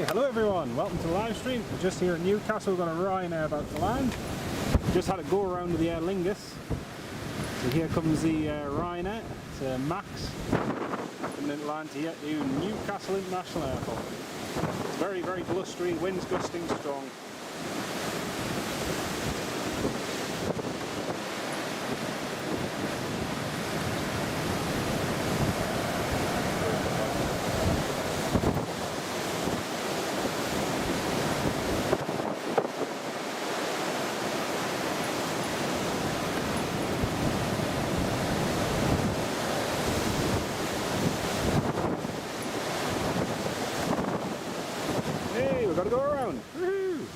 Hey, hello everyone, welcome to the live stream. We're just here in Newcastle, we've got a Ryanair about to land. Just had a go around with the Aer Lingus. So here comes the Ryanair, it's a Max, and then land here to Newcastle International Airport. It's very, very blustery, winds gusting strong. Hey, we've got to go around. Woohoo!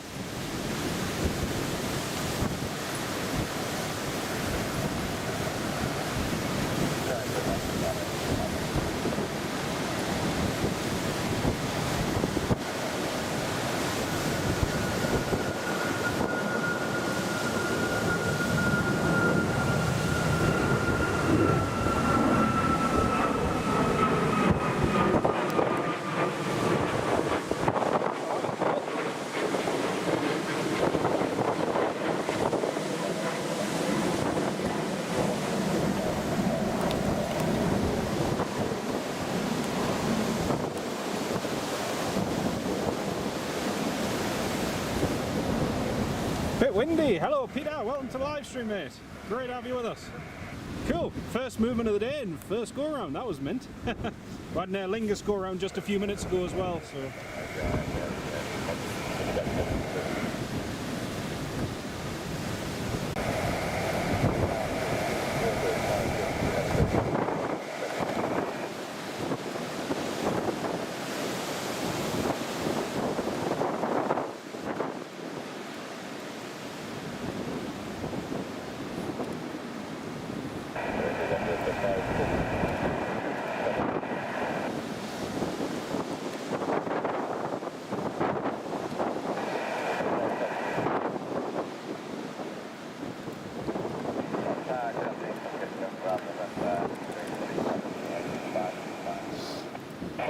Bit windy. Hello Peter, welcome to the live stream, mate. Great to have you with us. Cool, first movement of the day and first go around, that was mint. We had an Aer Lingus go around just a few minutes ago as well, so.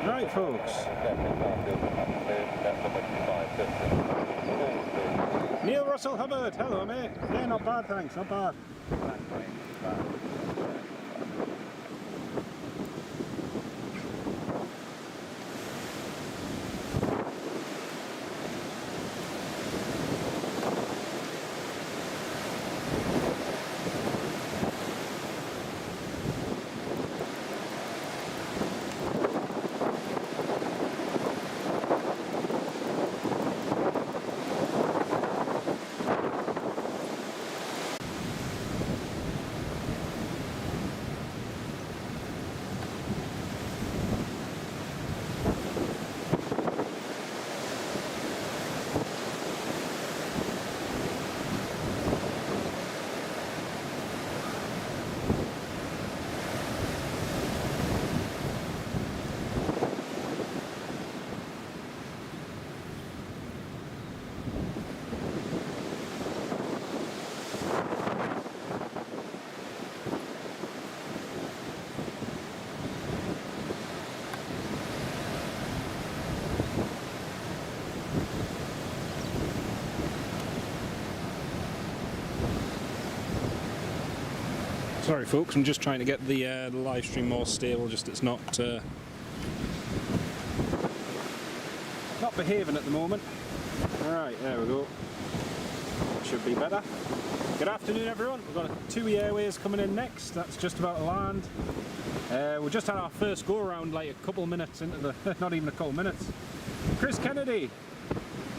Right folks, Neil Russell Hubbard, hello mate. Yeah, not bad thanks, not bad. Sorry folks, I'm just trying to get the live stream more stable, just it's not behaving at the moment. Alright, there we go. Should be better. Good afternoon everyone, we've got TUI Airways coming in next, that's just about to land. We just had our first go around like a couple minutes into the, not even a couple minutes. Chris Kennedy,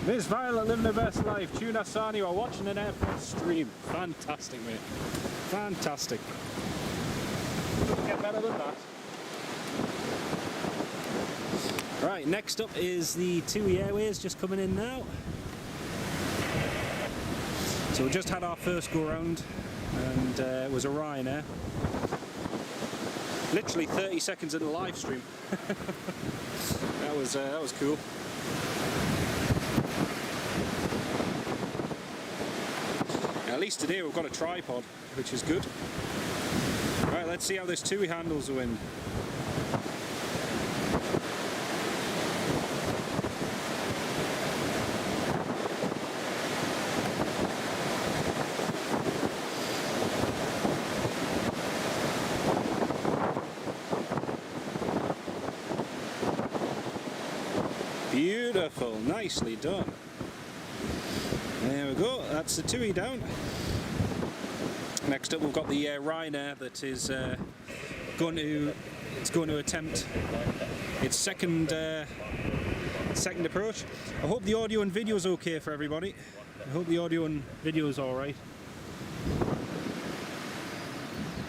Miss Violet living her best life, Tuna Sani are watching an airport stream. Fantastic mate. Fantastic. Doesn't get better than that. Right, next up is the TUI Airways just coming in now. So we just had our first go round and it was a Ryanair. Literally 30 seconds in the live stream. That was cool. At least today we've got a tripod, which is good. Right, let's see how this TUI handles the wind. Beautiful, nicely done. There we go, that's the Tui down. Next up we've got the Ryanair that is going to attempt its second approach. I hope the audio and video is okay for everybody. I hope the audio and video is alright.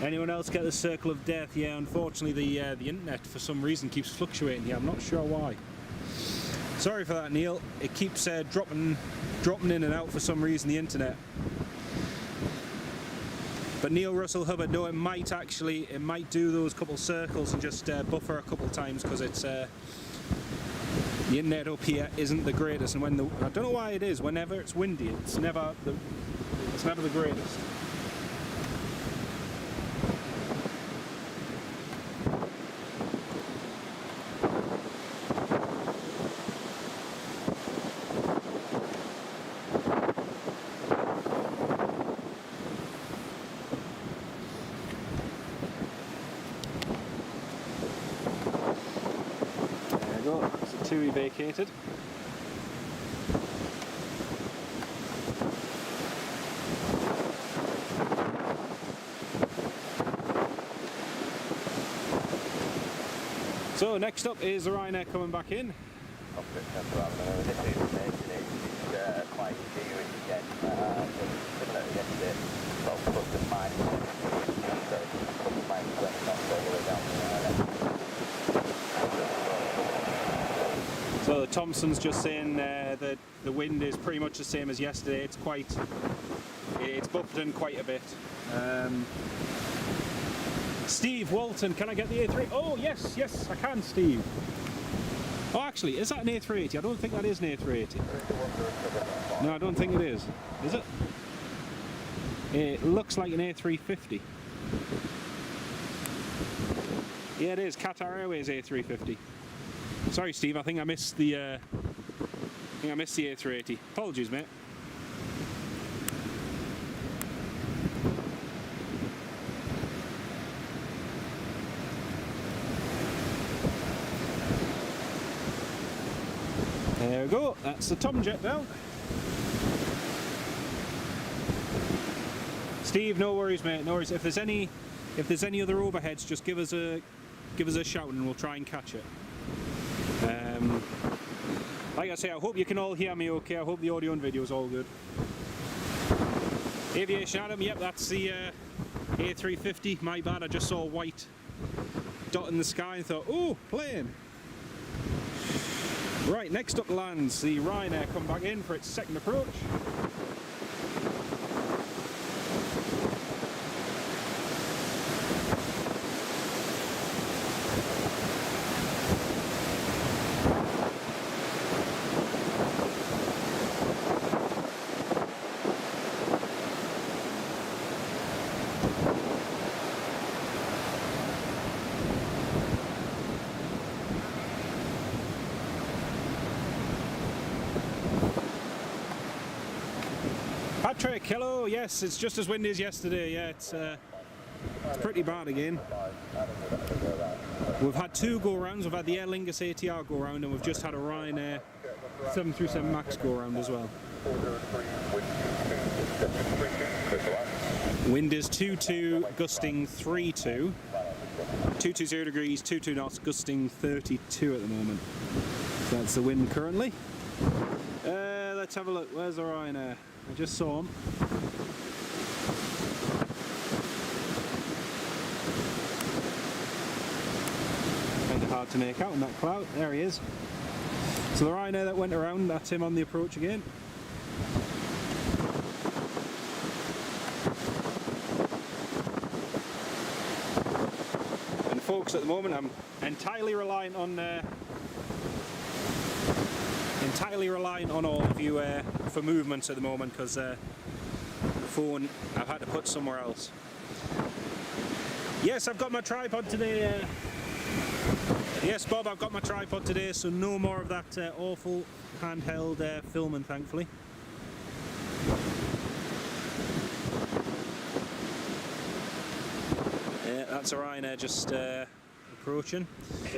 Anyone else get the circle of death? Yeah, unfortunately the internet for some reason keeps fluctuating here. I'm not sure why. Sorry for that, Neil. It keeps dropping in and out for some reason, the internet. But Neil Russell Hubbard, no, it might do those couple circles and just buffer a couple times because it's the internet up here isn't the greatest, and when I don't know why it is. Whenever it's windy, it's never the greatest. Tui vacated. So next up is the Ryanair coming back in. Quite serious again, similar to yesterday, sort of plus and minus, so plus and minus not all the way down. So Thompson's just saying that the wind is pretty much the same as yesterday. It's buffeting quite a bit. Steve Walton, can I get the A3? Oh yes, I can, Steve. Oh, actually, is that an A380? I don't think that is an A380. No, I don't think it is. Is it? It looks like an A350. Yeah, it is. Qatar Airways A350. Sorry, Steve. I think I missed the A380. Apologies, mate. There we go. That's the Tomjet down. Steve, no worries, mate. No worries. If there's any other overheads, just give us a shout and we'll try and catch it. Like I say, I hope you can all hear me okay. I hope the audio and video is all good. Aviation Adam, yep, that's the A350. My bad, I just saw a white dot in the sky and thought, oh, plane. Right, next up lands the Ryanair, come back in for its second approach. Patrick, hello, yes, it's just as windy as yesterday, yeah, it's pretty bad again. We've had two go-rounds, we've had the Aer Lingus ATR go-round and we've just had a Ryanair 737 MAX go-round as well. Wind is 2-2, gusting 3-2. 220 degrees, 22 knots, gusting 32 at the moment. So that's the wind currently. Let's have a look, where's the Ryanair? I just saw him. Kind of hard to make out in that cloud. There he is. So the Ryanair that went around, that's him on the approach again. And folks, at the moment I'm entirely reliant on all of you for movements at the moment, because the phone I've had to put somewhere else. Yes, I've got my tripod today. Yes, Bob, I've got my tripod today, so no more of that awful handheld filming, thankfully. Yeah, that's a Ryanair just approaching.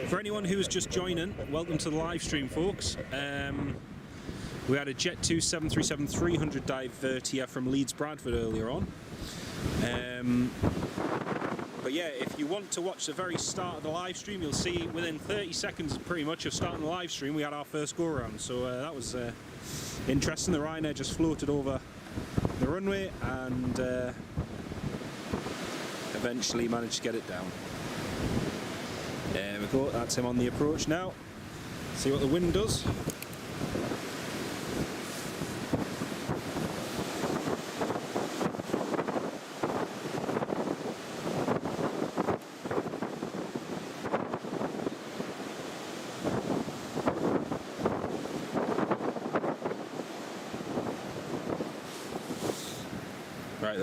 For anyone who's just joining, welcome to the live stream, folks. We had a Jet 2 737-300 divert here from Leeds Bradford earlier on. But yeah, if you want to watch the very start of the live stream, you'll see within 30 seconds pretty much of starting the live stream we had our first go around. So that was interesting. The Ryanair just floated over the runway and eventually managed to get it down. There we go, that's him on the approach now. See what the wind does. Right,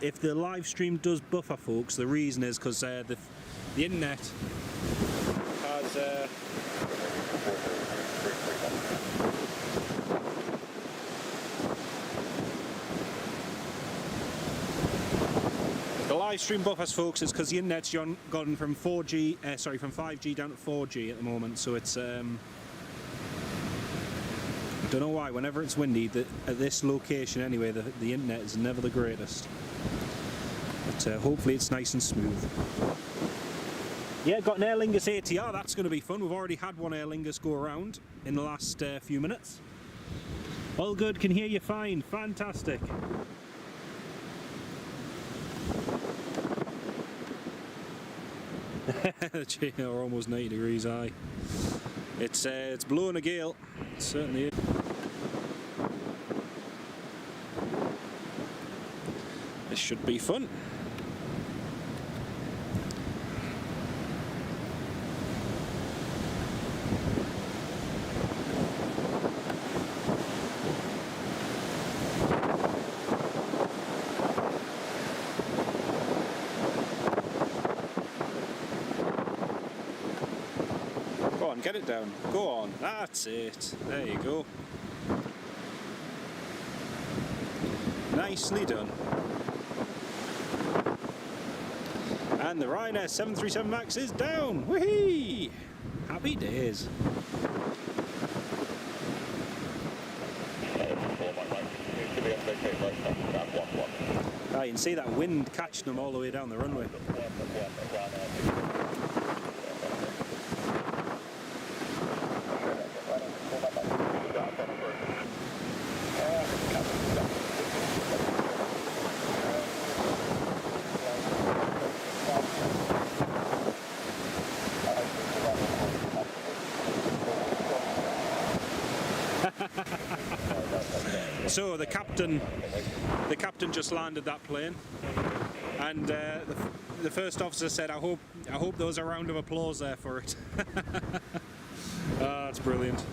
if the live stream does buffer, folks, the reason is because the internet has the live stream buffers, folks, is because the internet's gone from 4G, from 5G down to 4G at the moment. So it's don't know why, whenever it's windy, at this location anyway, the internet is never the greatest. But hopefully it's nice and smooth. Yeah, got an Aer Lingus ATR, that's going to be fun. We've already had one Aer Lingus go around in the last few minutes. All good, can hear you fine, fantastic. We're almost 90 degrees high. It's blowing a gale, it certainly is. This should be fun. Go on, get it down. Go on. That's it. There you go. Nicely done. And the Ryanair 737 MAX is down! Whee! Happy days. You can see that wind catching them all the way down the runway. So the captain just landed that plane, and the first officer said, "I hope there was a round of applause there for it." That's brilliant.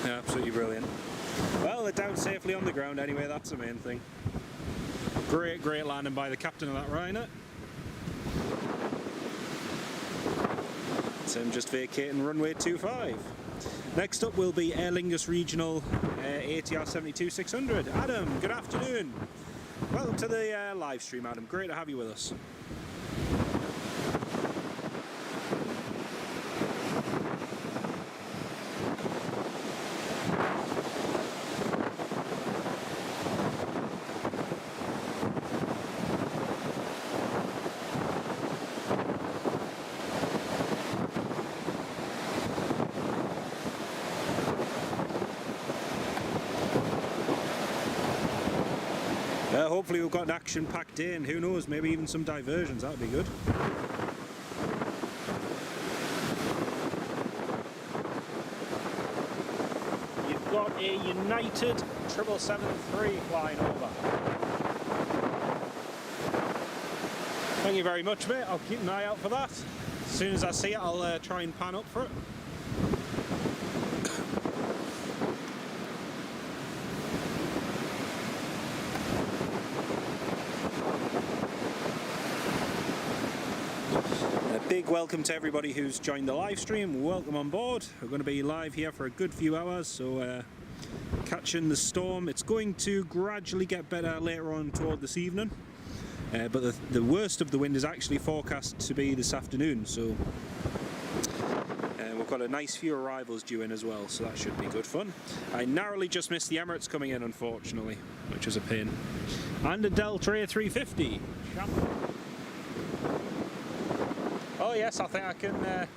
Absolutely brilliant. Well, they're down safely on the ground anyway. That's the main thing. Great landing by the captain of that Ryanair. It's him just vacating runway 25. Next up will be Aer Lingus Regional ATR 72-600. Adam, good afternoon. Welcome to the live stream, Adam. Great to have you with us. Hopefully we've got an action-packed day, and who knows, maybe even some diversions. That would be good. You've got a United 777-3 flying over. Thank you very much, mate. I'll keep an eye out for that. As soon as I see it, I'll try and pan up for it. Big welcome to everybody who's joined the live stream. Welcome on board. We're going to be live here for a good few hours, so catching the storm. It's going to gradually get better later on toward this evening. but the worst of the wind is actually forecast to be this afternoon, so we've got a nice few arrivals due in as well, so that should be good fun. I narrowly just missed the Emirates coming in, unfortunately, which was a pain. And a Delta A350. Oh yes, I think I can...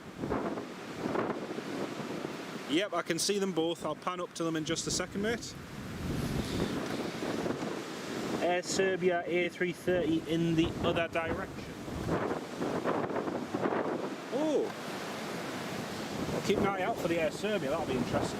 Yep, I can see them both. I'll pan up to them in just a second, mate. Air Serbia A330 in the other direction. Oh! I'll keep an eye out for the Air Serbia, that'll be interesting.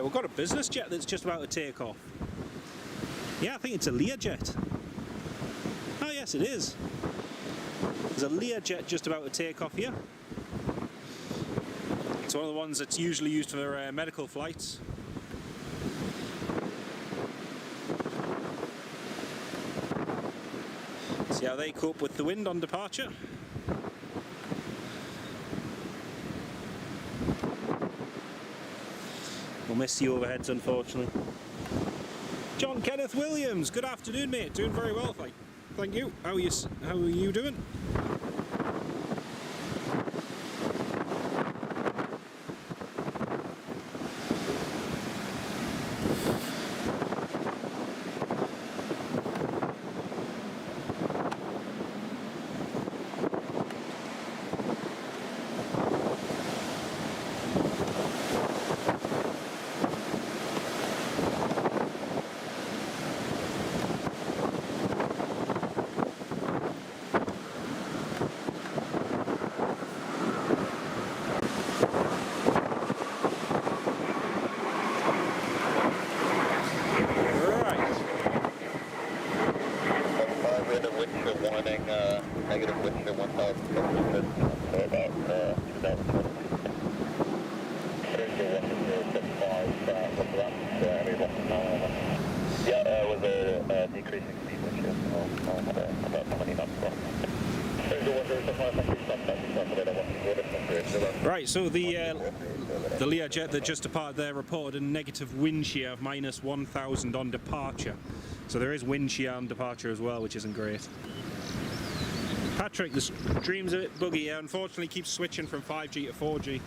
We've got a business jet that's just about to take off. Yeah, I think it's a Learjet. Oh yes, it is. There's a Learjet just about to take off here. It's one of the ones that's usually used for medical flights. See how they cope with the wind on departure. We'll miss the overheads, unfortunately. John Kenneth Williams, good afternoon, mate. Doing very well, thank you. How are you doing? Negative wind chill 1,000 so about 2020. Yeah, it was a decreasing speed wind chill, about 20 knots. Right, so the Learjet that just departed there reported a negative wind shear of minus 1,000 on departure. So there is wind shear on departure as well, which isn't great. Patrick, the stream's a bit buggy. Unfortunately, keeps switching from 5G to 4G.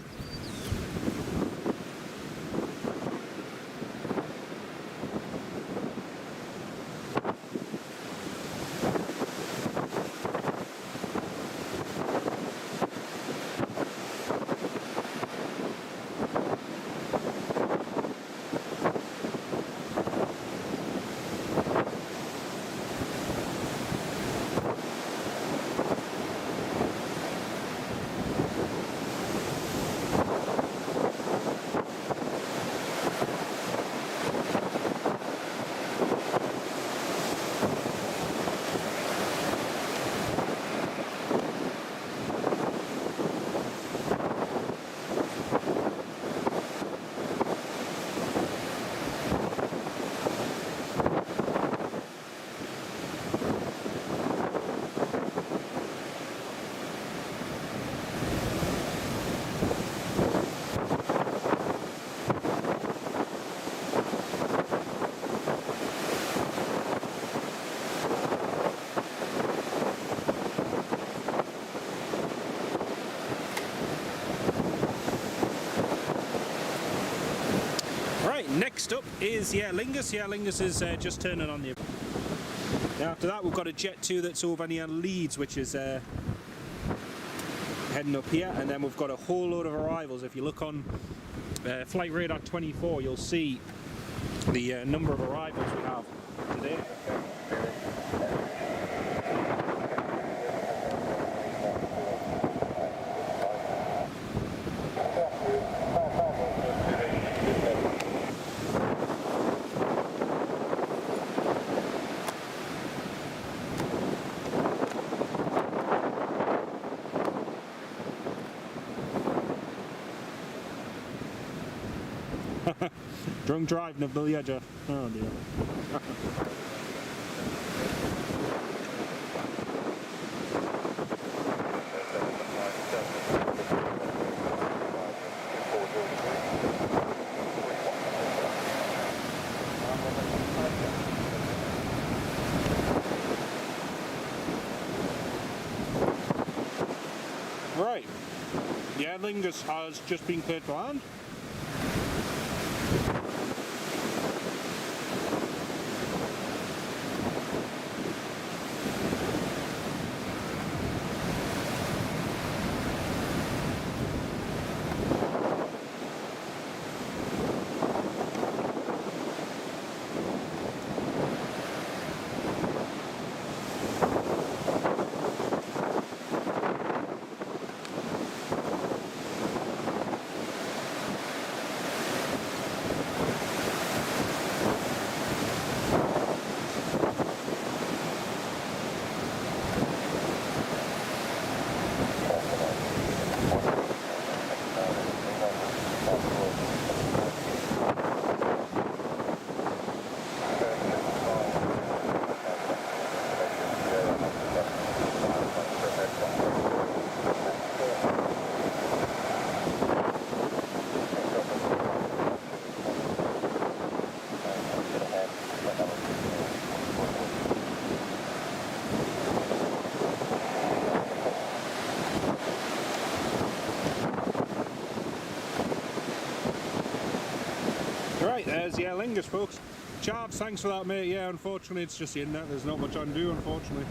Next up is Lingus. Lingus is just turning on the... Now after that we've got a Jet 2 that's over near Leeds, which is heading up here, and then we've got a whole load of arrivals. If you look on Flight Radar 24, you'll see the number of arrivals we have today. Drunk driving of the Liège. Oh dear. Right. The Aer Lingus has just been cleared for land. Right, there's the Aer Lingus, folks. Charves, thanks for that, mate. Yeah, unfortunately, it's just the internet. There's not much I can do, unfortunately.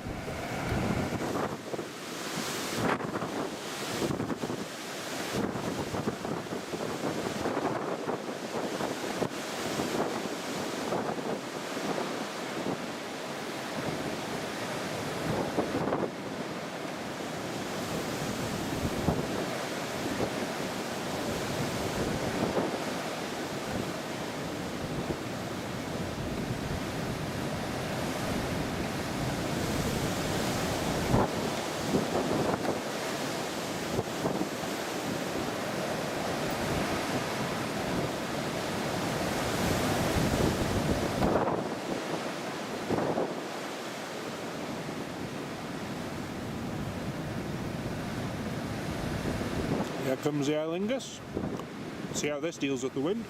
Here comes the Aer Lingus. See how this deals with the wind.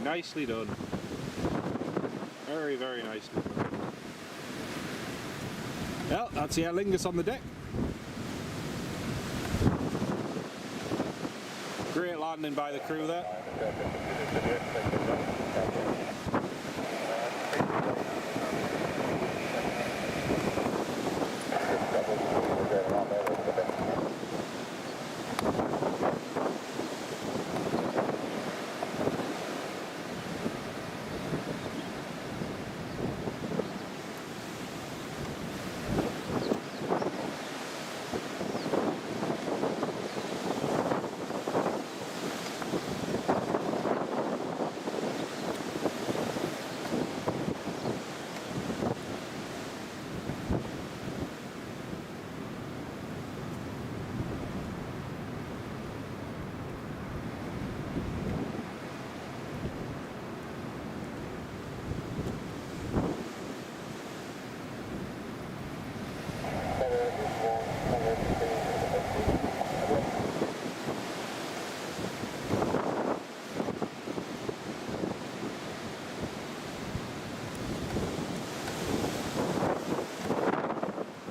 Nicely done. Very, very nicely done. Well, that's the Aer Lingus on the deck. Great landing by the crew there.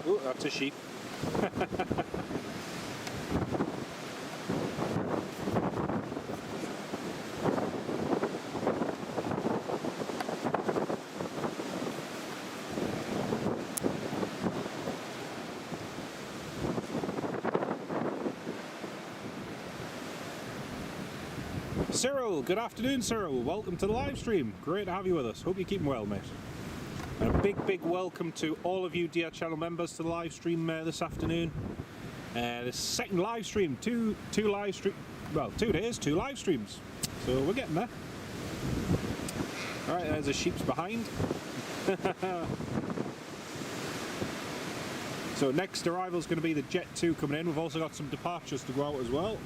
Oh, that's a sheep. Cyril, good afternoon, Cyril. Welcome to the live stream. Great to have you with us. Hope you're keeping well, mate. And a big welcome to all of you dear channel members to the live stream this afternoon. The second live stream, two live stream, well, 2 days, 2 live streams. So we're getting there. All right, there's the sheep's behind. So next arrival is going to be the Jet 2 coming in. We've also got some departures to go out as well.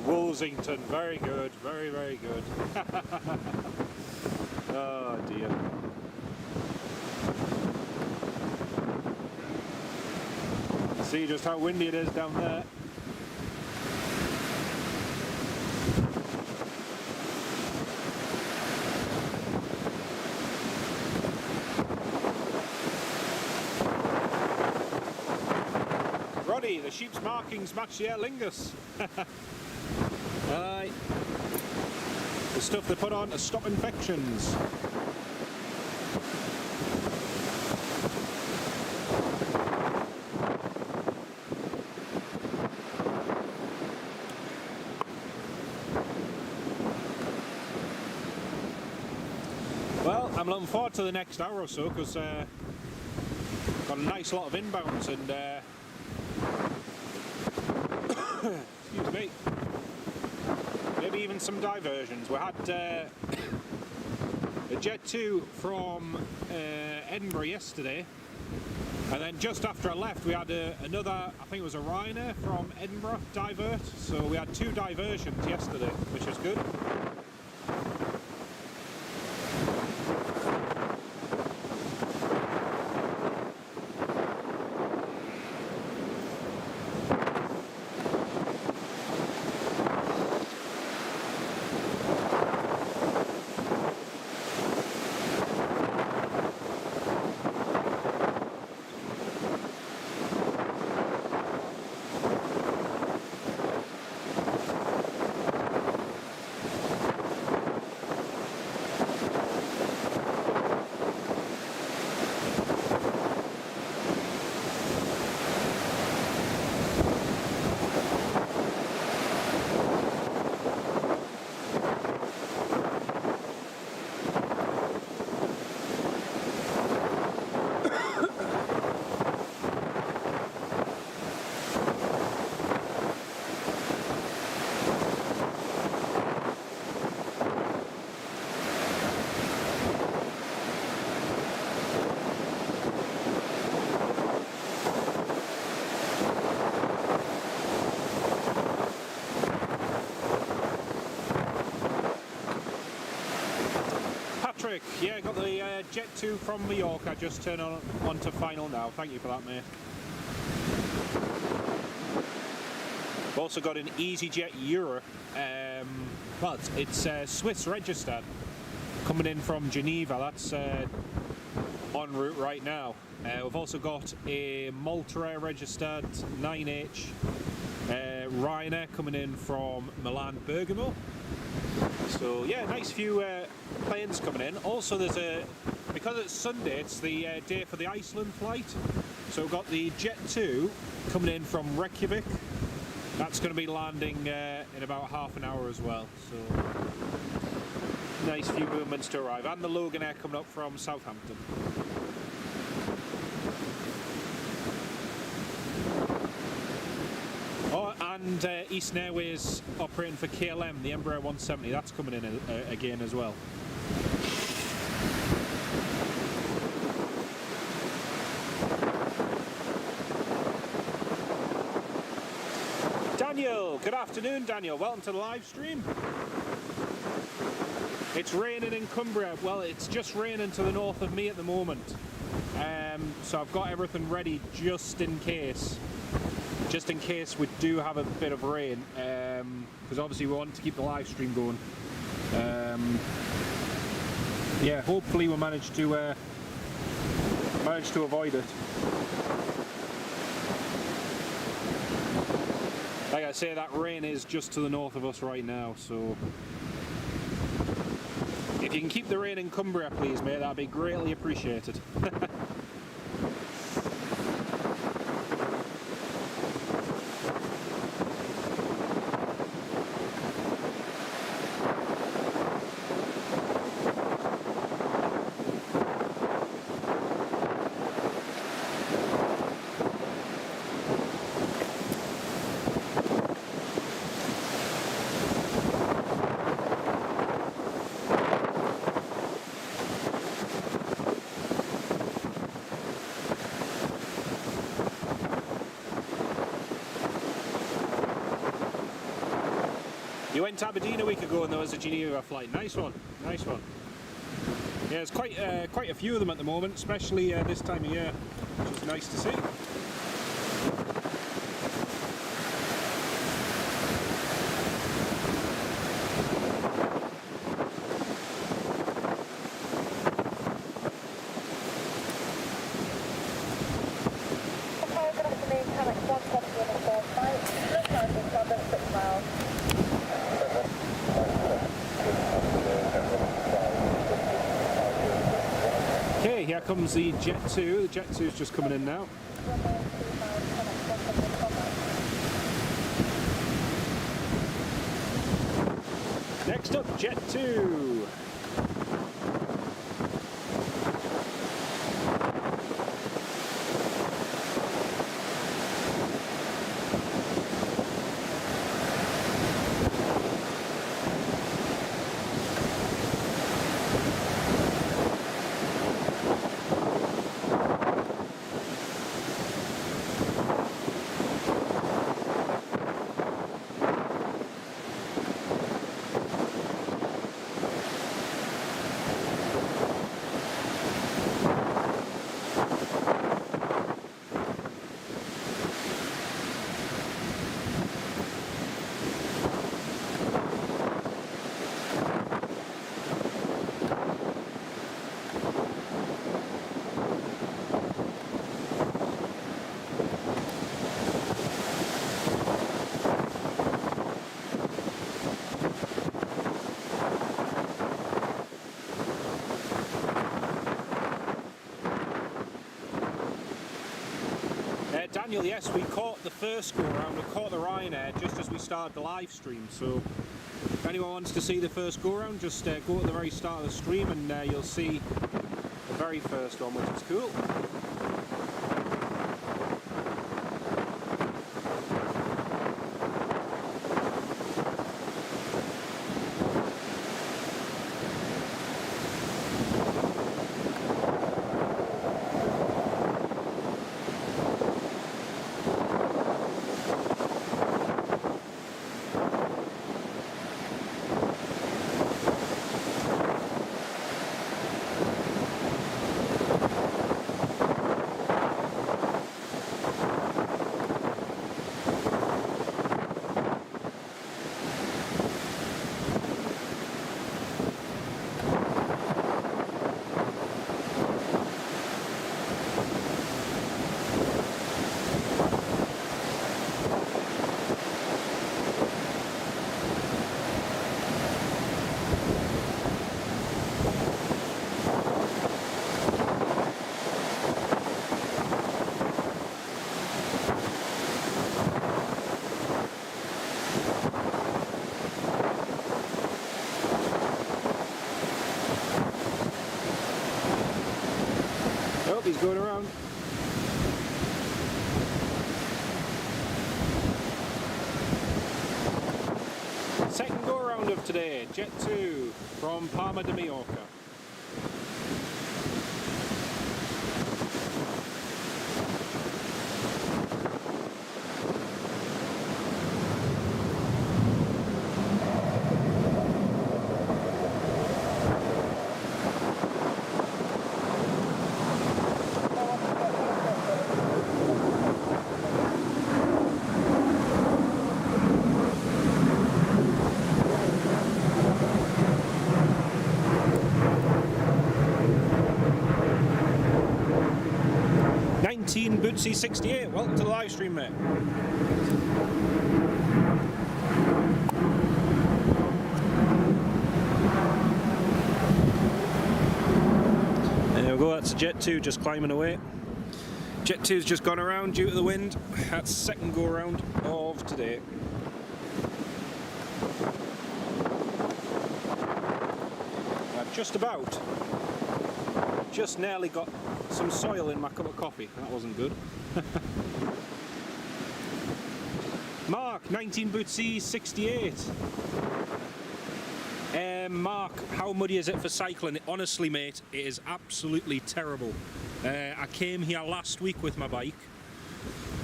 Woolsington, very good, very good. Oh dear. See just how windy it is down there. Roddy, the sheep's markings match the Aer Lingus. Aye. The stuff they put on to stop infections. Well, I'm looking forward to the next hour or so because got a nice lot of inbounds and excuse me. Maybe even some diversions. We had a Jet 2 from Edinburgh yesterday, and then just after I left we had another, I think it was a Ryanair from Edinburgh divert, so we had 2 diversions yesterday, which is good. Jet2 from Mallorca just turned on to final now. Thank you for that, mate. We've also got an EasyJet Europe. Well, it's Swiss registered, coming in from Geneva. That's en route right now. We've also got a Malta Air registered 9H Ryanair coming in from Milan Bergamo. So yeah, nice few planes coming in. Also, there's because it's Sunday, it's the day for the Iceland flight. So we've got the Jet2 coming in from Reykjavik. That's going to be landing in about half an hour as well. So nice few movements to arrive. And the Logan Air coming up from Southampton. Oh, and Eastern Airways operating for KLM, the Embraer 170, that's coming in again as well. Daniel, good afternoon Daniel, welcome to the live stream. It's raining in Cumbria. Well, it's just raining to the north of me at the moment. So I've got everything ready just in case. Just in case we do have a bit of rain, because obviously we want to keep the live stream going. Yeah, hopefully we'll manage to avoid it. Like I say, that rain is just to the north of us right now, so if you can keep the rain in Cumbria, please, mate, that'd be greatly appreciated. You went to Aberdeen a week ago and there was a Geneva flight. Nice one, nice one. Yeah, there's quite a few of them at the moment, especially this time of year, which is nice to see. Okay, here comes the Jet2. The Jet2 is just coming in now. Next up, Jet2. Daniel, yes, we caught the first go around, we caught the Ryanair just as we started the live stream, so if anyone wants to see the first go around, just go to the very start of the stream and you'll see the very first one, which is cool. of today, Jet 2 from Palma de Mallorca. Bootsy 68, welcome to the live stream, mate. There we go, that's Jet 2 just climbing away. Jet 2's just gone around due to the wind. That's the second go around of today. I've just nearly got some soil in my cup of coffee. That wasn't good. Mark, 19 Bootsy 68. Mark, how muddy is it for cycling? Honestly, mate, it is absolutely terrible. I came here last week with my bike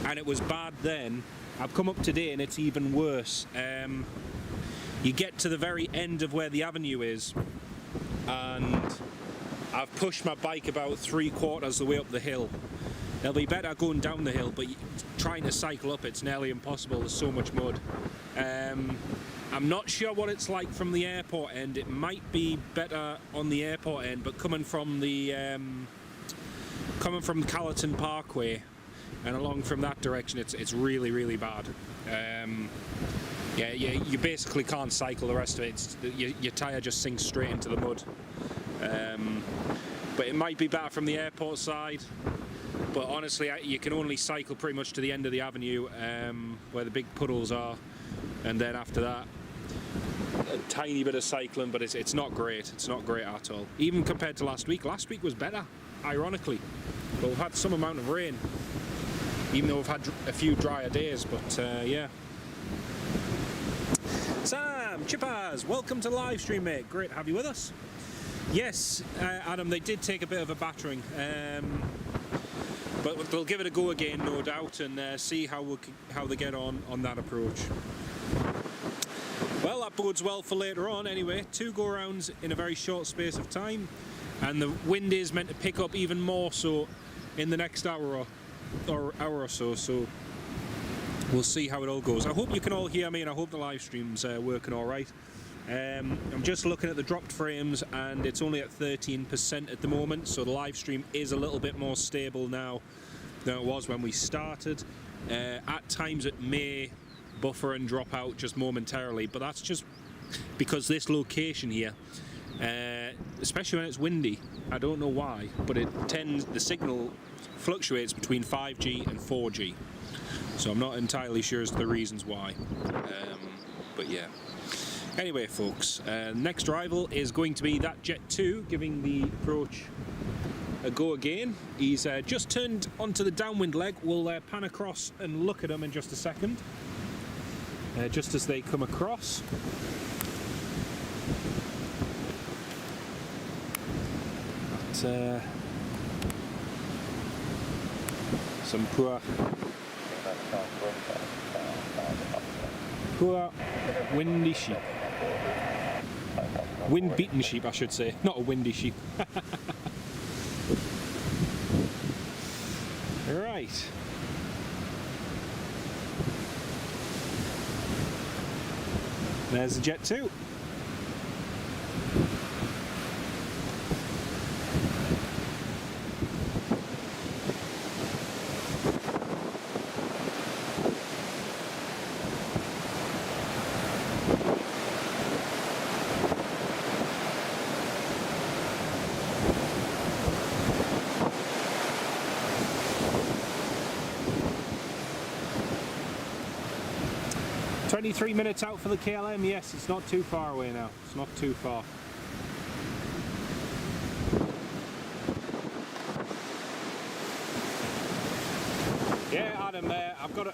and it was bad then. I've come up today and it's even worse. You get to the very end of where the avenue is and I've pushed my bike about 3/4 of the way up the hill. It'll be better going down the hill, but trying to cycle up, it's nearly impossible. There's so much mud. I'm not sure what it's like from the airport end. It might be better on the airport end, but coming from Callerton Parkway and along from that direction, it's really, really bad. Yeah, you basically can't cycle the rest of it. Your tyre just sinks straight into the mud. But it might be better from the airport side. But honestly, you can only cycle pretty much to the end of the avenue where the big puddles are, and then after that, a tiny bit of cycling. But it's not great. It's not great at all. Even compared to last week. Last week was better, ironically. But we've had some amount of rain, even though we've had a few drier days. But yeah. Sam, Chippers, welcome to the live stream, mate. Great to have you with us. Yes, Adam, they did take a bit of a battering, but they'll give it a go again, no doubt, and see how they get on that approach. Well, that bodes well for later on anyway. 2 go-rounds in a very short space of time, and the wind is meant to pick up even more so in the next hour or so, so we'll see how it all goes. I hope you can all hear me, and I hope the live stream's working all right. I'm just looking at the dropped frames and it's only at 13% at the moment, so the live stream is a little bit more stable now than it was when we started. At times it may buffer and drop out just momentarily, but that's just because this location here, especially when it's windy, I don't know why, but the signal fluctuates between 5G and 4G, so I'm not entirely sure as to the reasons why, but yeah. Anyway, folks, next rival is going to be that Jet 2, giving the approach a go again. He's just turned onto the downwind leg. We'll pan across and look at him in just a second, just as they come across. But, some poor windy sheep. Wind-beaten sheep, I should say, not a windy sheep. Right. There's the Jet 2. Minutes out for the KLM. Yes, it's not too far away now. It's not too far. Yeah, Adam, I've got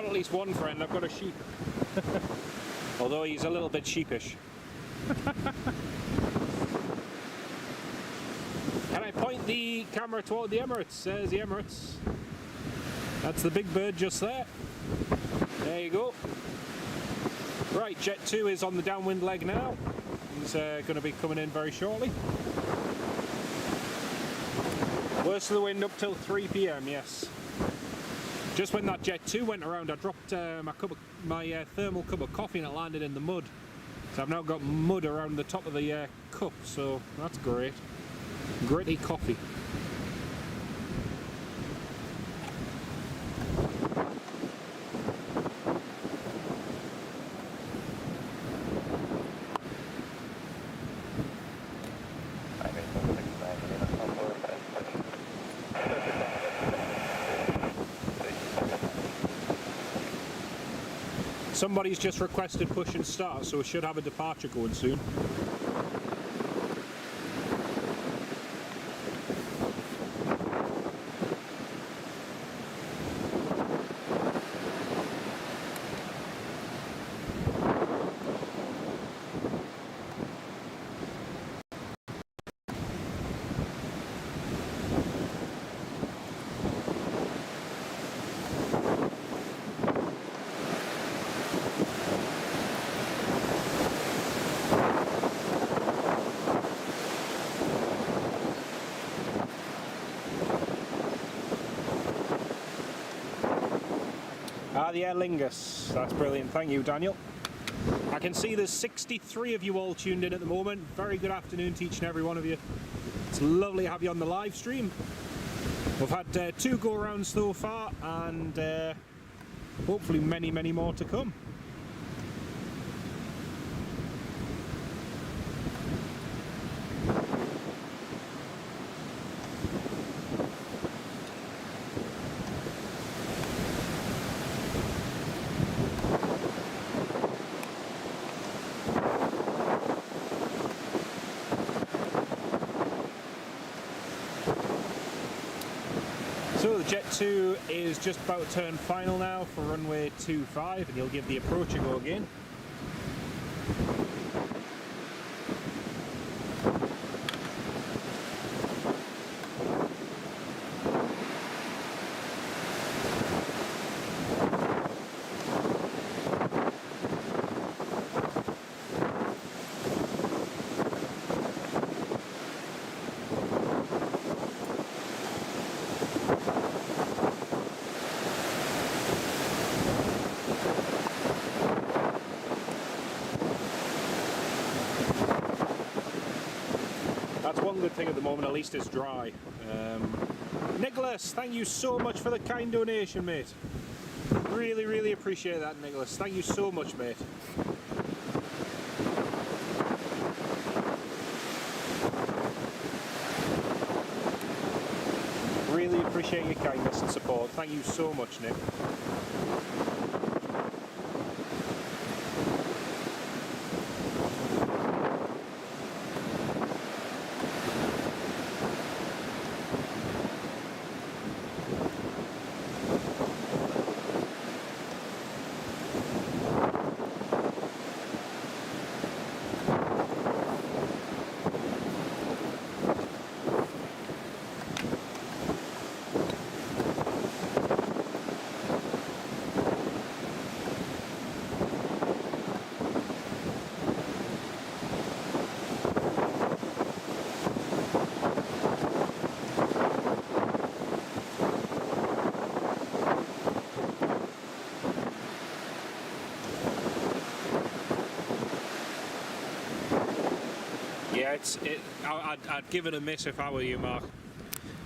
at least one friend. I've got a sheep. although he's a little bit sheepish. Can I point the camera toward the Emirates? There's the Emirates. That's the big bird just there. There you go. Right, Jet 2 is on the downwind leg now. He's going to be coming in very shortly. Worst of the wind up till 3 PM, yes. Just when that Jet 2 went around, I dropped my thermal cup of coffee and it landed in the mud. So I've now got mud around the top of the cup, so that's great. Gritty coffee. Somebody's just requested push and start, so we should have a departure going soon. The Aer Lingus, that's brilliant, thank you Daniel. I can see there's 63 of you all tuned in at the moment. Very good afternoon to each and every one of you. It's lovely to have you on the live stream. We've had 2 go rounds so far and hopefully many more to come. So the Jet 2 is just about to turn final now for runway 25 and you'll give the approach a go again. One good thing at the moment, at least it's dry. Nicholas, thank you so much for the kind donation, mate. Really appreciate that, Nicholas. Thank you so much, mate. Really appreciate your kindness and support. Thank you so much, Nick. Yeah, I'd give it a miss if I were you, Mark.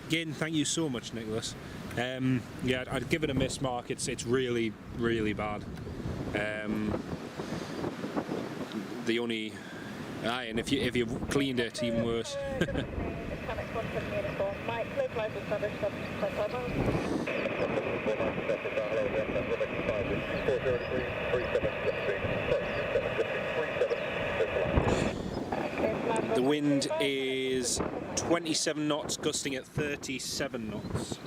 Again, thank you so much, Nicholas. Yeah, I'd give it a miss, Mark. It's really bad. The only, and if you cleaned it, even worse. The wind is 27 knots, gusting at 37 knots.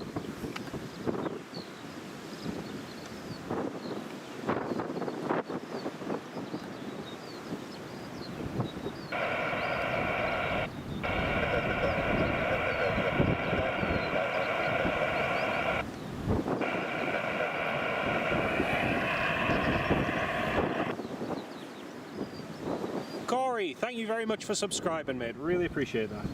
thank you very much for subscribing, mate. Really appreciate that.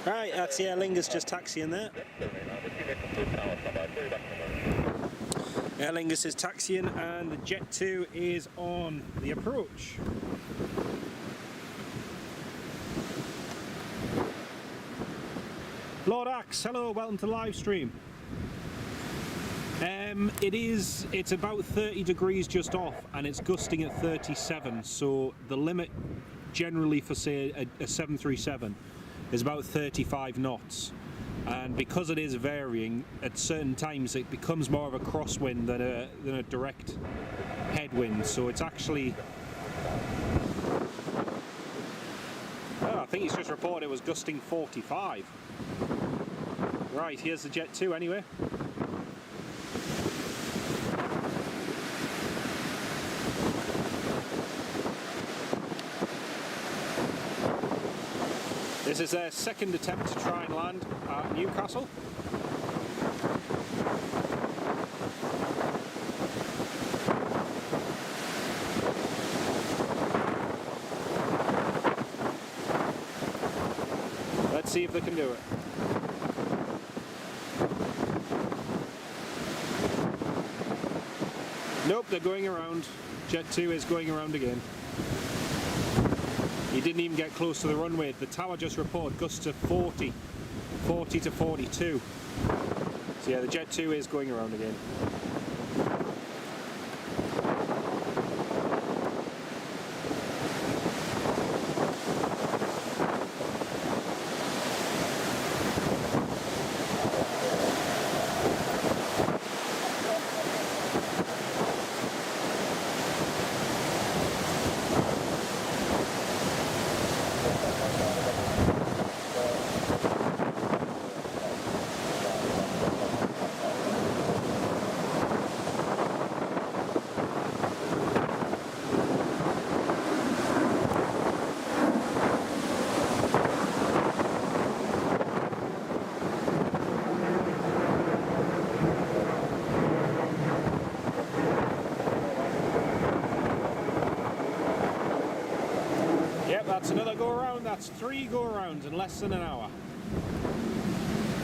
Right, that's Aer Lingus just taxiing there. Aer Lingus is taxiing and the Jet 2 is on the approach. Lord Axe, hello, welcome to the live stream. It's about 30 degrees just off and it's gusting at 37, so the limit generally for say a 737 is about 35 knots, and because it is varying at certain times it becomes more of a crosswind than a direct headwind, so it's actually I think he's just reported it was gusting 45. Right, here's the Jet 2 anyway. This is their second attempt to try and land at Newcastle. Let's see if they can do it. Nope, they're going around. Jet 2 is going around again. He didn't even get close to the runway. The tower just reported gusts of 40 to 42. So yeah, the Jet 2 is going around again. That's another go around. That's 3 go arounds in less than an hour.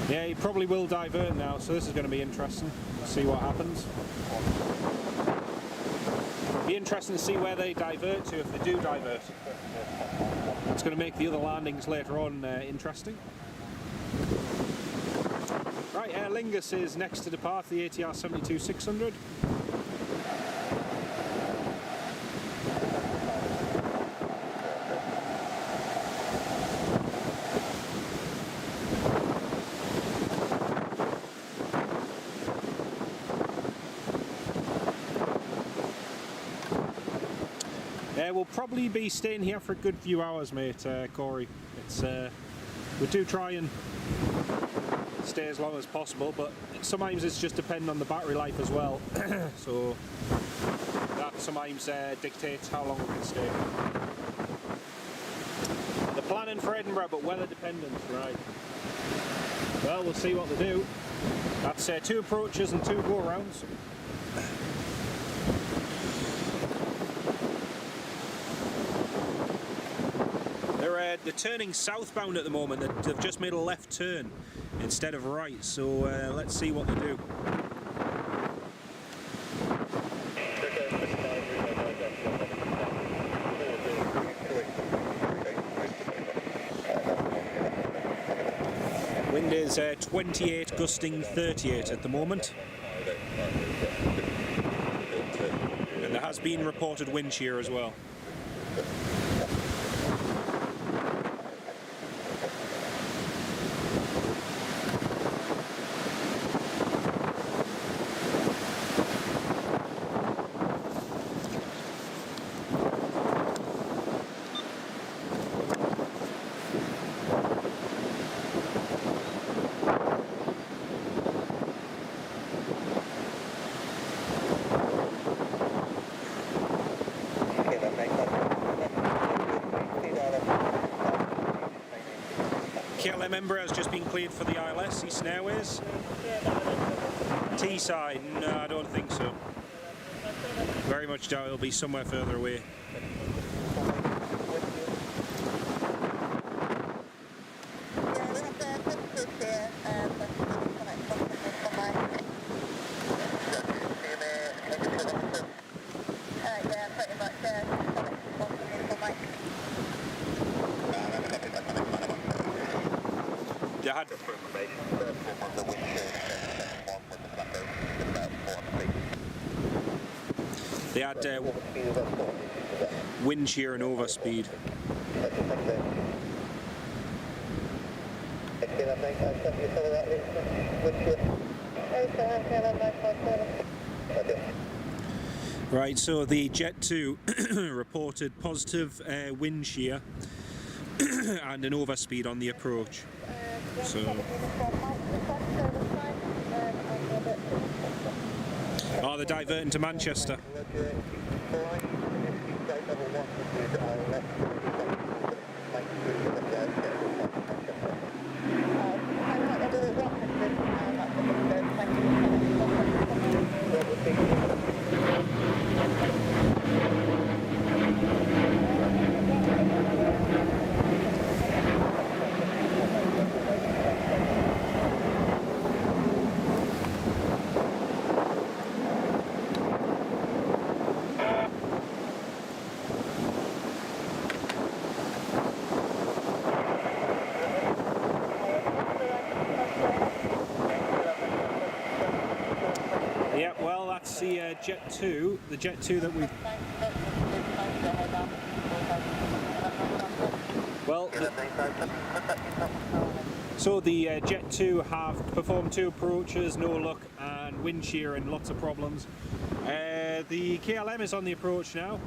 Yeah, he probably will divert now, so this is going to be interesting. See what happens. Be interesting to see where they divert to if they do divert. It's going to make the other landings later on interesting. Right, Aer Lingus is next to depart, the ATR 72-600. We'll probably be staying here for a good few hours, mate, Corey. It's we do try and stay as long as possible, but sometimes it's just dependent on the battery life as well. So that sometimes dictates how long we can stay. They're planning for Edinburgh, but weather dependent, right? Well, we'll see what they do. That's 2 approaches and 2 go-arounds. They're turning southbound at the moment. They've just made a left turn instead of right, so let's see what they do. Wind is 28, gusting 38 at the moment. And there has been reported wind shear as well. KLM Embraer has just been cleared for the ILS, Eastern Airways. T-side, no, I don't think so. Very much doubt it'll be somewhere further away. They had wind shear and overspeed. Right, so the Jet 2 reported positive wind shear and an overspeed on the approach. So they're diverting to Manchester. Yeah, well, that's the Jet 2, the Jet 2 that we've... Well, so the Jet 2 have performed 2 approaches, no luck, and wind shear and lots of problems. The KLM is on the approach now.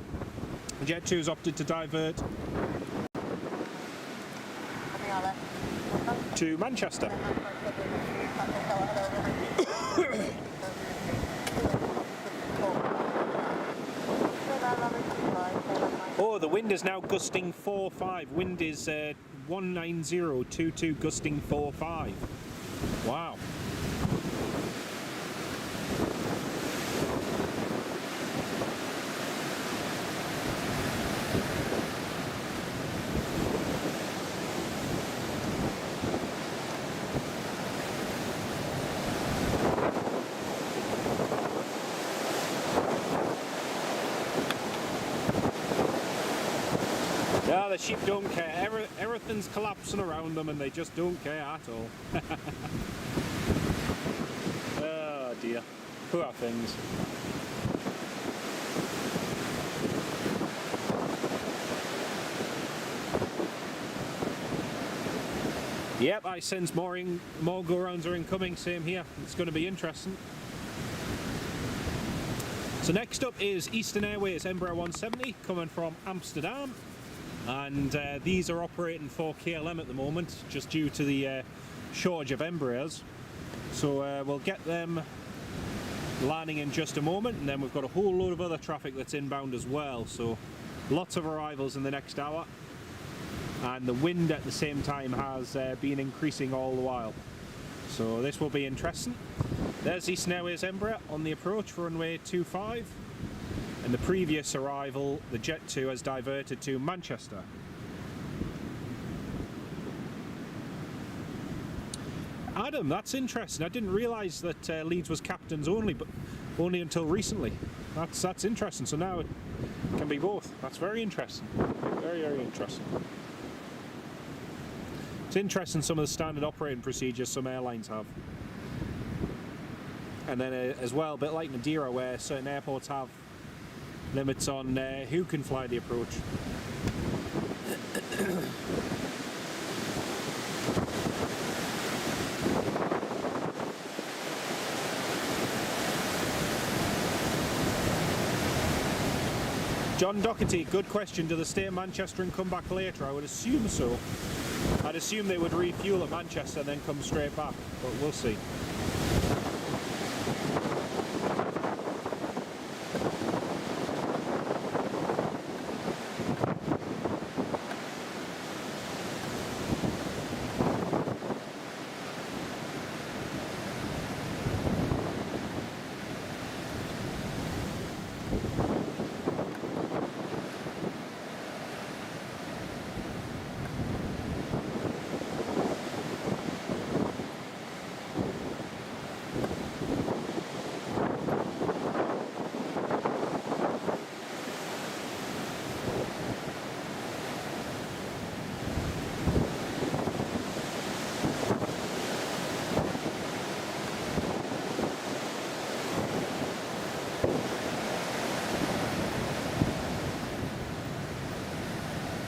The Jet 2 has opted to divert to Manchester. Oh, the wind is now gusting 4.5. Wind is 19022, gusting 4.5. Wow. Yeah, the sheep don't care. Everything's collapsing around them and they just don't care at all. Oh dear. Poor things. Yep, I sense more go-rounds are incoming. Same here. It's going to be interesting. So next up is Eastern Airways Embraer 170 coming from Amsterdam. And these are operating for KLM at the moment, just due to the shortage of Embraers. So we'll get them landing in just a moment, and then we've got a whole load of other traffic that's inbound as well. So lots of arrivals in the next hour, and the wind at the same time has been increasing all the while. So this will be interesting. There's Eastern Airways Embraer on the approach for runway 25. And the previous arrival, the Jet 2, has diverted to Manchester. Adam, that's interesting. I didn't realise that Leeds was captains only, but only until recently. That's interesting. So now it can be both. That's very interesting. Very, very interesting. It's interesting some of the standard operating procedures some airlines have. And then as well, a bit like Madeira, where certain airports have limits on who can fly the approach. John Doherty, good question. Do they stay at Manchester and come back later? I would assume so. I'd assume they would refuel at Manchester and then come straight back, but we'll see.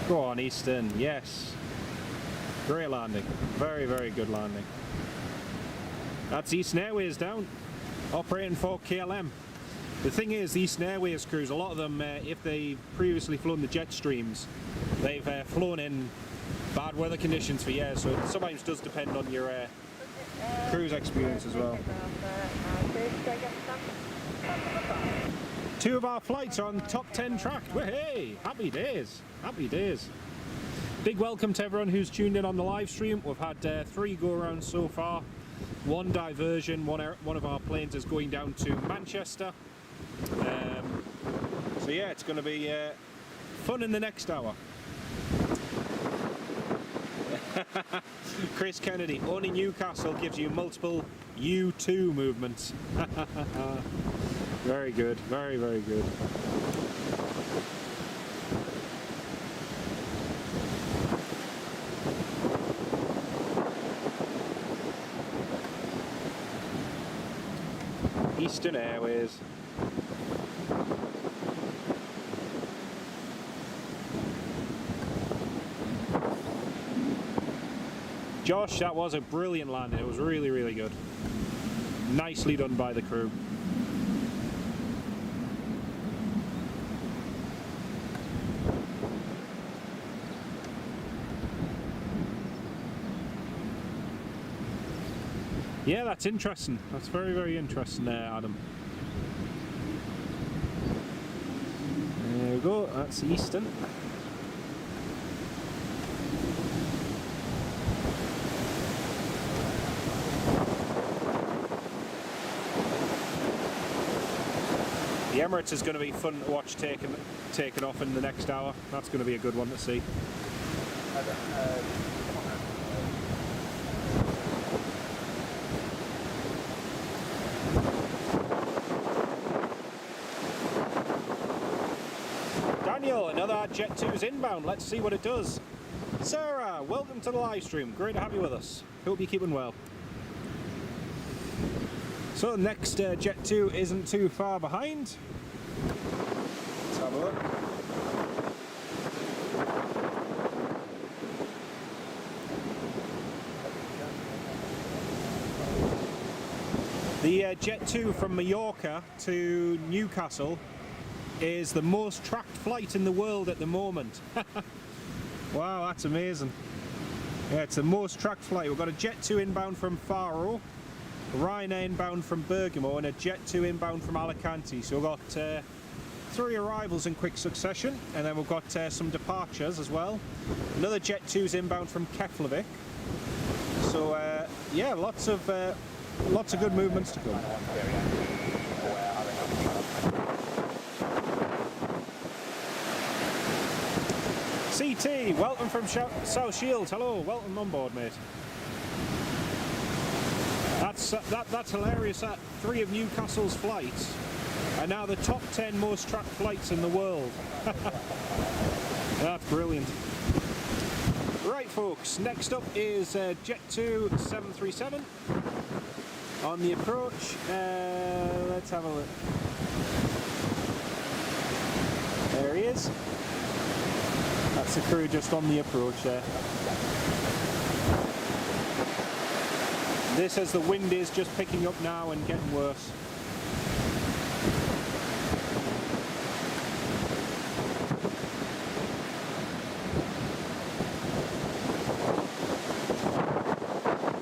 Go on, Eastern, yes. Great landing. Very, very good landing. That's Eastern Airways down, operating for KLM. The thing is, the Eastern Airways crews, a lot of them, if they've previously flown the jet streams, they've flown in bad weather conditions for years, so it sometimes does depend on your cruise experience as well. Two of our flights are on top 10 tracked. Hey, happy days, happy days. Big welcome to everyone who's tuned in on the live stream. We've had 3 go-arounds so far. One diversion, one of our planes is going down to Manchester. So yeah, it's going to be fun in the next hour. Chris Kennedy, only Newcastle gives you multiple U2 movements. Very good, very, very good. Eastern Airways. Josh, that was a brilliant landing. It was really, really good. Nicely done by the crew. Yeah, that's interesting. That's very, very interesting there, Adam. There we go. That's Eastern. The Emirates is going to be fun to watch taking off in the next hour. That's going to be a good one to see. Daniel, another Jet 2's inbound. Let's see what it does. Sarah, welcome to the live stream. Great to have you with us. Hope you're keeping well. So the next Jet 2 isn't too far behind. Let's have a look. The Jet 2 from Mallorca to Newcastle is the most tracked flight in the world at the moment. Wow, that's amazing. Yeah, it's the most tracked flight. We've got a Jet 2 inbound from Faro, a Ryanair inbound from Bergamo, and a Jet 2 inbound from Alicante. So we've got 3 arrivals in quick succession, and then we've got some departures as well. Another Jet 2's inbound from Keflavik. So yeah, lots of good movements to come. CT, welcome from South Shields. Hello, welcome on board, mate. That's hilarious. That 3 of Newcastle's flights are now the top 10 most tracked flights in the world. That's brilliant. Right folks, next up is Jet 2 737 on the approach. Let's have a look. There he is. That's the crew just on the approach there. This, as the wind is just picking up now and getting worse.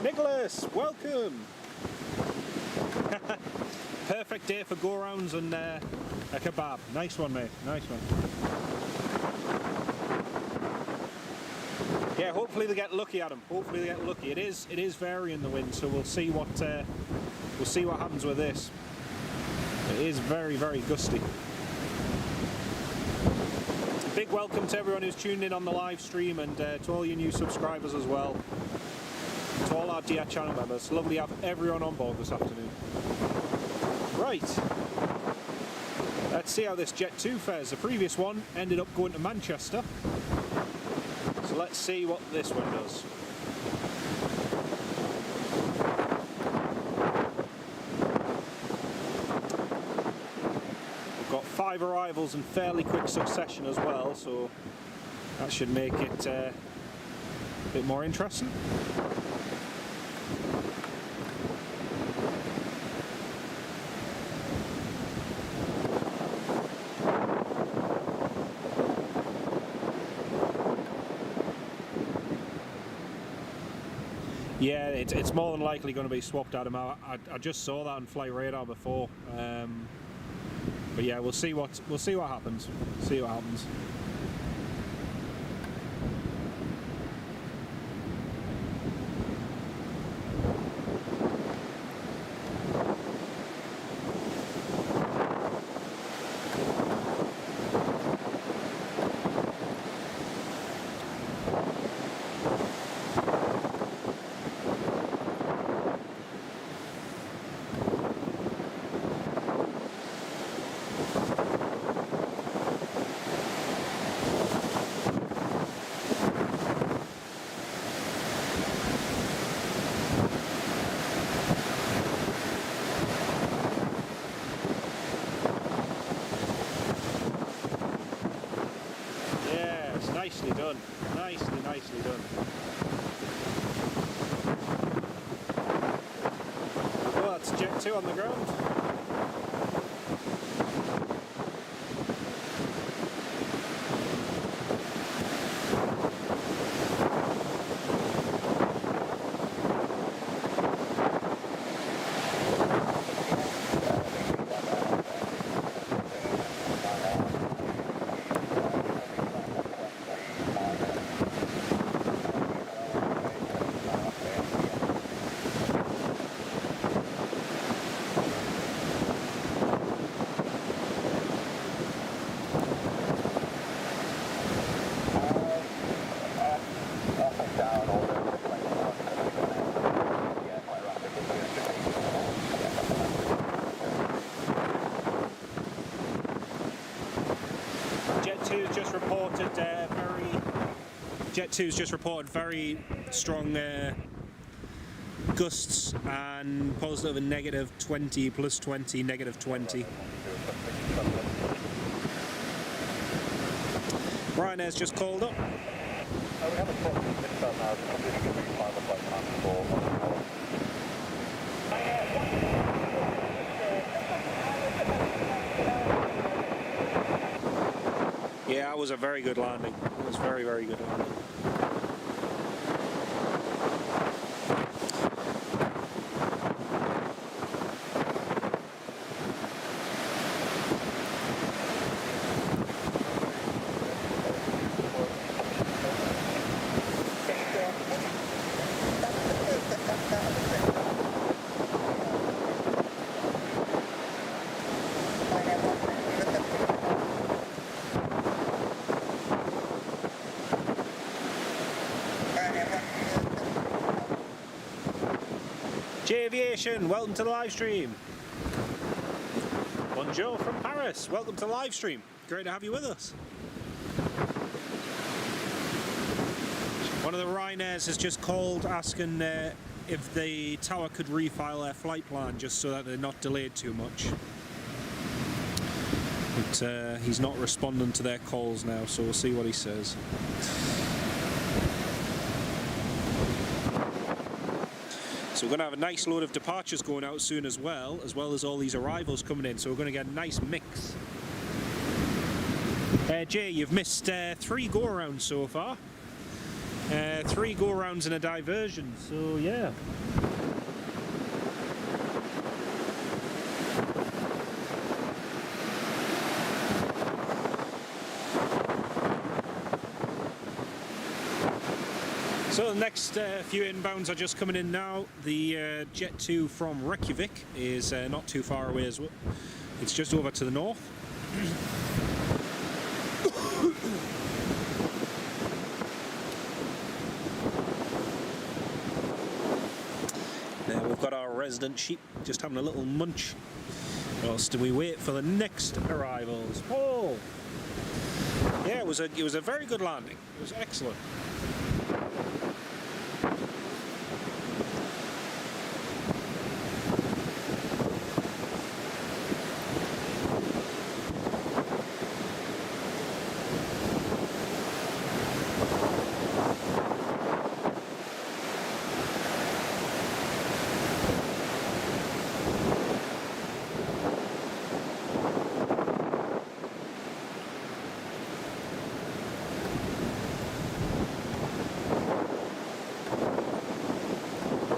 Nicholas, welcome! Perfect day for go-rounds and a kebab. Nice one, mate. Nice one. Yeah, hopefully they get lucky, Adam. Hopefully they get lucky. It is varying the wind, so we'll see what happens with this. It is very, very gusty. Big welcome to everyone who's tuned in on the live stream, and to all you new subscribers as well. To all our dear channel members. Lovely to have everyone on board this afternoon. Right. Let's see how this Jet 2 fares. The previous one ended up going to Manchester. So let's see what this one does. We've got 5 arrivals in fairly quick succession as well, so that should make it a bit more interesting. Yeah, it's more than likely going to be swapped, Adam. I just saw that on Flight Radar before, but yeah, we'll see what happens. See what happens. Nicely done. Nicely done. Well, that's Jet 2 on the ground. Jet 2's just reported very strong gusts and positive and negative 20, plus 20, negative 20. Ryanair's just called up. We have a spot in Newcastle now, completing a refill flight time for. Yeah, it was a very good landing. It was very, very good landing. Aviation, welcome to the live stream. Bonjour from Paris, welcome to the live stream. Great to have you with us. One of the Ryanairs has just called asking if the tower could refile their flight plan just so that they're not delayed too much. But he's not responding to their calls now, so we'll see what he says. So we're going to have a nice load of departures going out soon as well as all these arrivals coming in, so we're going to get a nice mix. Jay, you've missed 3 go-arounds so far. 3 go-arounds and a diversion, so yeah. So the next few inbounds are just coming in now. The Jet 2 from Reykjavik is not too far away as well. It's just over to the north. There we've got our resident sheep just having a little munch whilst we wait for the next arrivals. Oh! Yeah, it was a very good landing. It was excellent.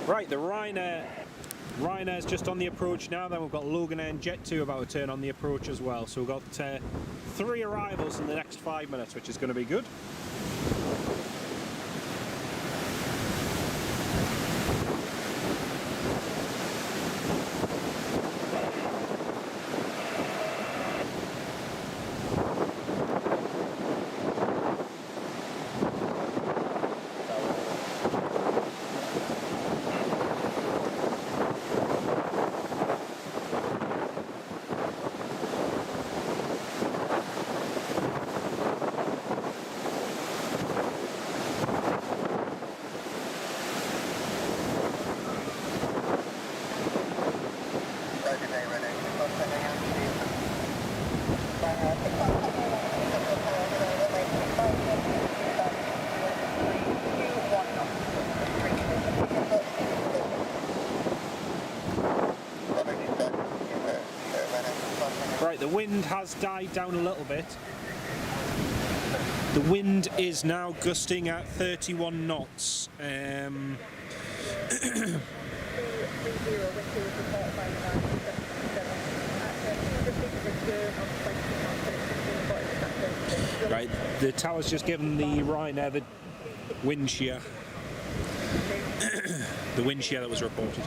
Right, the Ryanair's just on the approach now, then we've got Logan and Jet 2 about to turn on the approach as well. So we've got 3 arrivals in the next 5 minutes, which is going to be good. Right, the wind has died down a little bit. The wind is now gusting at 31 knots. Right, the tower's just given the Ryanair the wind shear. The wind shear that was reported.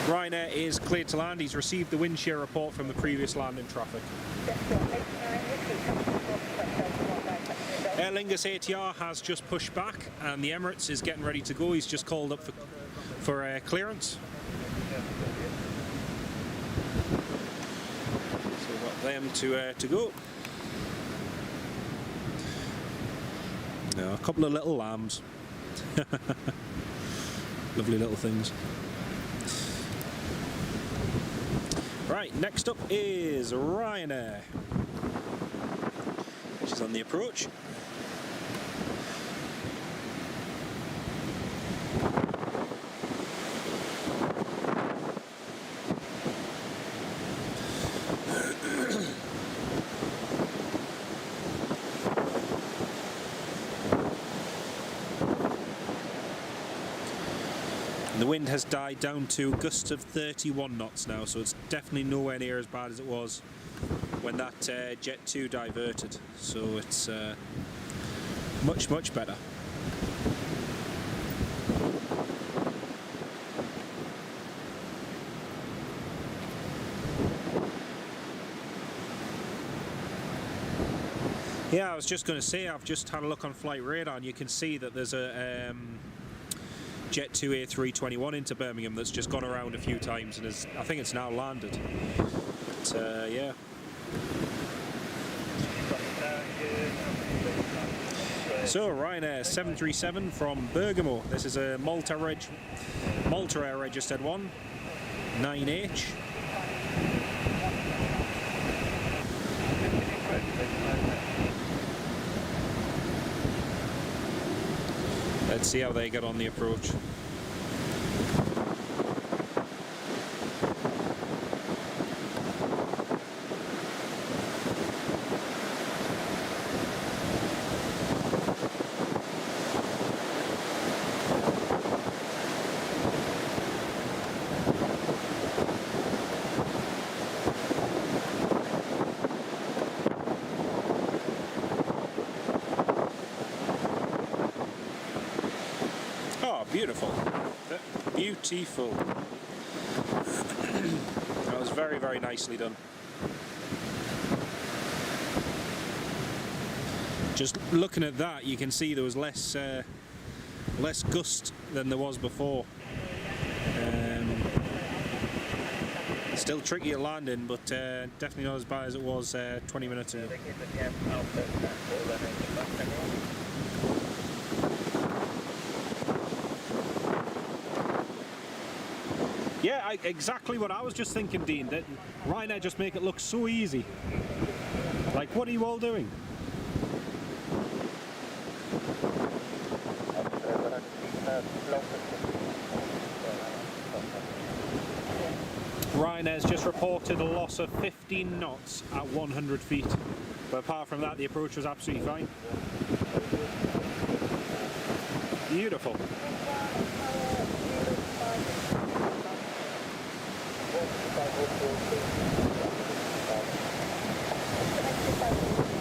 Ryanair is cleared to land. He's received the wind shear report from the previous landing traffic. Aer Lingus ATR has just pushed back and the Emirates is getting ready to go. He's just called up for clearance. So we've got them to go. Now, a couple of little lambs. Lovely little things. Right, next up is Ryanair, which is on the approach. The wind has died down to gusts of 31 knots now, so it's definitely nowhere near as bad as it was when that Jet 2 diverted. So it's much, much better. Yeah, I was just going to say, I've just had a look on Flight Radar and you can see that there's a Jet 2 A321 into Birmingham that's just gone around a few times and I think it's now landed. But yeah. So Ryanair 737 from Bergamo. This is a Malta Air registered one, 9H. Let's see how they get on the approach. Oh, beautiful. Beautiful. That was very, very nicely done. Just looking at that, you can see there was less gust than there was before. Still tricky at landing, but definitely not as bad as it was 20 minutes ago. Yeah, exactly what I was just thinking, Dean. That Ryanair just make it look so easy. Like, what are you all doing? Ryanair's just reported a loss of 15 knots at 100 feet. But apart from that, the approach was absolutely fine. Beautiful.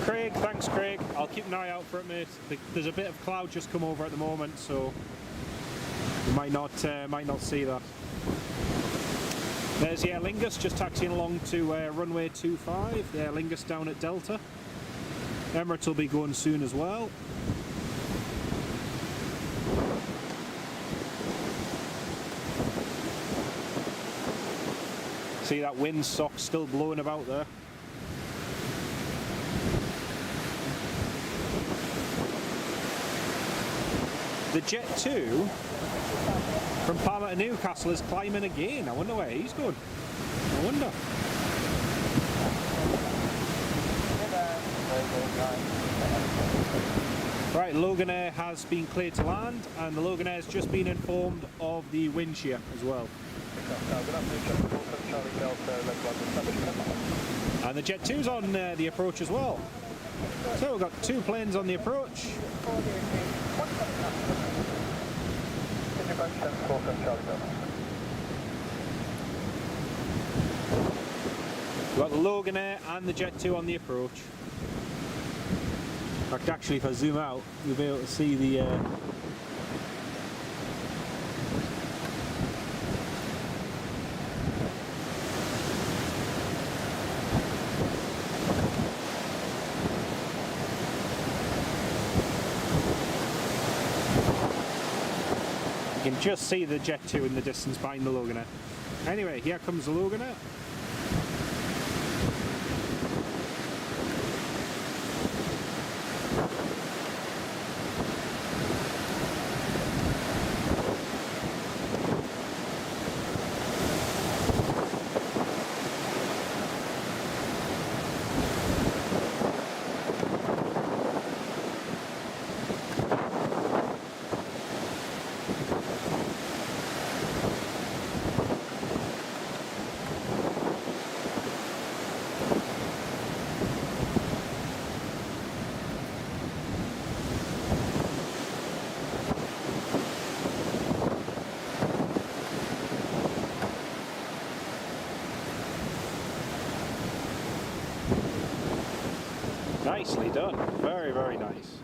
Craig, thanks Craig. I'll keep an eye out for it, mate. There's a bit of cloud just come over at the moment, so you might not see that. There's the Aer Lingus just taxiing along to runway 25. The Aer Lingus down at Delta. Emirates will be going soon as well. See that windsock still blowing about there. The Jet 2 from Palma to Newcastle is climbing again. I wonder where he's going. I wonder. Right, Loganair has been cleared to land, and the Loganair has just been informed of the wind shear as well. And the Jet 2's on the approach as well. So we've got two planes on the approach. We've got the Loganair and the Jet 2 on the approach. In fact, actually, if I zoom out, you'll be able to see the you can just see the Jet 2 in the distance behind the Loganair. Anyway, here comes the Loganair. Nicely done. Very, very nice.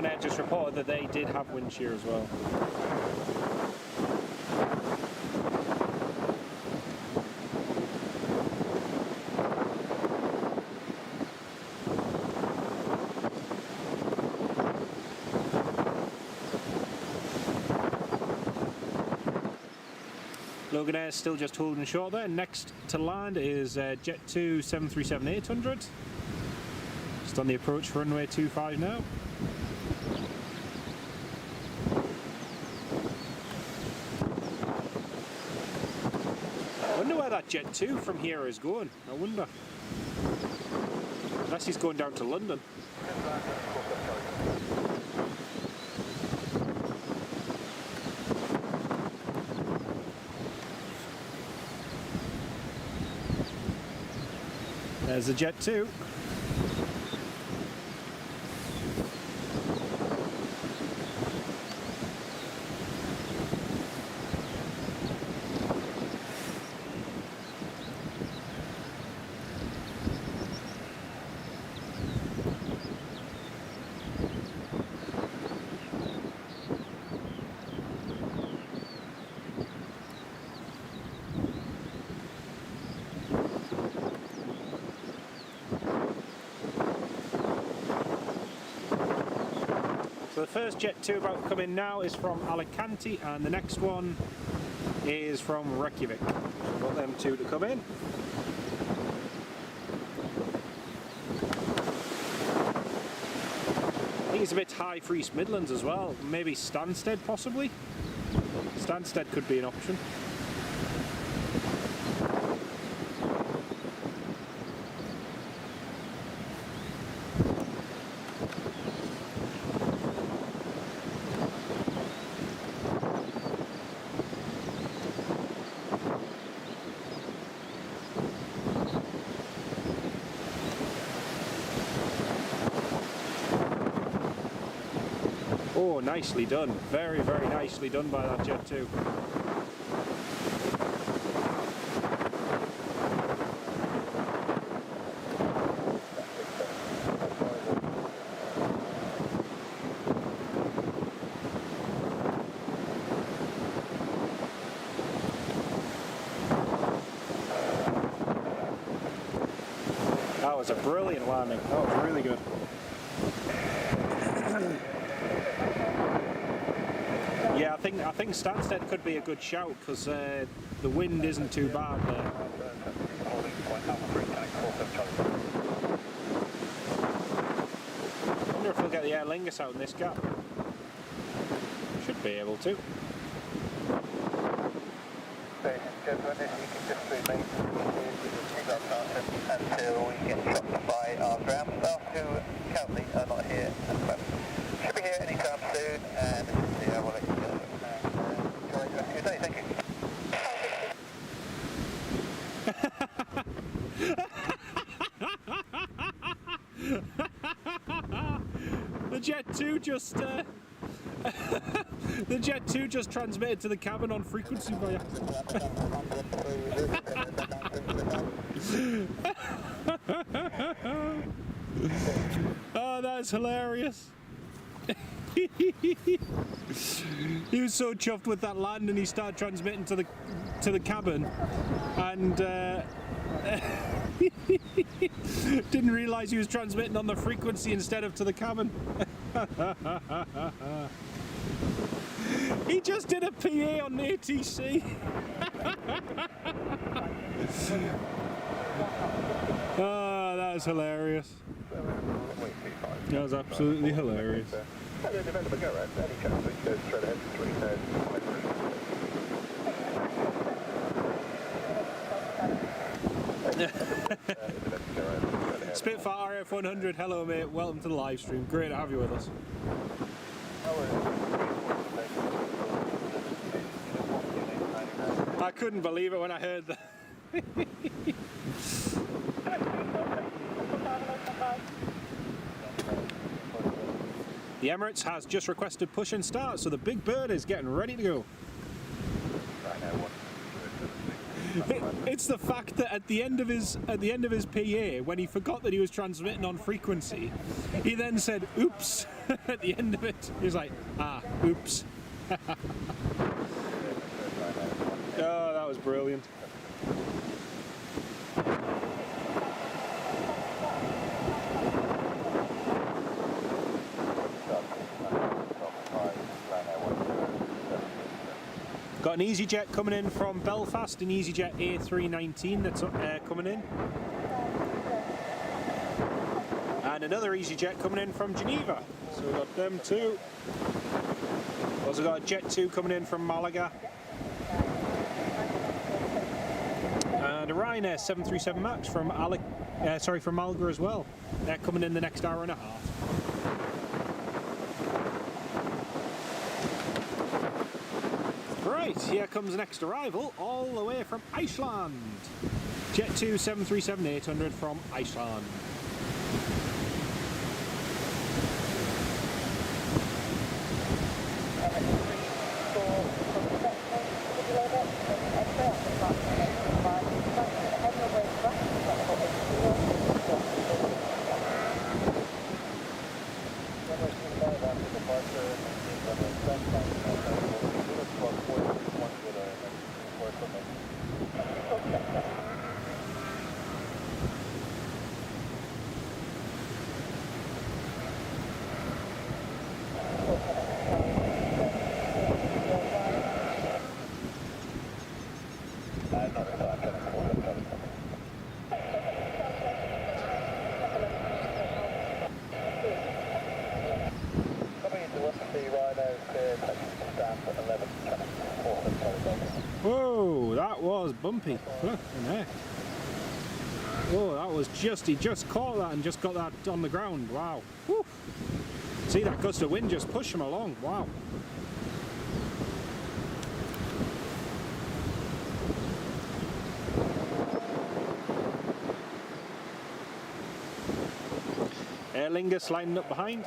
Loganair just reported that they did have wind shear as well. Loganair is still just holding short there. Next to land is Jet 2 737-800. Just on the approach for runway 25 now. I wonder where that Jet 2 from here is going. I wonder. Unless he's going down to London. There's the Jet 2. So the first Jet 2 about to come in now is from Alicante, and the next one is from Reykjavik. So we've got them two to come in. I think it's a bit high for East Midlands as well. Maybe Stansted possibly? Stansted could be an option. Oh, nicely done. Very, very nicely done by that Jet 2. That was a brilliant landing. That was really good. Yeah, I think Stansted could be a good shout because the wind isn't too bad there. I wonder if we'll get the Aer Lingus out in this gap. Should be able to. Until we get shot by our ground staff who currently are not here at the moment. Should be here anytime soon, and I will let you go. Enjoy the rest of your day, thank you. The Jet 2 just the Jet 2 just transmitted to the cabin on frequency by accident. Oh, that's hilarious. He was so chuffed with that land, and he started transmitting to the cabin, and didn't realise he was transmitting on the frequency instead of to the cabin. He just did a PA on the ATC. Oh, that was hilarious. That was absolutely hilarious. Spitfire RF100, hello mate, welcome to the live stream. Great to have you with us. I couldn't believe it when I heard that. The Emirates has just requested push and start, so the big bird is getting ready to go. It's the fact that at the end of his PA, when he forgot that he was transmitting on frequency, he then said "oops" at the end of it. He was like, oops. Oh, that was brilliant. Got an EasyJet coming in from Belfast, an EasyJet A319 that's coming in. And another EasyJet coming in from Geneva. So we've got them two. Also got a Jet 2 coming in from Malaga. And a Ryanair 737 MAX from from Malaga as well. They're coming in the next hour and a half. Right, here comes the next arrival, all the way from Iceland. Jet 2 737-800 from Iceland. Whoa, that was bumpy. Flipping heck. Oh, that was he just caught that and just got that on the ground. Wow. Woo. See that gust of wind just push him along. Wow. Aer Lingus lining up behind.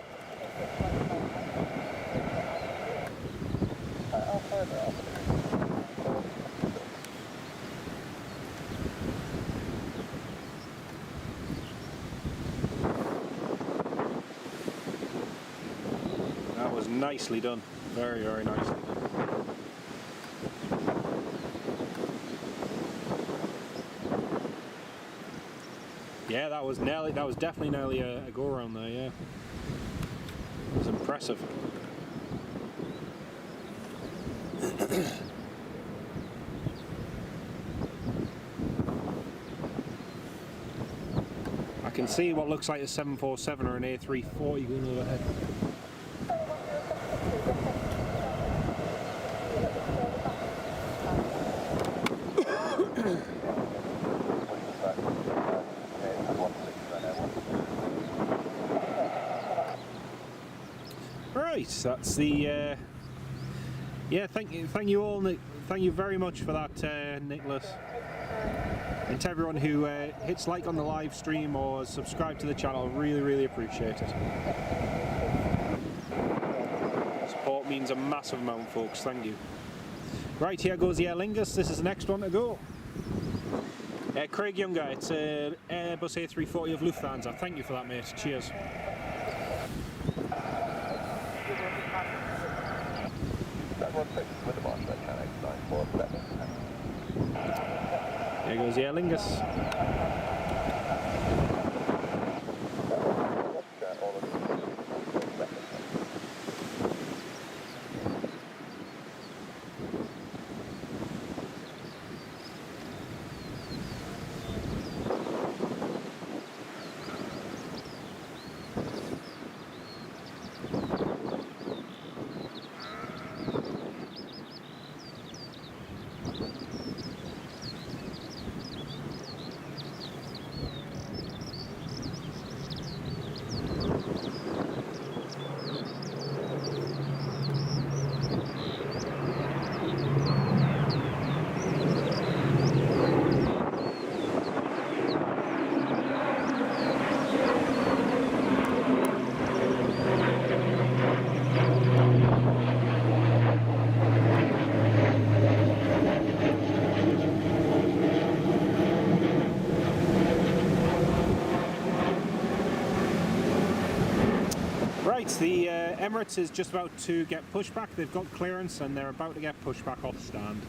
That was nicely done. Very, very nicely done. Yeah, that was definitely nearly a go around there, yeah. It was impressive. I can see what looks like a 747 or an A340 going overhead. Right, that's the yeah, thank you all, thank you very much for that, Nicholas, and to everyone who hits like on the live stream or subscribe to the channel. Really appreciate it. Support means a massive amount, folks. Thank you. Right, here goes the Aer Lingus. This is the next one to go. Craig Younger, it's Airbus A340 of Lufthansa. Thank you for that, mate. Cheers. There goes the Aer Lingus. Right, the Emirates is just about to get pushed back. They've got clearance and they're about to get pushed back off stand.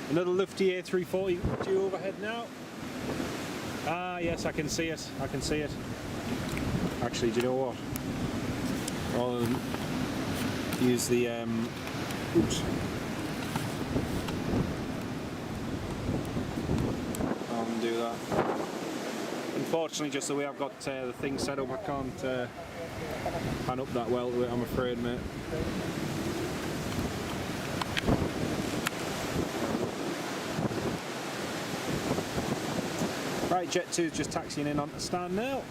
Another lufty A340 due overhead now. Ah, yes, I can see it. I can see it. Actually, do you know what? I'll use the oops. I'll undo that. Unfortunately, just the way I've got the thing set up, I can't pan up that well to it, I'm afraid, mate. Right, Jet 2 is just taxiing in onto stand now.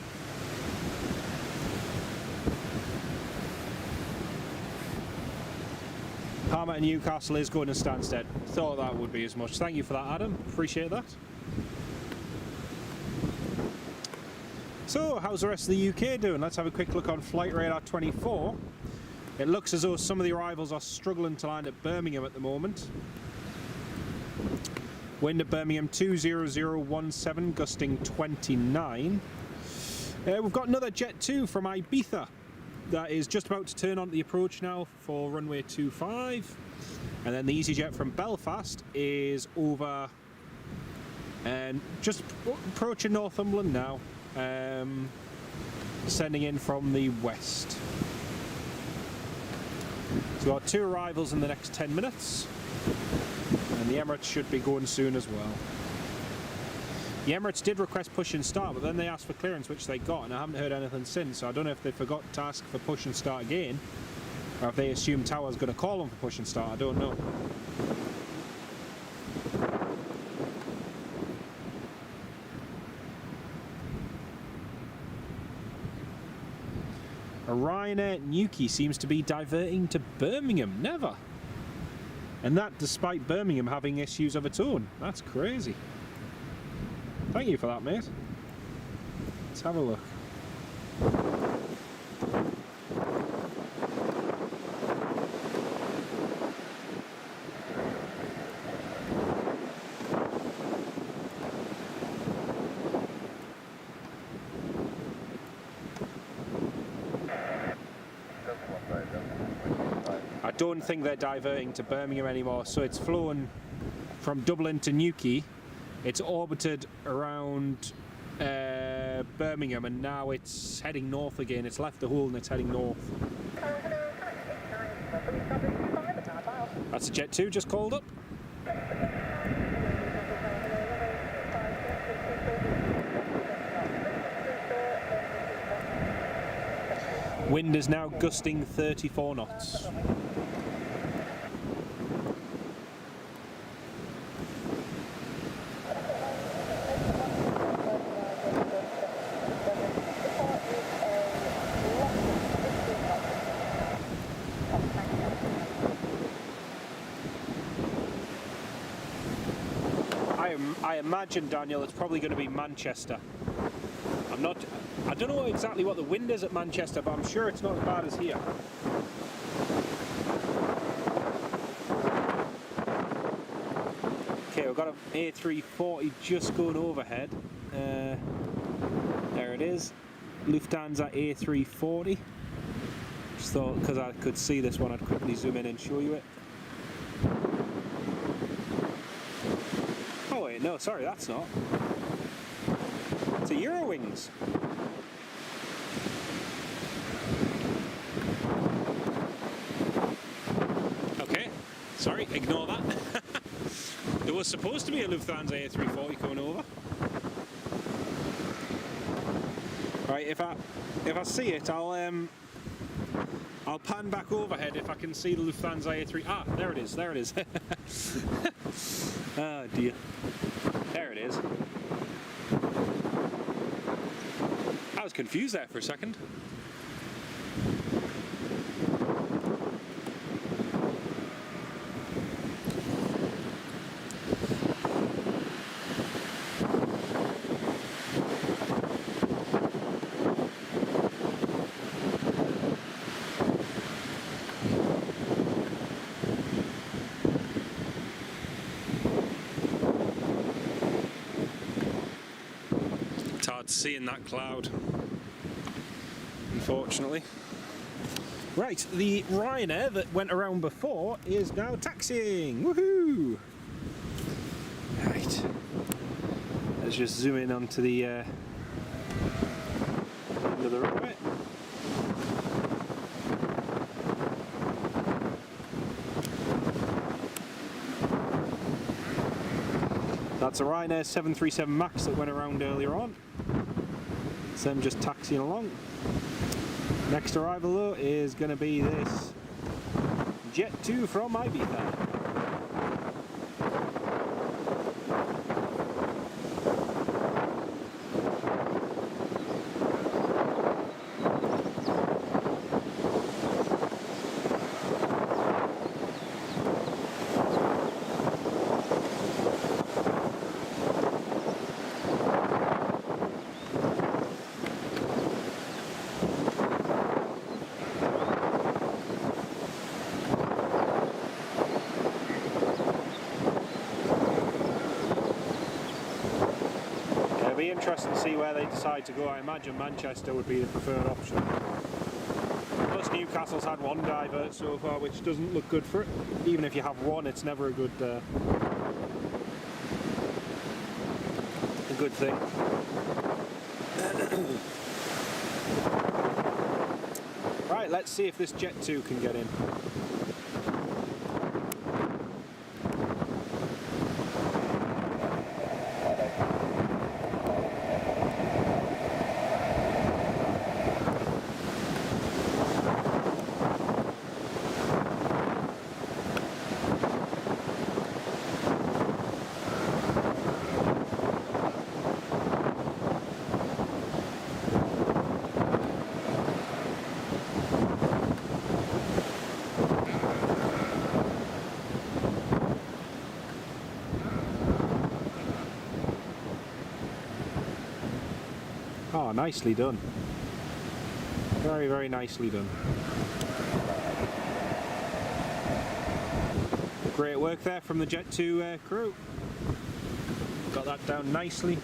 Palmer to Newcastle is going to Stansted. Thought that would be as much. Thank you for that, Adam. Appreciate that. So, how's the rest of the UK doing? Let's have a quick look on Flight Radar 24. It looks as though some of the arrivals are struggling to land at Birmingham at the moment. Wind at Birmingham 20017, gusting 29. We've got another Jet 2 from Ibiza that is just about to turn onto the approach now for runway 25. And then the EasyJet from Belfast is over and just approaching Northumberland now, sending in from the west. So we've got 2 arrivals in the next 10 minutes. And the Emirates should be going soon as well. The Emirates did request push and start, but then they asked for clearance, which they got, and I haven't heard anything since. So I don't know if they forgot to ask for push and start again, or if they assumed Tower's going to call them for push and start. I don't know. A Ryanair Newquay seems to be diverting to Birmingham. Never. And that despite Birmingham having issues of its own. That's crazy. Thank you for that, mate. Let's have a look. I don't think they're diverting to Birmingham anymore, so it's flown from Dublin to Newquay. It's orbited around Birmingham, and now it's heading north again. It's left the hole and it's heading north. That's a Jet 2 just called up. Wind is now gusting 34 knots. I imagine, Daniel, it's probably going to be Manchester. I don't know exactly what the wind is at Manchester, but I'm sure it's not as bad as here. Okay, we've got an A340 just going overhead. There it is. Lufthansa A340. Just thought, because I could see this one, I'd quickly zoom in and show you it. Oh wait, no, sorry, that's not. It's a Eurowings. Okay, sorry, ignore that. There was supposed to be a Lufthansa A340 coming over. Right, if I see it, I'll pan back overhead if I can see the Lufthansa A3. Ah, there it is. There it is. Oh dear. There it is. I was confused there for a second. It's hard to see in that cloud. unfortunately. Right, the Ryanair that went around before is now taxiing. Woohoo! Right, let's just zoom in onto the end of the runway. That's a Ryanair 737 MAX that went around earlier on. It's them just taxiing along. Next arrival though is going to be this Jet 2 from Ibiza. It'll be interesting to see where they decide to go. I imagine Manchester would be the preferred option. Plus Newcastle's had one divert so far, which doesn't look good for it. Even if you have one, it's never a good thing. Right, let's see if this Jet 2 can get in. Oh, nicely done. Very, very nicely done. Great work there from the Jet 2 crew. Got that down nicely.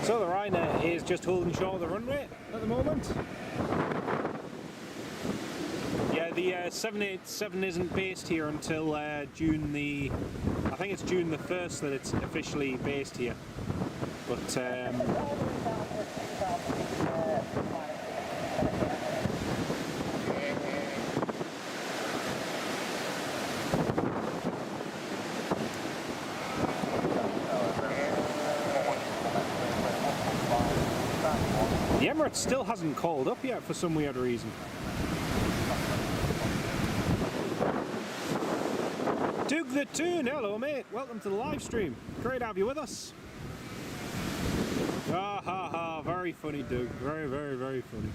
So the Ryanair is just holding short of the runway at the moment. Yeah, the 787 isn't based here until June the... I think it's June the 1st that it's officially based here. But the Emirates still hasn't called up yet for some weird reason. Doug the Toon, hello mate, welcome to the live stream. Great to have you with us. Ah ha ha, very funny Doug, very, very, very funny.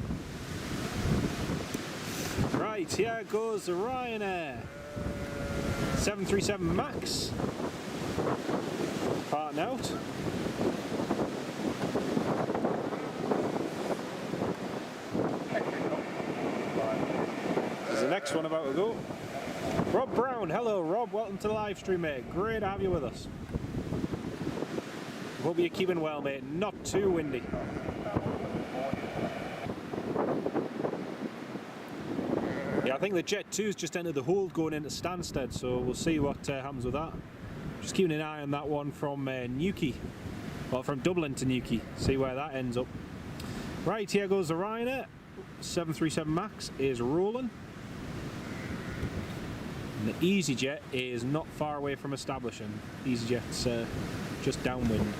Right, here goes the Ryanair 737 MAX. Parting out. There's the next one about to go. Rob Brown, hello Rob, welcome to the live stream mate, great to have you with us. Hope you're keeping well mate, not too windy. Yeah, I think the Jet 2's just entered the hold going into Stansted, so we'll see what happens with that. Just keeping an eye on that one from Newquay, well from Dublin to Newquay, see where that ends up. Right, here goes the Ryanair 737 MAX is rolling. And the EasyJet is not far away from establishing. EasyJet's just downwind.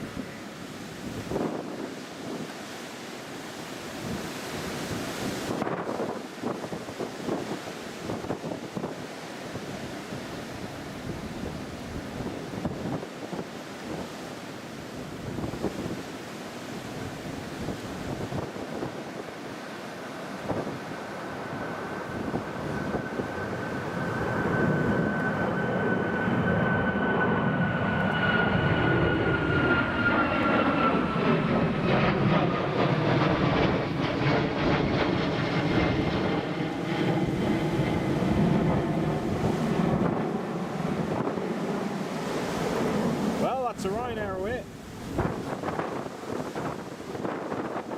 lots of Ryanair away.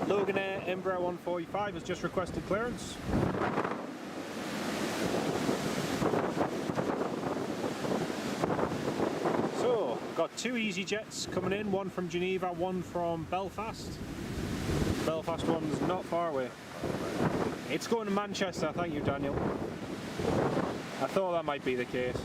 Loganair Embraer 145 has just requested clearance. So, we've got 2 EasyJets coming in, one from Geneva, one from Belfast. Belfast one's not far away. It's going to Manchester, thank you Daniel. I thought that might be the case.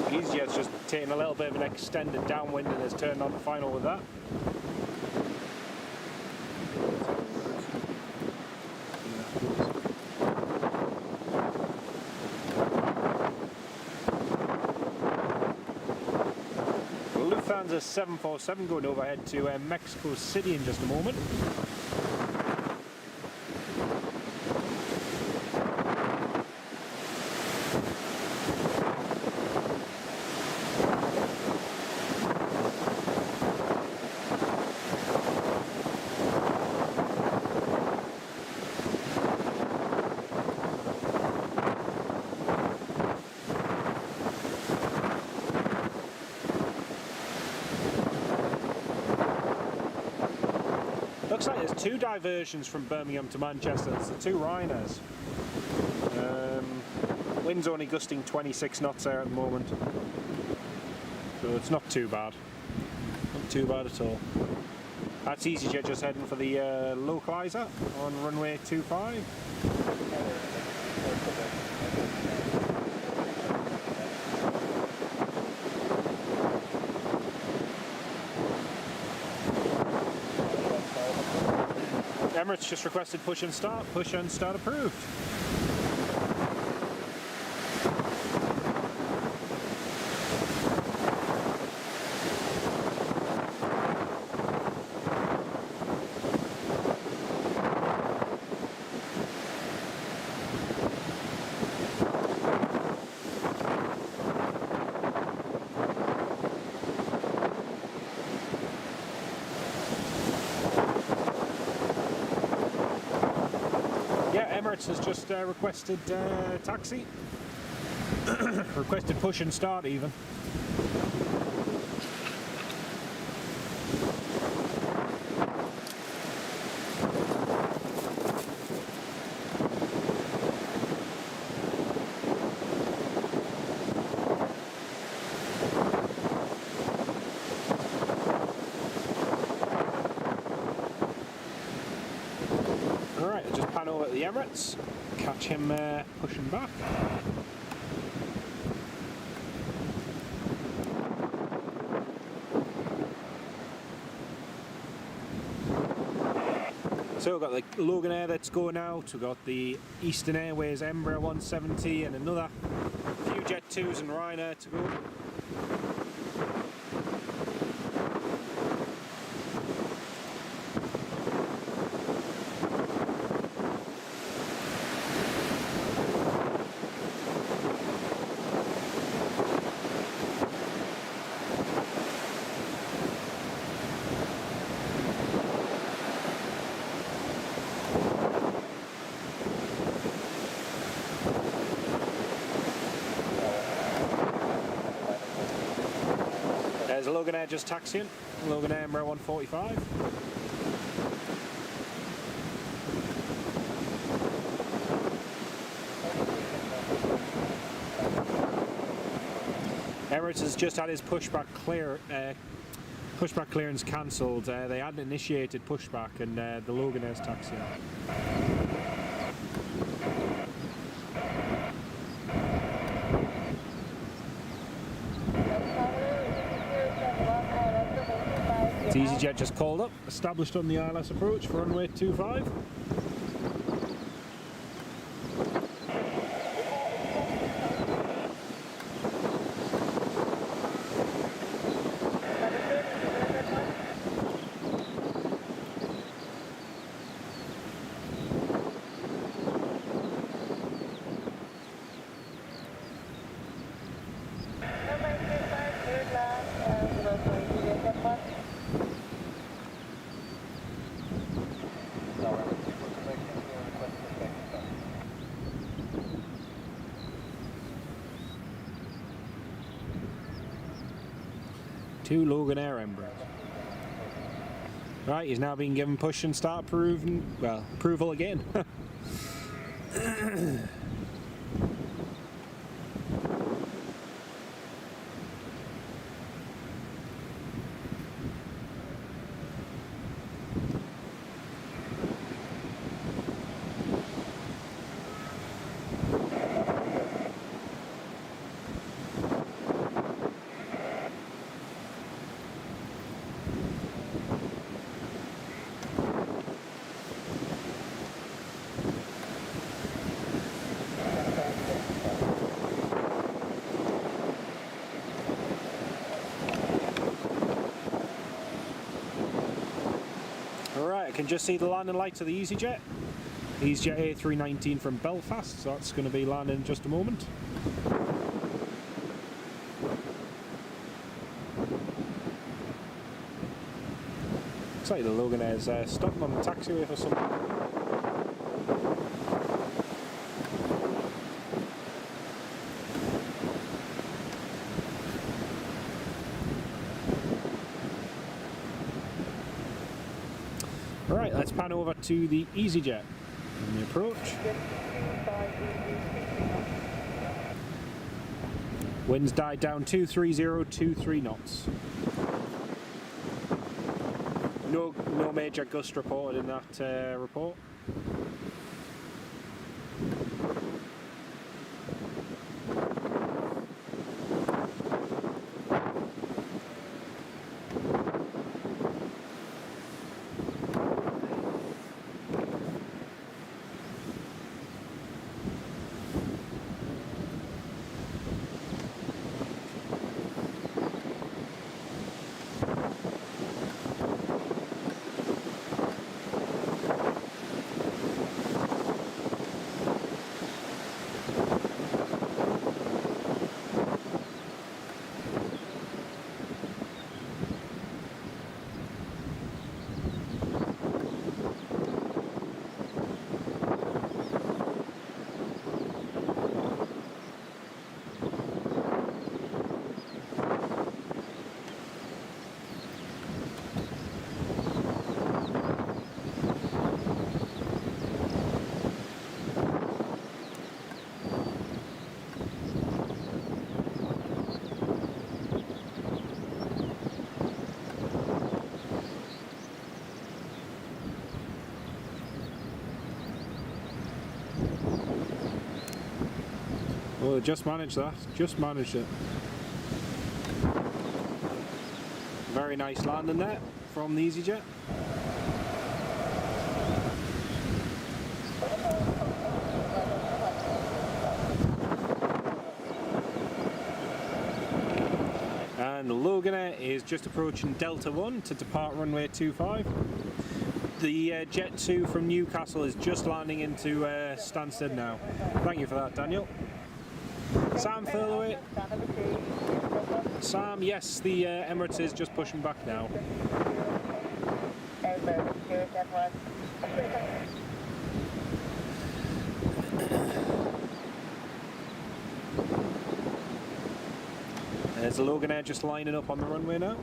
EasyJet's just taking a little bit of an extended downwind and has turned on the final with that. Lufthansa 747 going overhead to Mexico City in just a moment. Looks like there's 2 diversions from Birmingham to Manchester. There's the 2 Ryanairs. Wind's only gusting 26 knots there at the moment, so it's not too bad. Not too bad at all. That's EasyJet just heading for the localizer on runway 25. Emirates just requested push and start approved. Emirates has just requested taxi. Requested push and start even. Alright, just pan over to the Emirates, catch him pushing back. So we've got the Loganair that's going out, we've got the Eastern Airways Embraer 170 and another few Jet 2s and Ryanair to go. There's a Loganair just taxiing, Loganair Embraer 145. Emirates has just had his pushback clearance cancelled. They hadn't initiated pushback, and the Loganair's taxiing. EasyJet just called up, established on the ILS approach for runway 25. 2 Loganair Embraers. Right, he's now been given push and start approval again. Alright, I can just see the landing lights of the EasyJet. EasyJet A319 from Belfast, so that's going to be landing in just a moment. Looks like the Loganair's stopping on the taxiway for something. Right, let's pan over to the EasyJet on the approach. Winds died down 230, 23 knots. No major gust reported in that report. Well, just managed that. Just managed it. Very nice landing there from the EasyJet. And Loganair is just approaching Delta 1 to depart runway 25. The Jet 2 from Newcastle is just landing into Stansted now. Thank you for that, Daniel. Sam, further away. Sam, yes, the Emirates is just pushing back now. There's the Loganair just lining up on the runway now.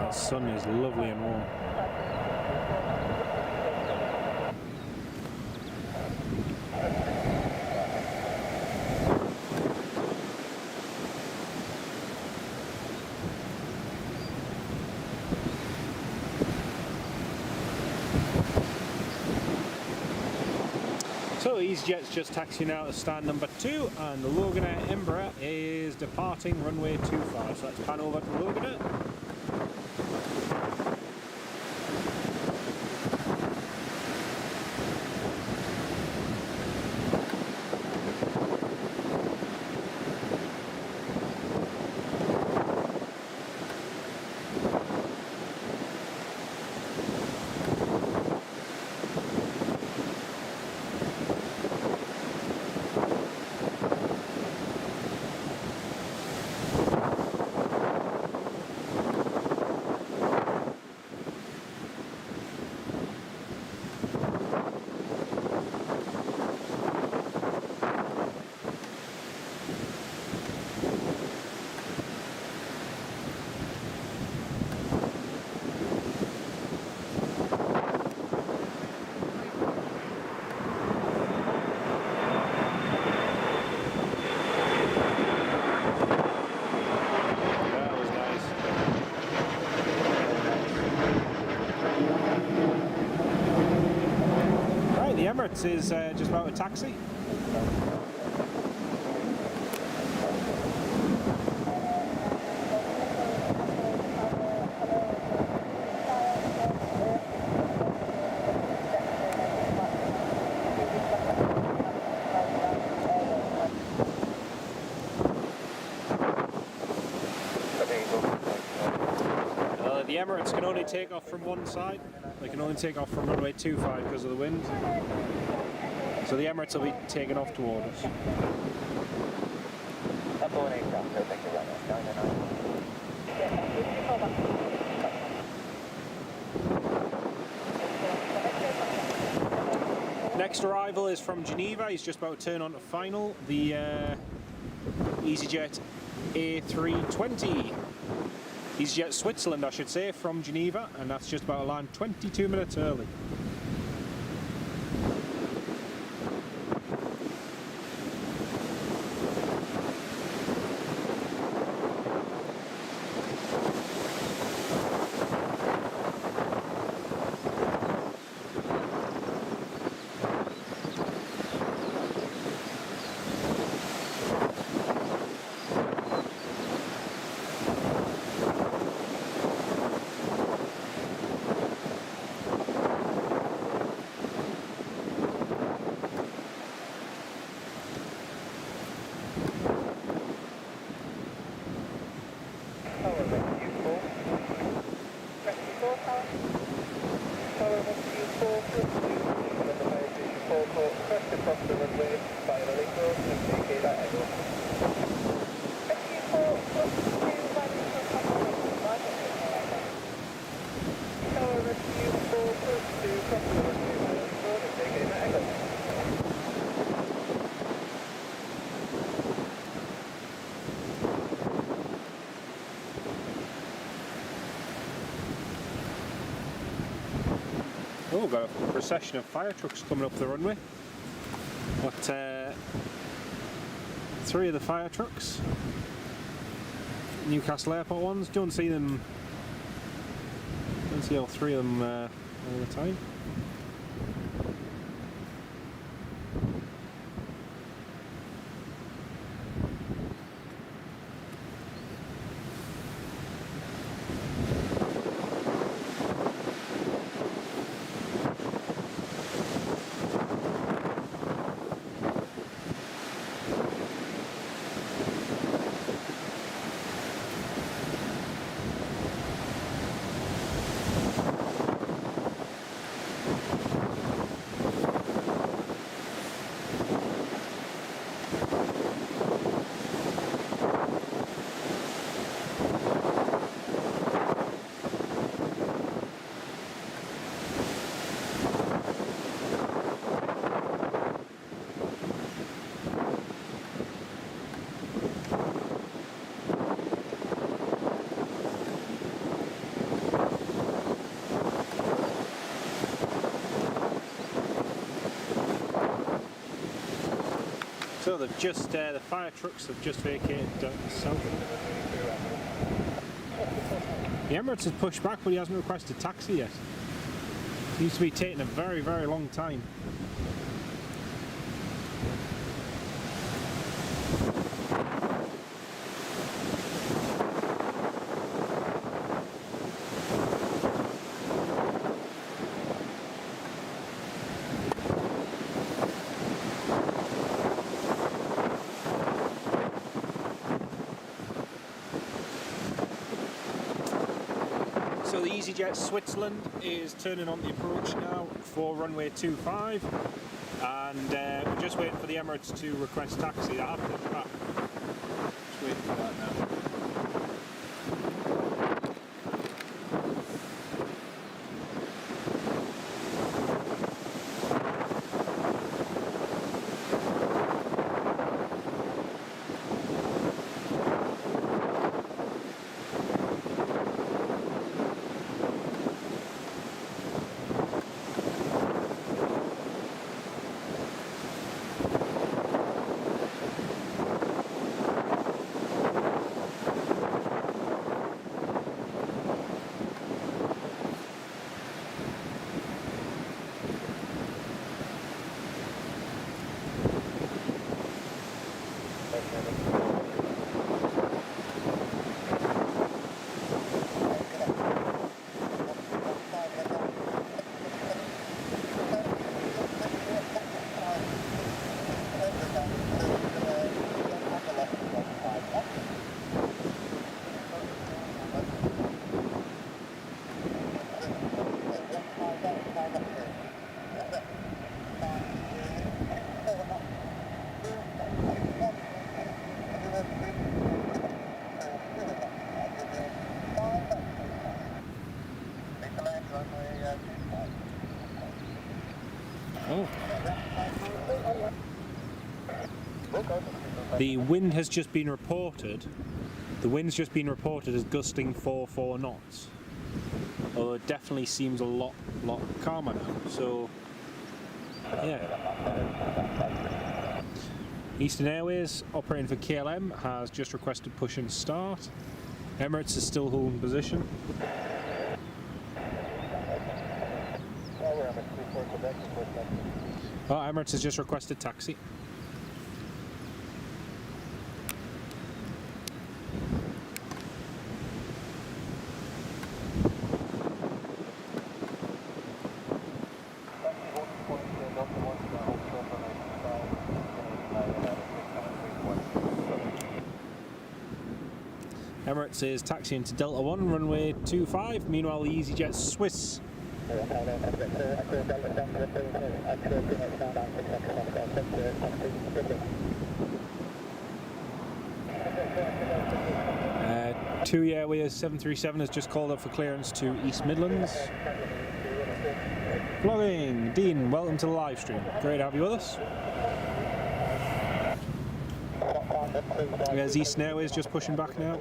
The sun is lovely and warm. So EasyJet's just taxiing out of stand number 2 and the Loganair Embraer is departing runway 25. So let's pan over to Loganair. Emirates is just about a taxi. The Emirates can only take off from one side. They can only take off from runway 25 because of the wind. So the Emirates will be taking off toward us. Next arrival is from Geneva. He's just about to turn on to final. The EasyJet A320. EasyJet Switzerland, I should say, from Geneva, and that's just about to land 22 minutes early. Oh, we've got a procession of fire trucks coming up the runway. Got 3 of the fire trucks, Newcastle Airport ones. Don't see them. Don't see all 3 of them all the time. So they've just, the fire trucks have just vacated south. The Emirates has pushed back, but he hasn't requested a taxi yet. It seems to be taking a very, very long time. So the EasyJet Switzerland is turning on the approach now for runway 25, and we're just waiting for the Emirates to request taxi. That happened back. Just waiting for that now. The wind has just been reported. The wind's just been reported as gusting 4 knots. Although it definitely seems a lot calmer now. So yeah. Eastern Airways, operating for KLM, has just requested push and start. Emirates is still holding position. Oh, Emirates has just requested taxi. Emirates is taxiing to Delta 1, runway 25. Meanwhile, the EasyJet Swiss. TUI Airways 737 has just called up for clearance to East Midlands. Vlogging, Dean, welcome to the live stream. Great to have you with us. There's Eastern Airways just pushing back now.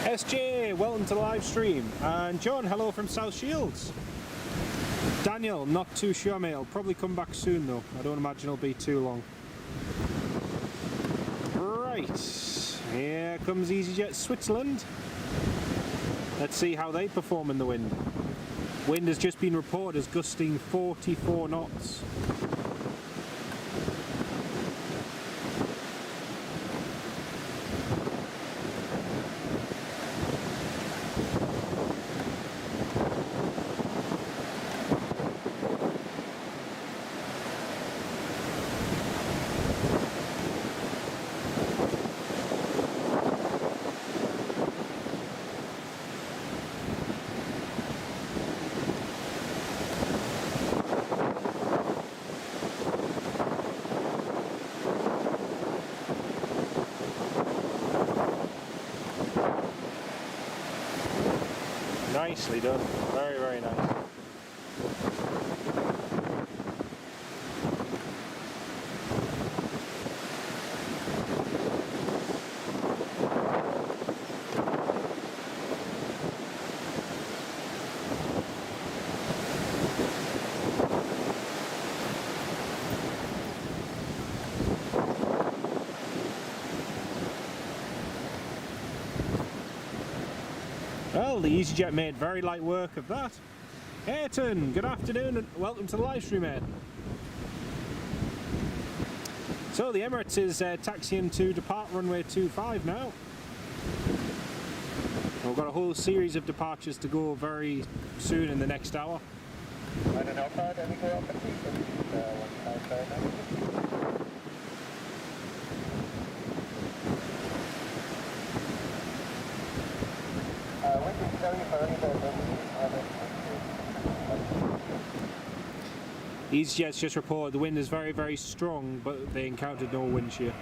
SJ, welcome to the live stream. And John, hello from South Shields. Daniel, not too sure, mate. I'll probably come back soon though. I don't imagine it'll be too long. Right, here comes EasyJet Switzerland. Let's see how they perform in the wind. Wind has just been reported as gusting 44 knots. Nicely done. Very, very nice. Well, the EasyJet made very light work of that. Ayrton, good afternoon and welcome to the live stream, Ed. So the Emirates is taxiing to depart runway 25 now. We've got a whole series of departures to go very soon in the next hour. EasyJet's just reported the wind is very, very strong, but they encountered no wind shear.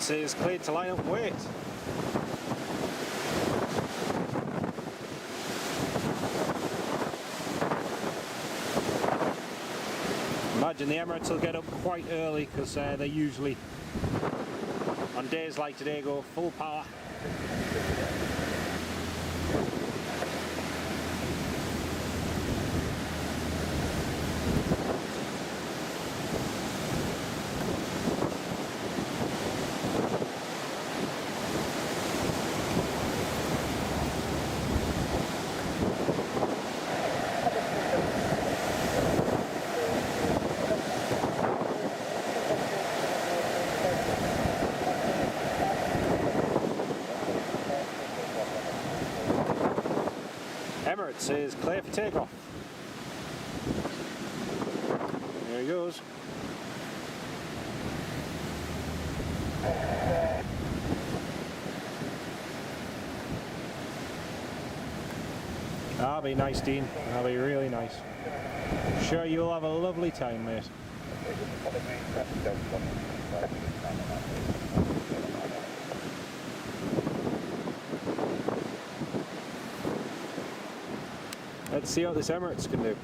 Emirates is cleared to line up and wait. Imagine the Emirates will get up quite early because they usually, on days like today, go full power. Emirates is clear for takeoff. There he goes. That'll be nice, Dean. That'll be really nice. Sure, you'll have a lovely time, mate. Let's see what this Emirates can do.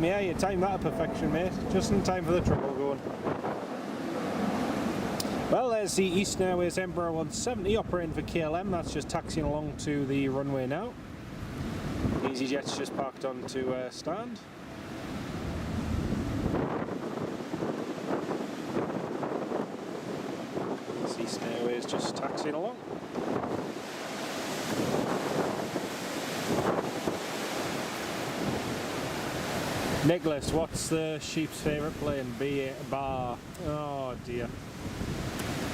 Yeah, you timed that to perfection, mate. Just in time for the trouble going. Well, there's the Eastern Airways Embraer 170 operating for KLM. That's just taxiing along to the runway now. EasyJet's just parked onto stand. This Eastern Airways just taxiing along. Nicholas, what's the sheep's favourite plane? Bar. Oh dear.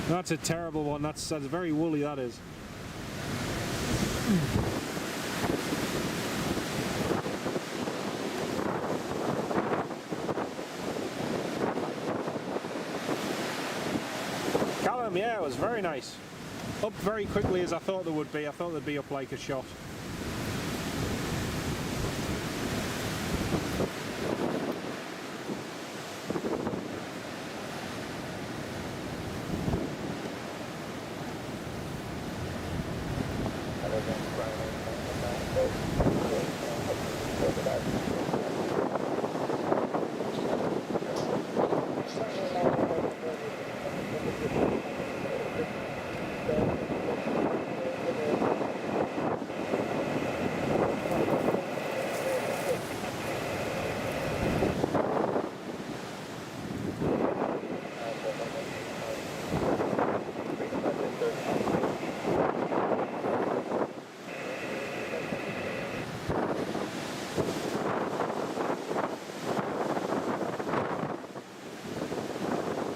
That's a terrible one. That's very woolly, that is. Callum, yeah, it was very nice. Up very quickly as I thought there would be. I thought they'd be up like a shot.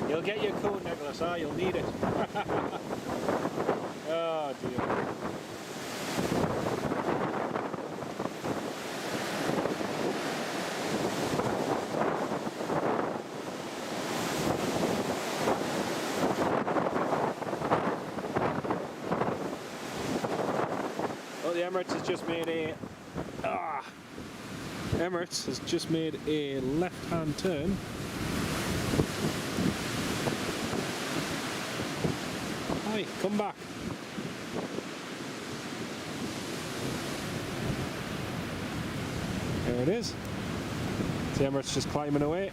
You'll get your code, Nicholas, you'll need it. Oh dear. Well, the Emirates has just made a Emirates has just made a left-hand turn. Hi, come back. There it is. The Emirates just climbing away.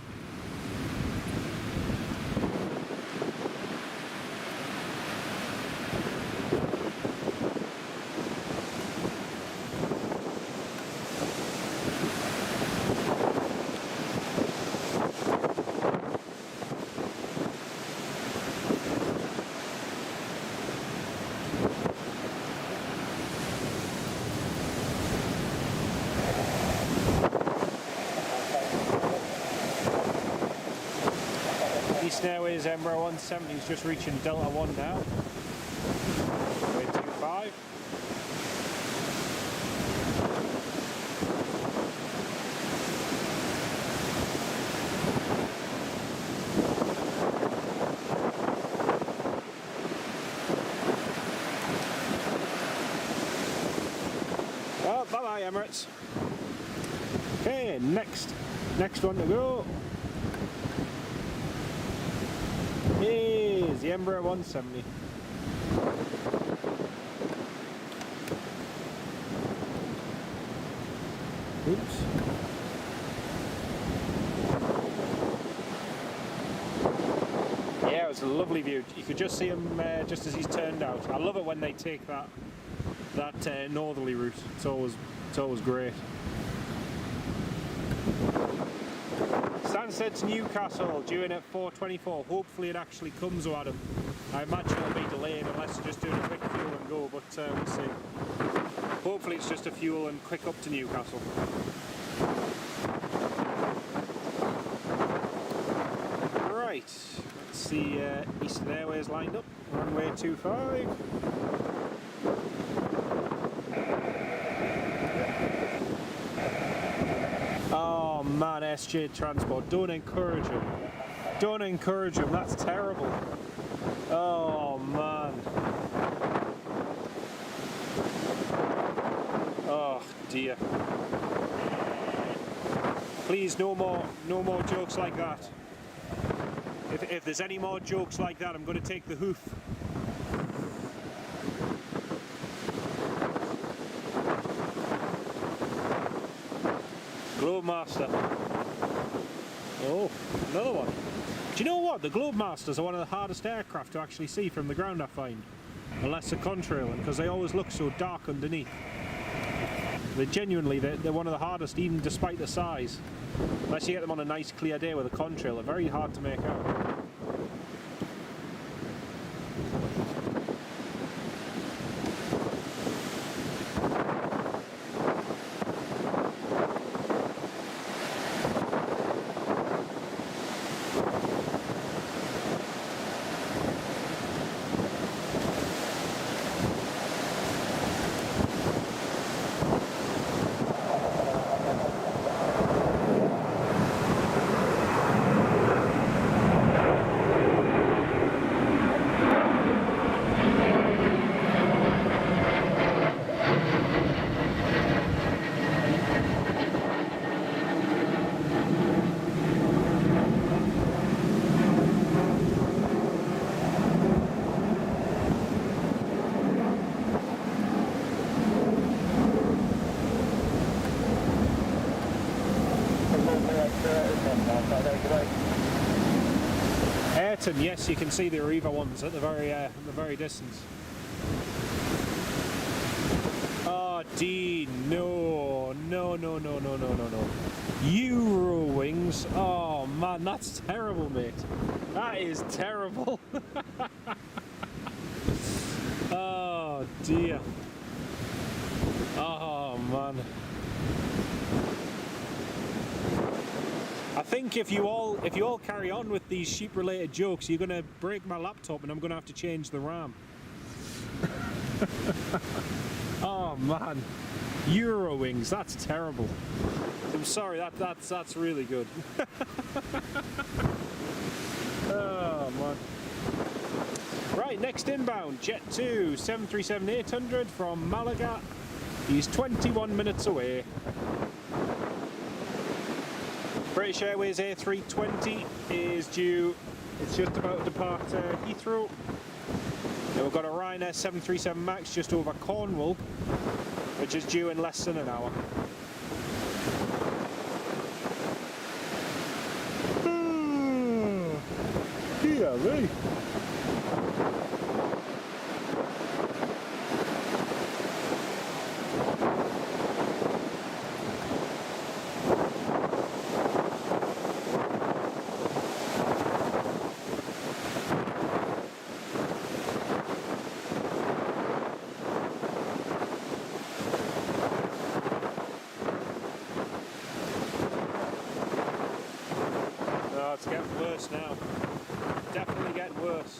Eastern Airways Embraer 170 is just reaching Delta 1 now. 25. Well, bye-bye Emirates. Okay, next one to go is the Embraer 170. Oops. Yeah, it was a lovely view. You could just see him just as he's turned out. I love it when they take that northerly route. It's always great. Stansted to Newcastle, due in at 4:24. Hopefully it actually comes, Adam. I imagine it'll be delayed unless you're just doing a quick fuel and go, but we'll see. Hopefully it's just a fuel and quick up to Newcastle. Right, let's see Eastern Airways lined up, runway 25. Oh man, SJ Transport, don't encourage him. Don't encourage him, that's terrible. Oh man. Oh dear. Please, no more jokes like that. If there's any more jokes like that, I'm going to take the hoof. Globemaster. Oh, another one. Do you know what? The Globemasters are one of the hardest aircraft to actually see from the ground, I find. Unless they're contrailing, because they always look so dark underneath. They're one of the hardest, even despite the size. Unless you get them on a nice clear day with a contrail, they're very hard to make out. Ayrton, yes, you can see the Arriva ones at the very distance. Oh, Dean, no. Eurowings, oh man, that's terrible, mate. That is terrible. Oh dear. Oh man. I think if you all carry on with these sheep-related jokes, you're going to break my laptop and I'm going to have to change the RAM. Oh man, Eurowings, that's terrible. I'm sorry, that's really good. Oh man. Right, next inbound, Jet 2, 737-800 from Malaga. He's 21 minutes away. British Airways A320 is due, it's just about to depart Heathrow. Then we've got a Ryanair 737 MAX just over Cornwall, which is due in less than an hour. heavy. Oh, it's getting worse now. Definitely getting worse.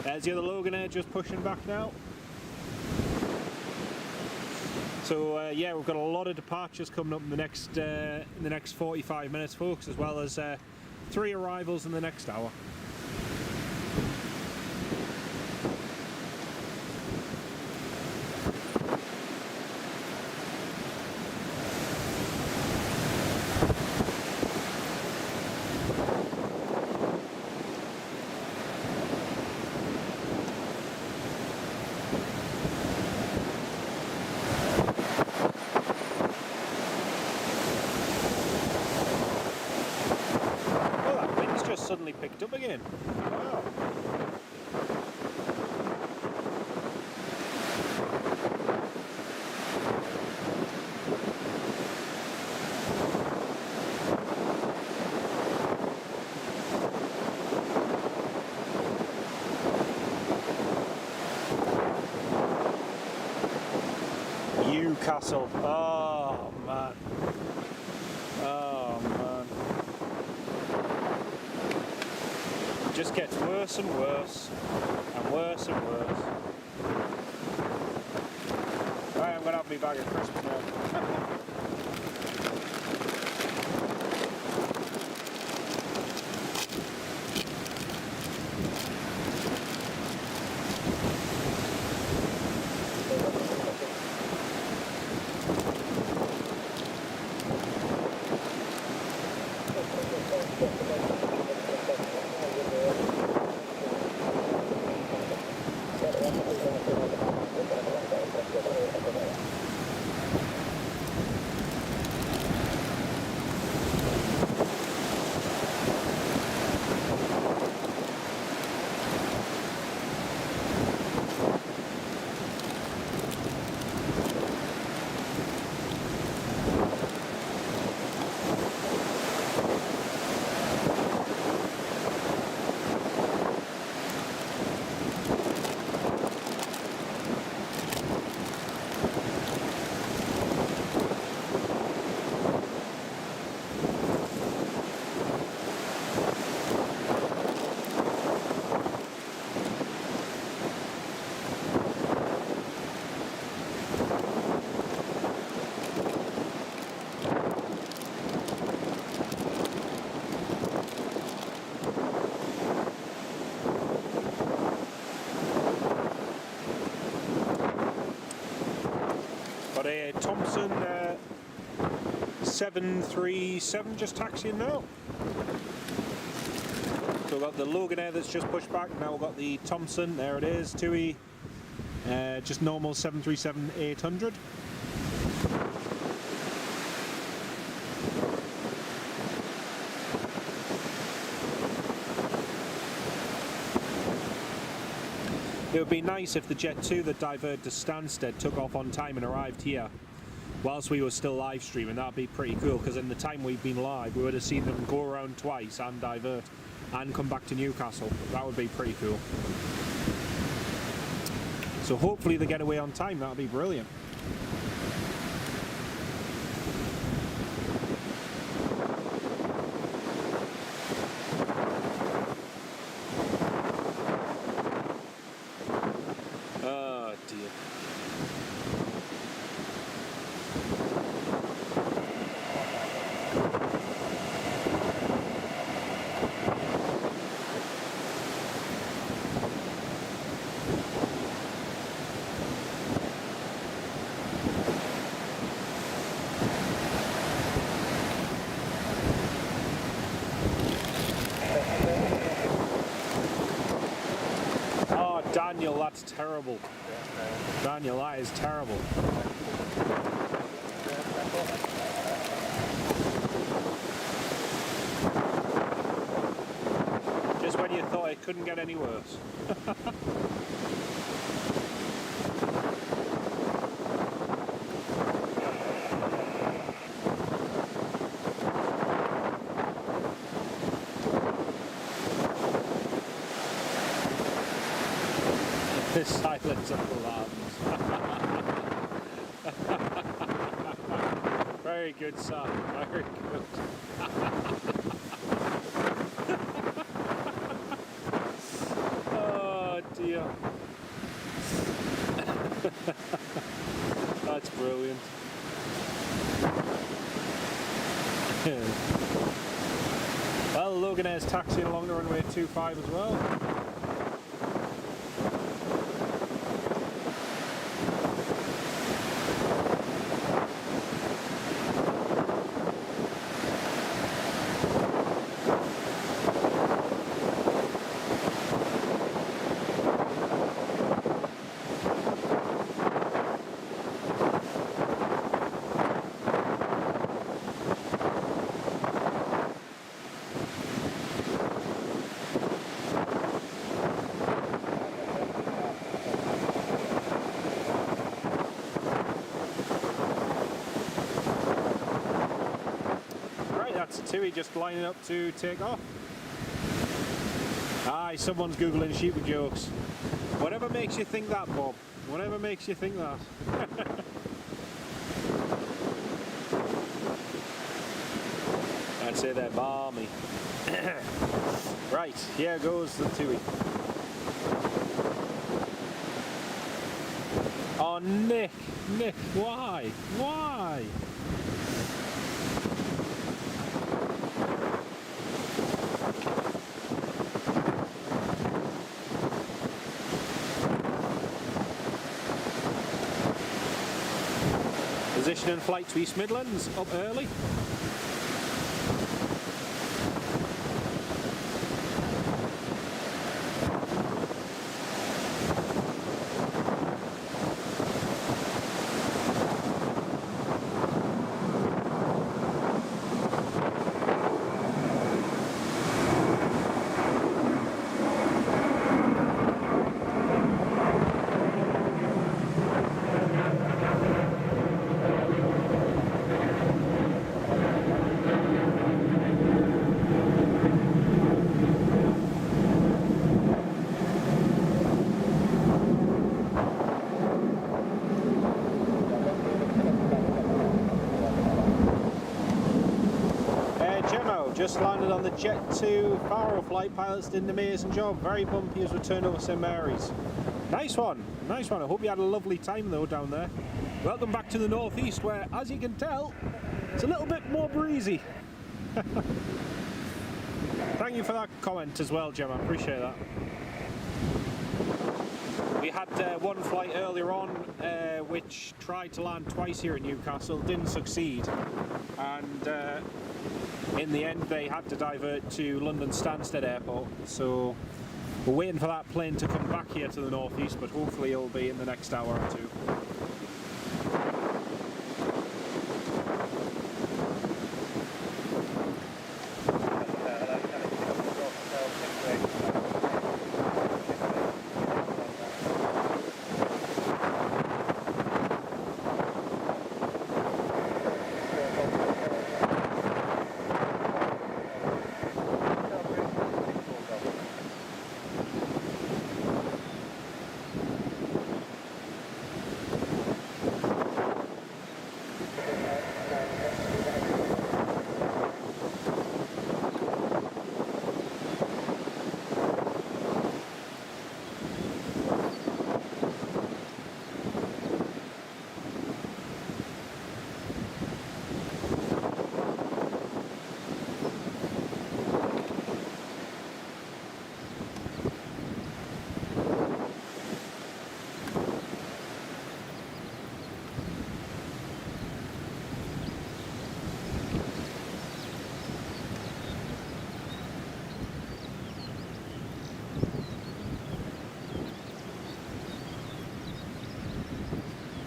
There's the other Logan Air just pushing back now. So yeah, we've got a lot of departures coming up in the next 45 minutes, folks, as well as 3 arrivals in the next hour. Suddenly picked up again. Wow. Newcastle. Oh man. Oh man. It just gets worse and worse and worse and worse. Right, I'm gonna have my bag of crisps now. Got a Thompson 737 just taxiing now. So we've got the Logan Air that's just pushed back. Now we've got the Thompson, there it is, TUI, just normal 737-800. It would be nice if the Jet 2 that diverted to Stansted took off on time and arrived here whilst we were still live streaming. That'd be pretty cool, because in the time we've been live we would have seen them go around twice and divert and come back to Newcastle. That would be pretty cool. So hopefully they get away on time. That'd be brilliant. Oh dear. Oh, Daniel, that's terrible. Daniel, that is terrible. couldn't get any worse. The silence of the lambs. Very good, Sam. Very good. Oh dear. That's brilliant. Well, Loganair's taxiing along the runway 25 as well. Tui just lining up to take off. Aye, someone's googling sheepy jokes. Whatever makes you think that, Bob. Whatever makes you think that. I'd say they're balmy. Right, here goes the Tui. Oh, Nick, why? Why? Position and flight to East Midlands, up early. Just landed on the Jet 2 Faro flight. Pilots did an amazing job. Very bumpy as we turned over St Mary's. Nice one, nice one. I hope you had a lovely time though down there. Welcome back to the northeast where, as you can tell, it's a little bit more breezy. Thank you for that comment as well, Gemma. Appreciate that. We had one flight earlier on which tried to land twice here in Newcastle, didn't succeed, and in the end they had to divert to London Stansted Airport, so we're waiting for that plane to come back here to the northeast, but hopefully it'll be in the next hour or two.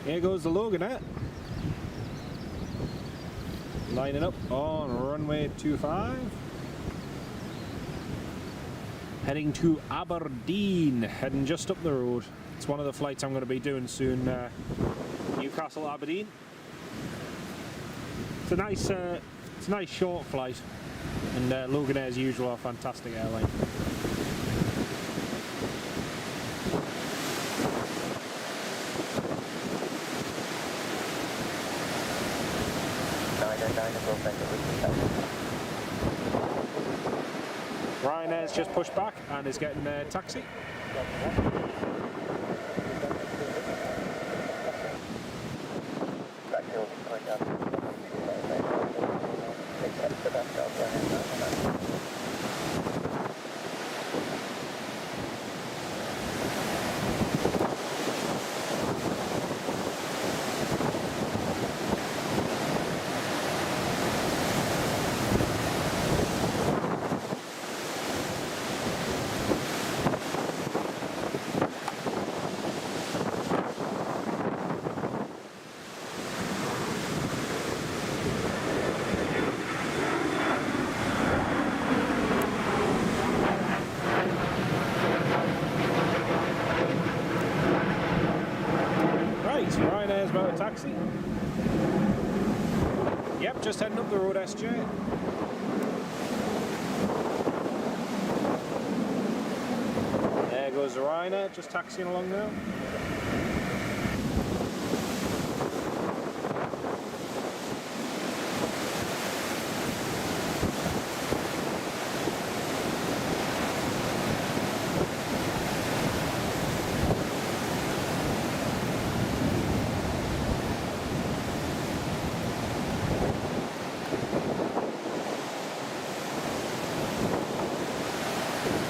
Here goes the Loganair, lining up on runway 25. heading to Aberdeen, heading just up the road. It's one of the flights I'm going to be doing soon, Newcastle Aberdeen. It's a nice short flight, and Loganair as usual are a fantastic airline. Ryanair's just pushed back and is getting a taxi. Ryanair's about a taxi. Yep, just heading up the road, SJ. There goes the Ryanair, just taxiing along now.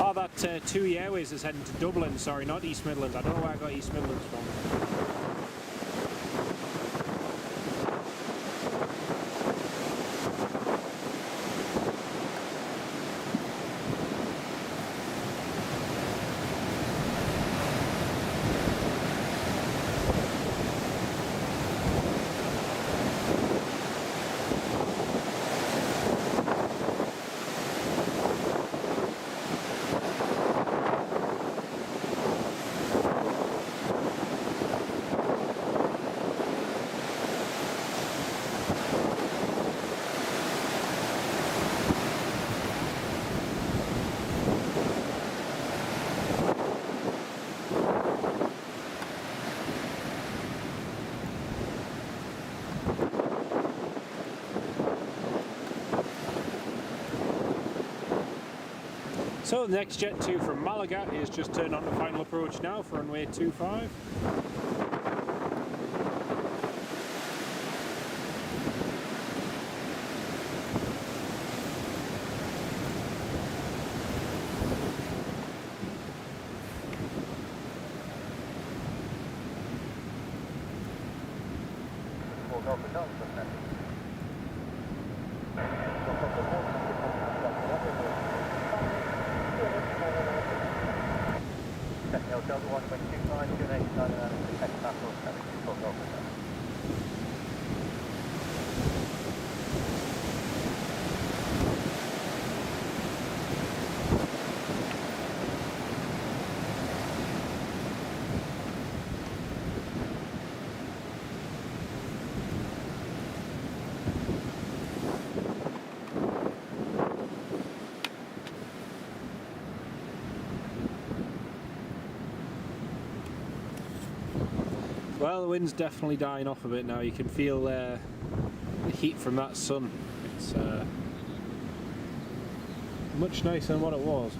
Oh, that TUI Airways is heading to Dublin, sorry, not East Midlands. I don't know where I got East Midlands from. So the next jet 2 from Malaga is just turned on to final approach now for runway 25. Well, the wind's definitely dying off a bit now. You can feel the heat from that sun. It's much nicer than what it was.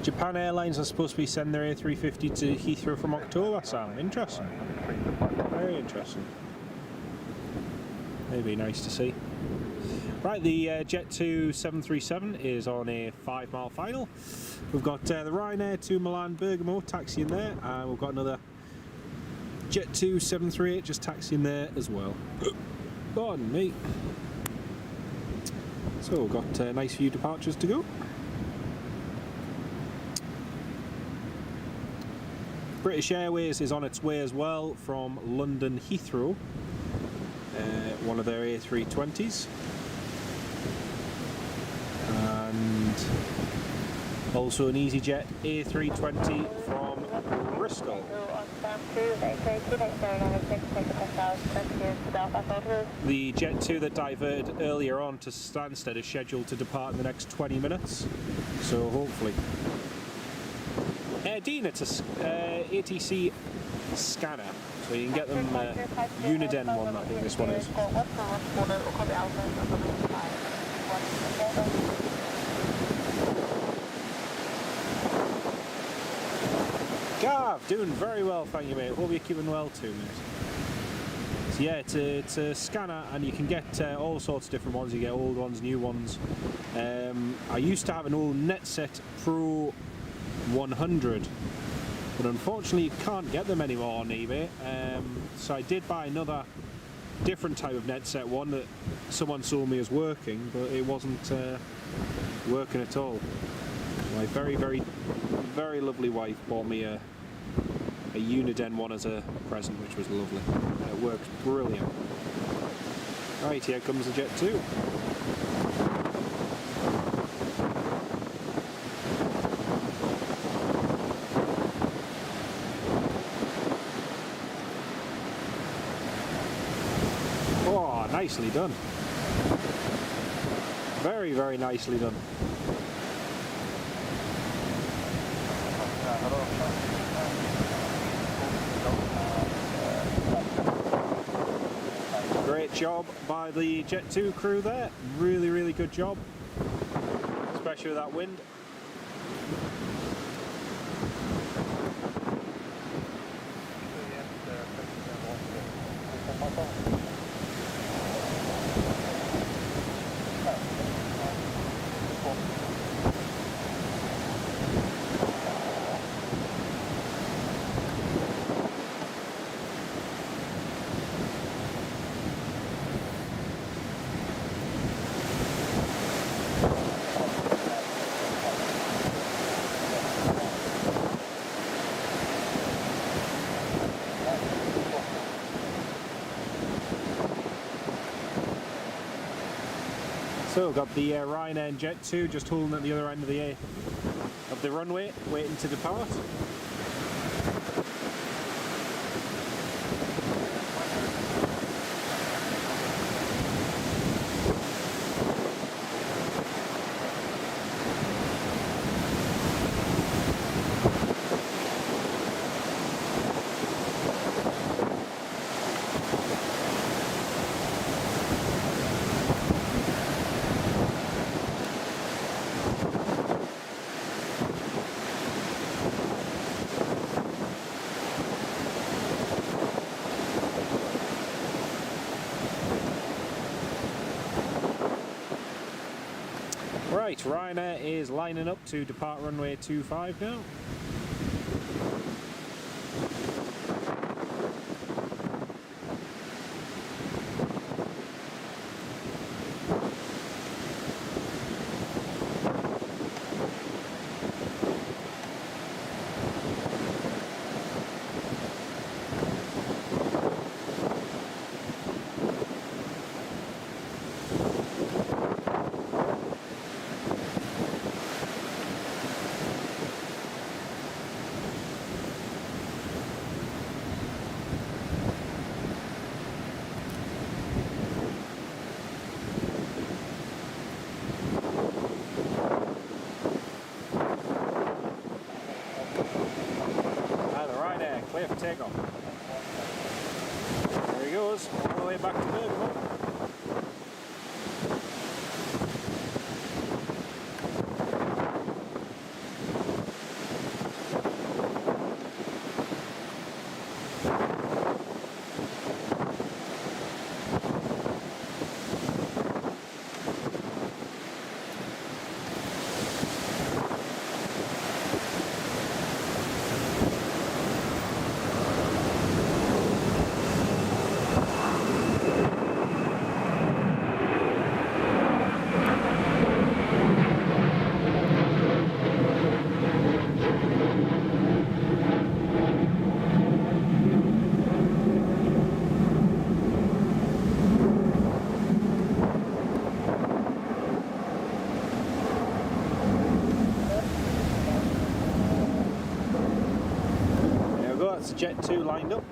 Japan Airlines are supposed to be sending their A350 to Heathrow from October, Sam. Interesting. Very interesting. Maybe nice to see. Right, the Jet 2 737 is on a 5-mile final. We've got the Ryanair to Milan Bergamo taxiing there, and we've got another Jet 2 738 just taxiing there as well. Pardon me. So we've got a nice few departures to go. British Airways is on its way as well from London Heathrow, one of their A320s, and also an EasyJet A320 from Bristol. The Jet 2 that diverted earlier on to Stansted is scheduled to depart in the next 20 minutes, so hopefully. Dean, it's a ATC scanner, so you can get them Uniden one, I think this one is. Gav, doing very well, thank you, mate. Hope you're keeping well too, mate. So yeah, it's a scanner, and you can get all sorts of different ones. You get old ones, new ones. I used to have an old Netset Pro 100, but unfortunately you can't get them anymore on eBay, so I did buy another different type of Netset one that someone sold me as working, but it wasn't working at all. My very lovely wife bought me a Uniden one as a present, which was lovely. It works brilliant. Right, here comes the Jet 2. Nicely done. Very nicely done. Great job by the Jet 2 crew there. Really good job, especially with that wind. So we've got the Ryanair Jet 2 just holding at the other end of the runway, waiting to depart. Right, Ryanair is lining up to depart runway 25 now. Clear for takeoff. There he goes, all the way back to Bergamo. That's Jet 2 lined up.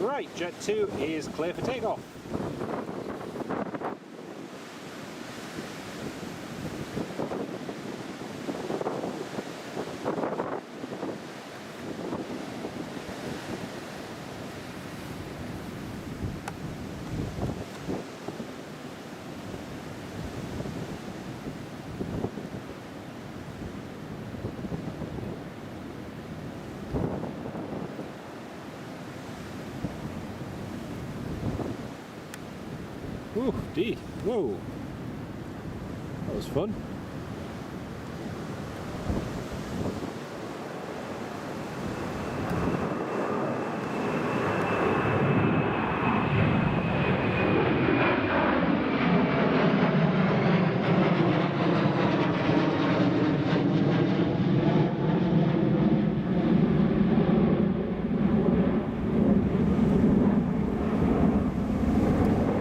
Right, Jet 2 is clear for takeoff. Ooh, D. Whoa. That was fun.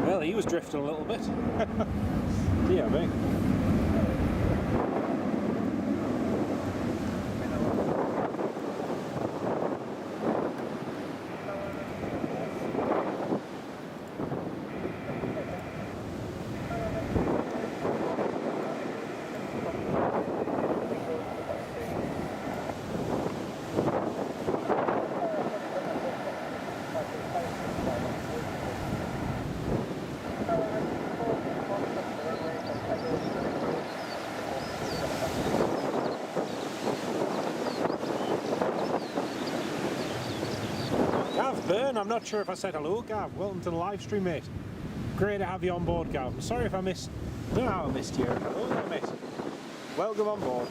Well, he was drifting a little bit. Yeah, mate. Gav Byrne, I'm not sure if I said hello, Gav. Welcome to the live stream, mate. Great to have you on board, Gav. I'm sorry if I missed. I don't know how I missed you. Hello there, mate. Welcome on board.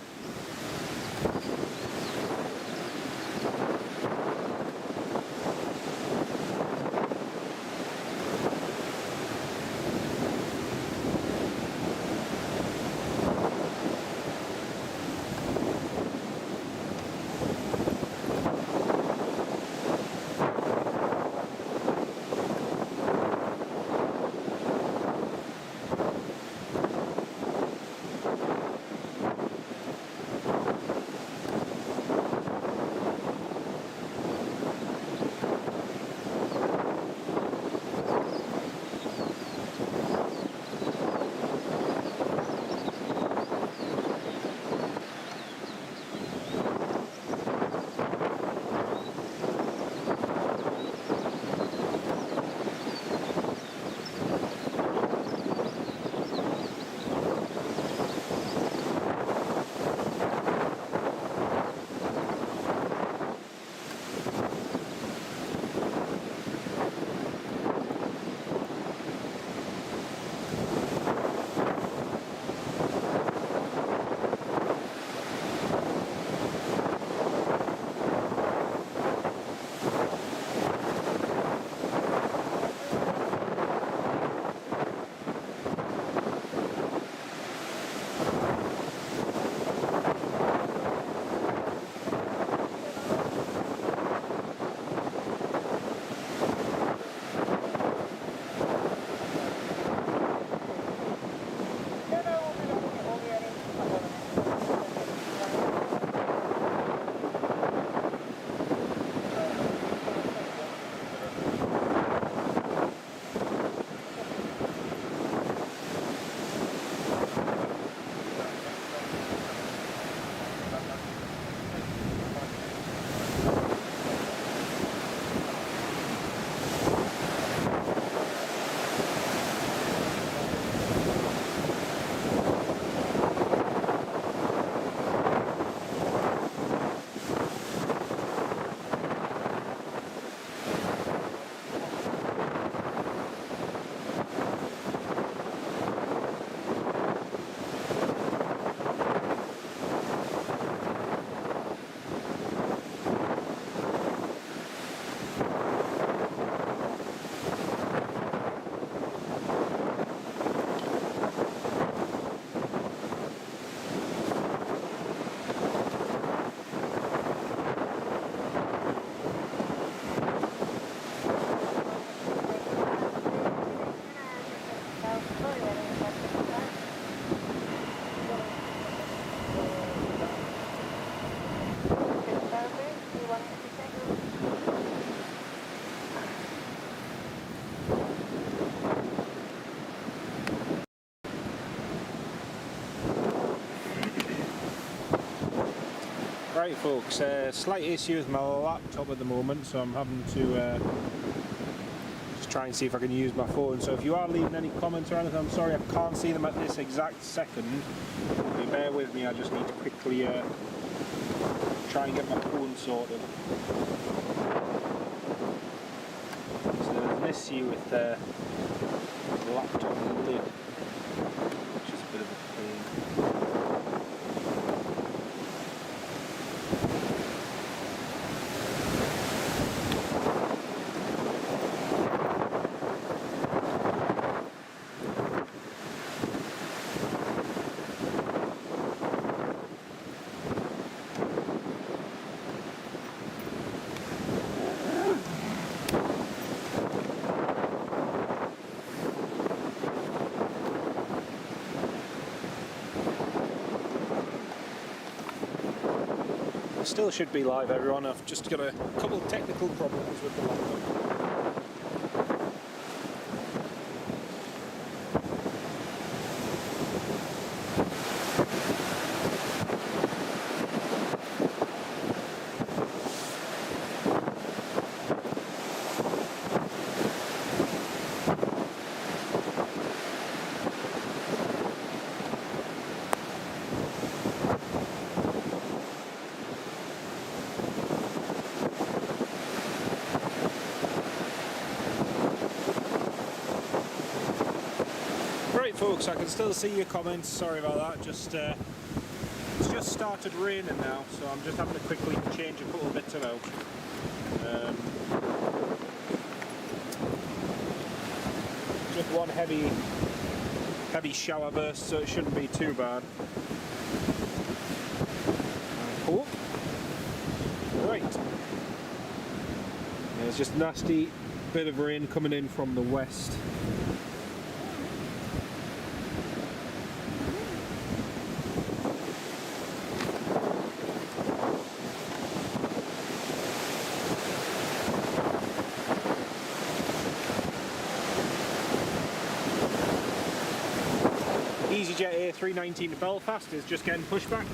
Right folks, slight issue with my laptop at the moment, so I'm having to just try and see if I can use my phone. So if you are leaving any comments or anything, I'm sorry I can't see them at this exact second. You bear with me, I just need to quickly try and get my phone sorted. So there's an issue with the laptop lid, which is a bit of a pain. Still should be live, everyone. I've just got a couple of technical problems with the laptop. Folks, I can still see your comments, sorry about that, it's just started raining now, so I'm just having to quickly change a couple of bits about. Just one heavy shower burst, so it shouldn't be too bad. Cool. Right. There's just a nasty bit of rain coming in from the west. EasyJet A319 to Belfast is just getting pushed back.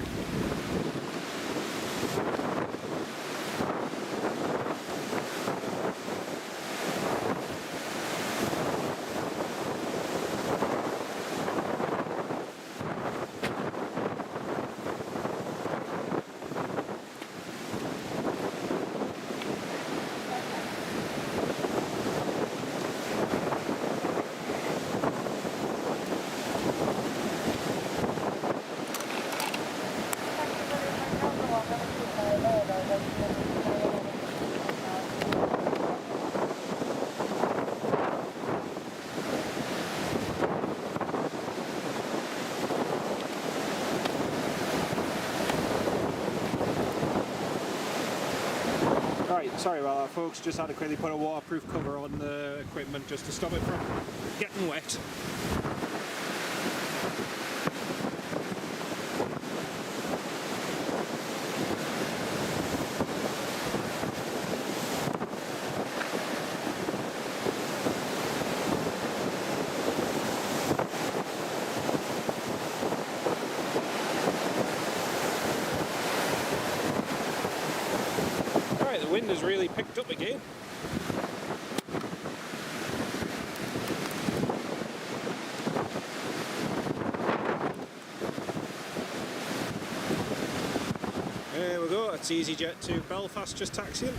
Right, sorry about that folks, just had to quickly put a waterproof cover on the equipment just to stop it from getting wet. The wind has really picked up again. There we go, that's EasyJet to Belfast just taxiing.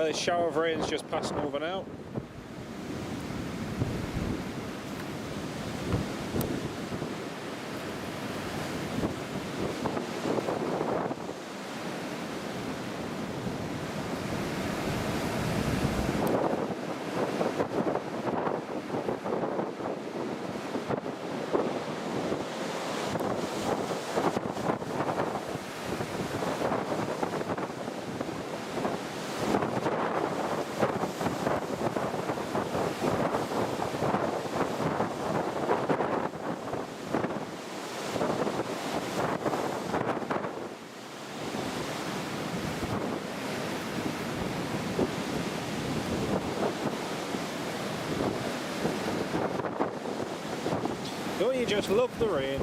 Well, this shower of rain is just passing over now. Don't you just love the rain?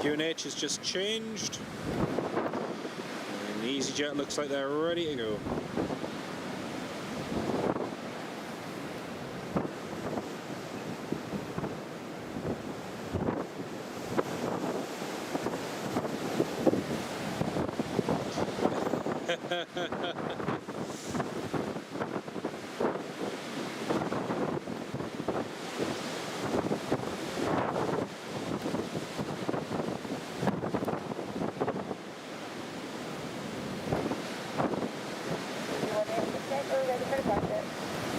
QNH has just changed, and EasyJet looks like they're ready to go.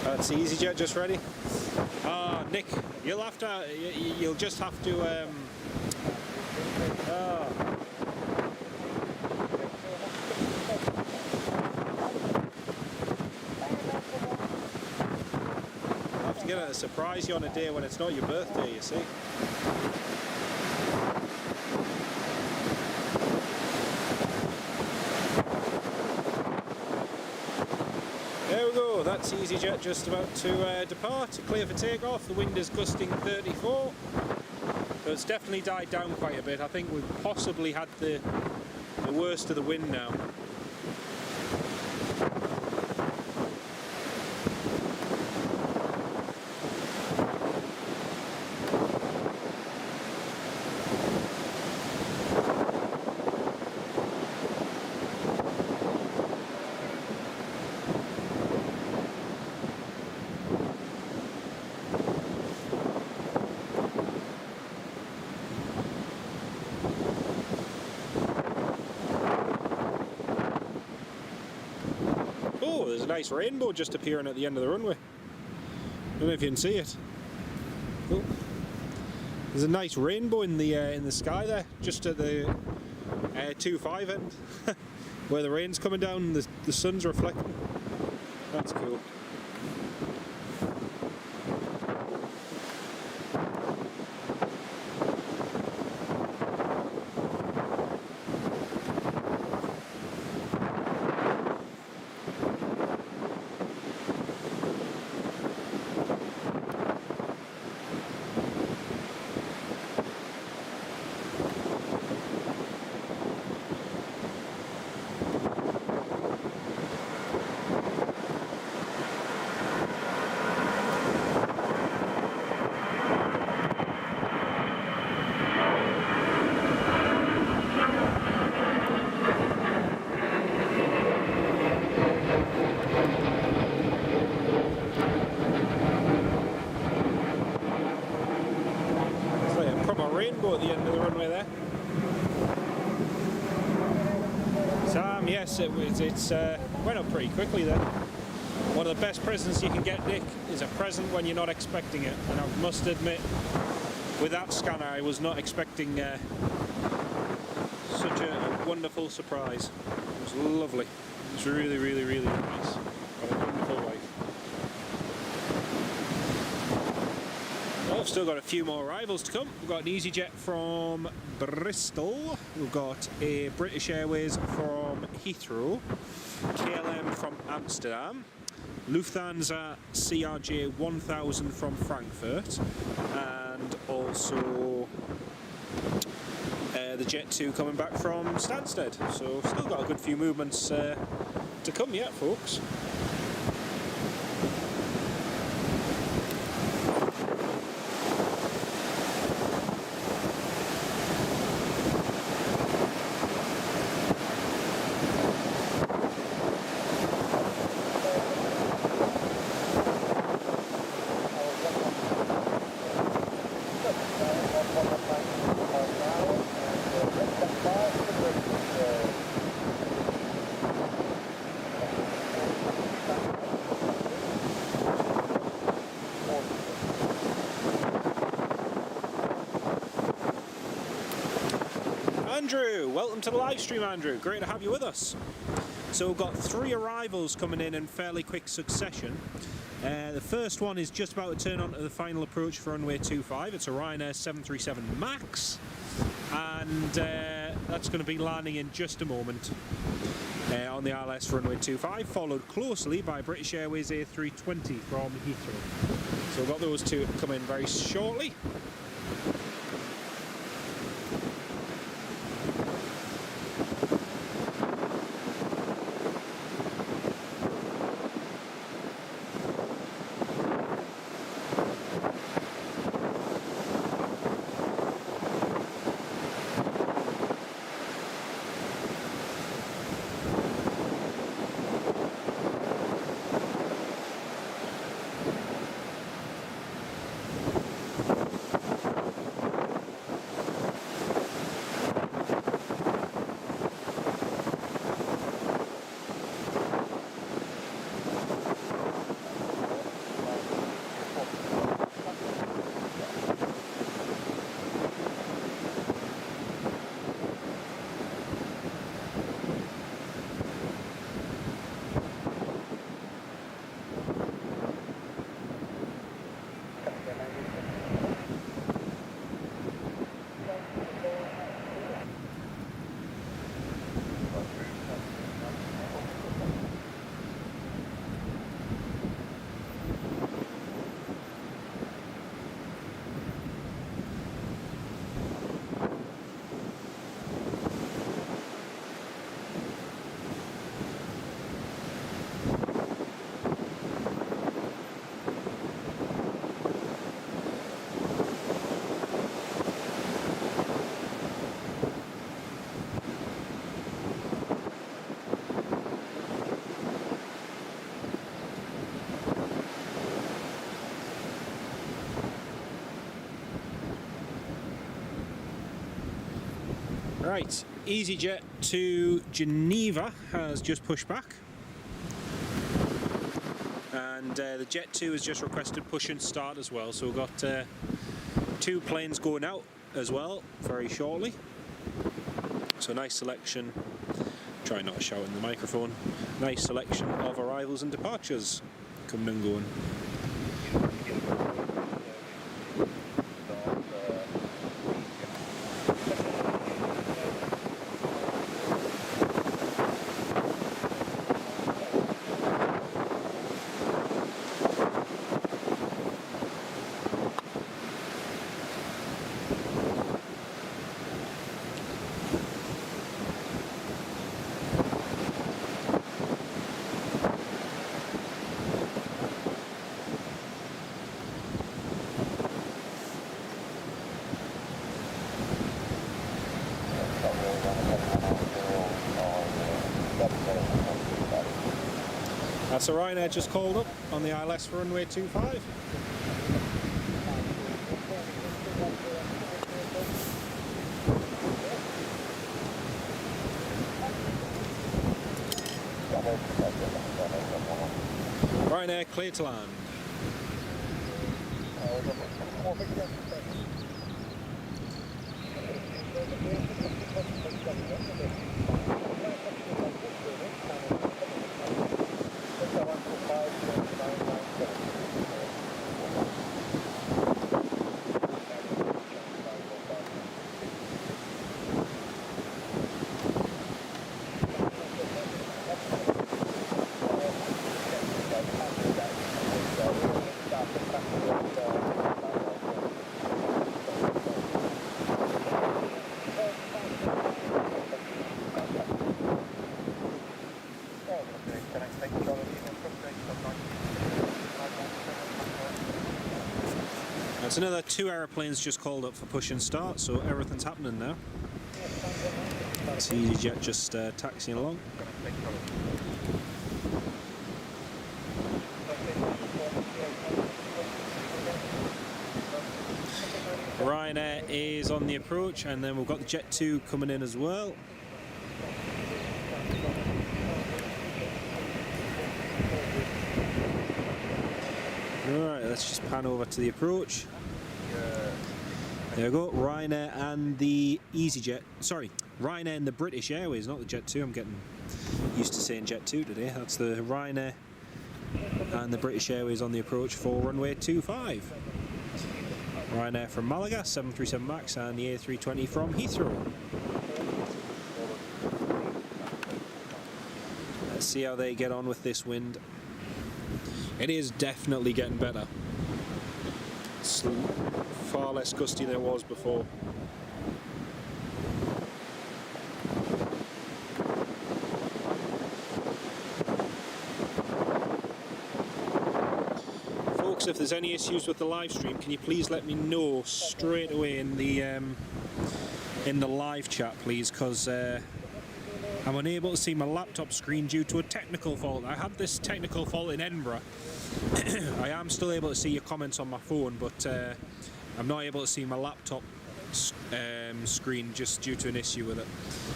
That's EasyJet just ready. Nick, you'll have to. You'll just have to. I'll have to get a surprise you on a day when it's not your birthday. You see. There we go, that's EasyJet just about to depart, clear for takeoff. The wind is gusting 34, so it's definitely died down quite a bit. I think we've possibly had the worst of the wind now. Oh, there's a nice rainbow just appearing at the end of the runway. I don't know if you can see it. Oh. There's a nice rainbow in the sky there, just at the 2.5 end, where the rain's coming down and the sun's reflecting. That's cool. rainbow at the end of the runway there. Sam, yes, it's went up pretty quickly there. One of the best presents you can get, Nick, is a present when you're not expecting it. And I must admit, with that scanner, I was not expecting such a wonderful surprise. It was lovely. It was really, really, really nice. Got a wonderful wife. Well, I've still got a few more arrivals to come. We've got an EasyJet from Bristol. We've got a British Airways from Heathrow. KLM from Amsterdam. Lufthansa CRJ 1000 from Frankfurt. And also the Jet 2 coming back from Stansted. So still got a good few movements to come yet, folks. Andrew, welcome to the live stream, Andrew. Great to have you with us. So we've got 3 arrivals coming in fairly quick succession. The first one is just about to turn on to the final approach for runway 25. It's a Ryanair 737 MAX, and that's going to be landing in just a moment on the ILS for runway 25, followed closely by British Airways A320 from Heathrow. So we've got those two coming very shortly. Right, EasyJet to Geneva has just pushed back, and the Jet 2 has just requested push and start as well, so we've got 2 planes going out as well very shortly. So nice selection, try not to shout in the microphone, nice selection of arrivals and departures coming and going. That's a Ryanair just called up on the ILS for runway 25. Ryanair clear to land. That's another 2 aeroplanes just called up for push and start, so everything's happening now. That's EasyJet just taxiing along. Ryanair is on the approach, and then we've got the Jet 2 coming in as well. Alright, let's just pan over to the approach. There we go, Ryanair and the EasyJet, sorry, Ryanair and the British Airways, not the Jet 2, I'm getting used to saying Jet 2 today. That's the Ryanair and the British Airways on the approach for runway 25. Ryanair from Malaga, 737 MAX, and the A320 from Heathrow. Let's see how they get on with this wind. It is definitely getting better. It's far less gusty than it was before. Folks, if there's any issues with the live stream, can you please let me know straight away in the live chat, please, because I'm unable to see my laptop screen due to a technical fault. I had this technical fault in Edinburgh. I am still able to see your comments on my phone, but I'm not able to see my laptop screen just due to an issue with it.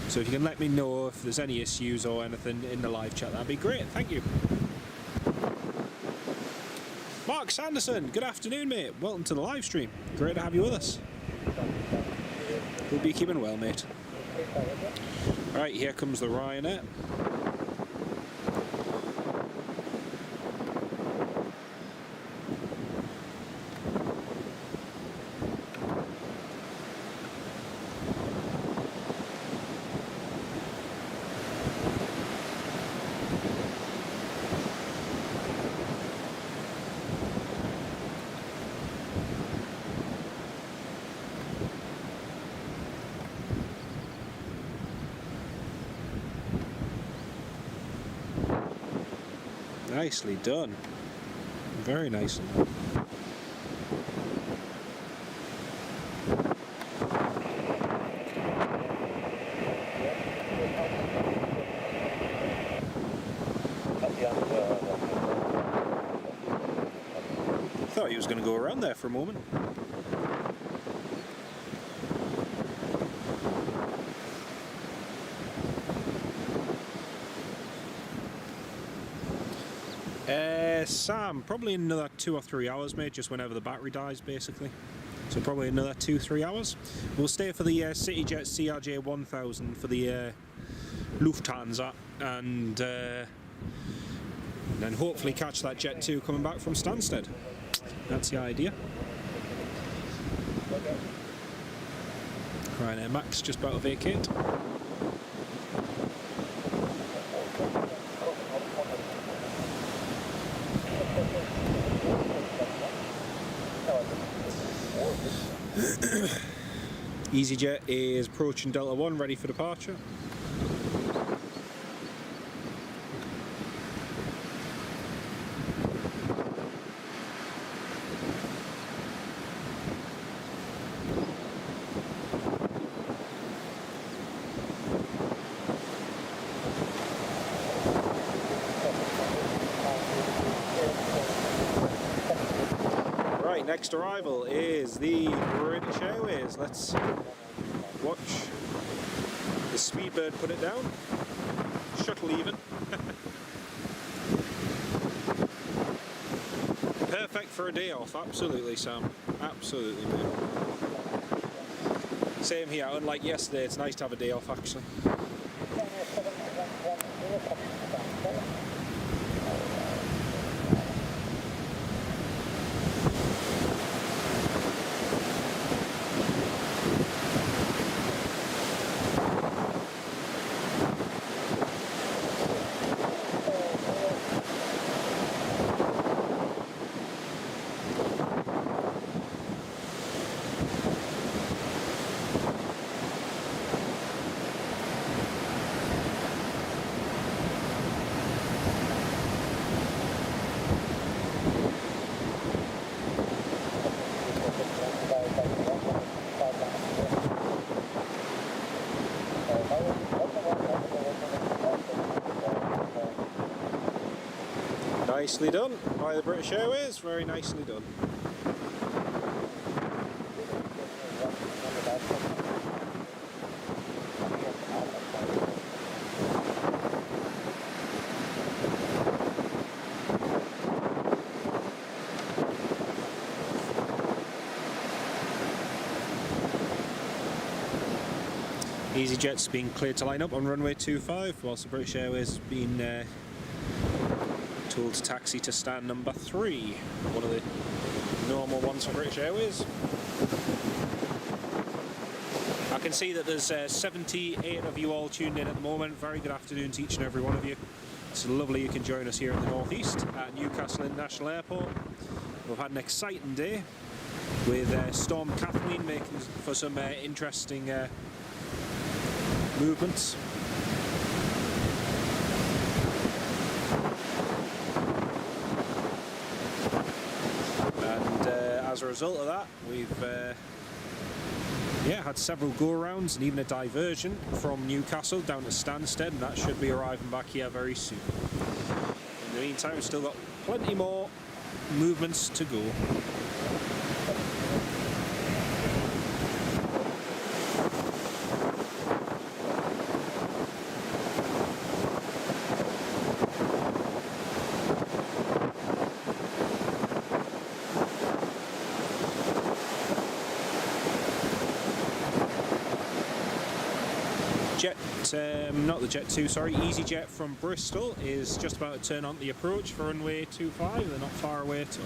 So if you can let me know if there's any issues or anything in the live chat, that'd be great. Thank you. Mark Sanderson, good afternoon, mate. Welcome to the live stream. Great to have you with us. Hope you're keeping well, mate. Right, here comes the Ryanair. Nicely done. Very nicely done. Thought he was going to go around there for a moment. Sam, probably another 2 or 3 hours, mate, just whenever the battery dies, basically. So probably another 2-3 hours. We'll stay for the CityJet CRJ 1000 for the Lufthansa, and then hopefully catch that Jet 2 coming back from Stansted. That's the idea. Ryanair Max just about to vacate. EasyJet is approaching Delta 1, ready for departure. Right, next arrival is the British Airways. Let's watch the Speedbird put it down. Shuttle even. perfect for a day off, absolutely, Sam. Absolutely, mate. Same here, unlike yesterday, it's nice to have a day off, actually. Nicely done by the British Airways, very nicely done. EasyJet's been cleared to line up on runway 25, whilst the British Airways has been told to taxi to stand number 3, one of the normal ones for British Airways. I can see that there's 78 of you all tuned in at the moment. Very good afternoon to each and every one of you. It's lovely you can join us here in the northeast at Newcastle International Airport. We've had an exciting day with Storm Kathleen making for some interesting movements. As a result of that, we've had several go-arounds and even a diversion from Newcastle down to Stansted, and that should be arriving back here very soon. In the meantime, we've still got plenty more movements to go. Not the Jet 2, sorry, EasyJet from Bristol is just about to turn on the approach for runway 25. They're not far away at all.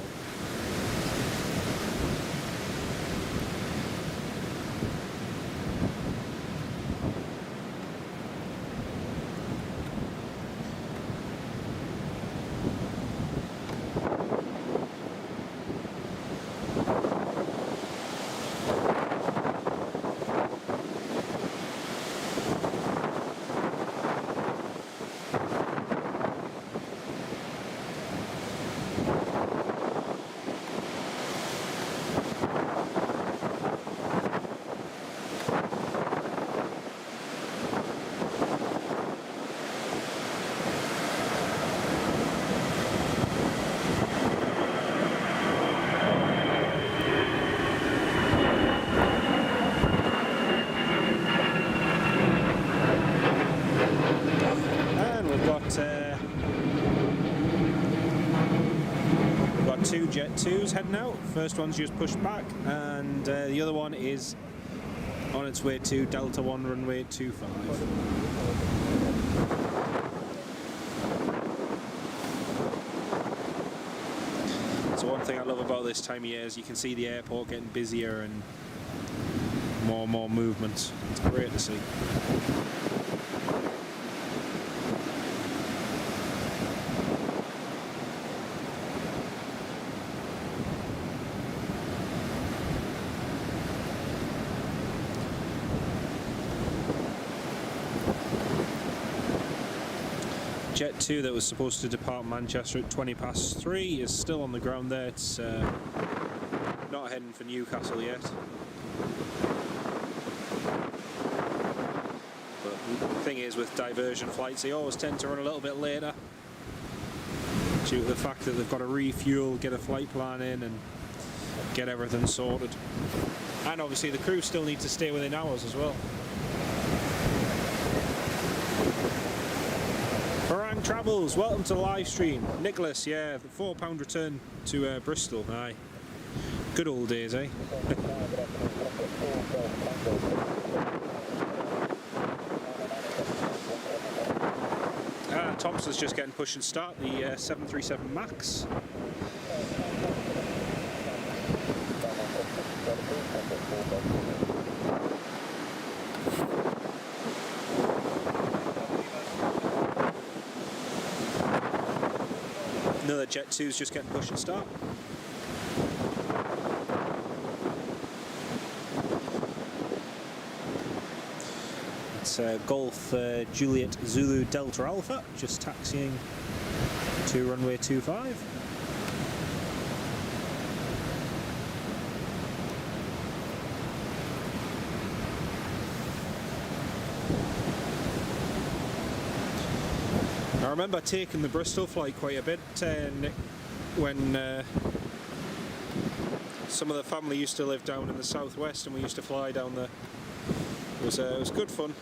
Two Jet 2s heading out. First one's just pushed back, and the other one is on its way to Delta 1 runway 25. So one thing I love about this time of year is you can see the airport getting busier and more and more movement. It's great to see. Jet 2 that was supposed to depart Manchester at 3:20 is still on the ground there. It's not heading for Newcastle yet. But the thing is, with diversion flights, they always tend to run a little bit later due to the fact that they've got to refuel, get a flight plan in and get everything sorted. And obviously the crew still need to stay within hours as well. Travels, welcome to the live stream. Nicholas, yeah, the £4 return to Bristol. Aye, good old days, eh? Thompson's just getting push and start, the 737 MAX. Another Jet 2's just getting push and start. It's Golf Juliet Zulu Delta Alpha, just taxiing to runway 25. I remember taking the Bristol flight quite a bit, Nick, when some of the family used to live down in the southwest, and we used to fly down there. It was good fun.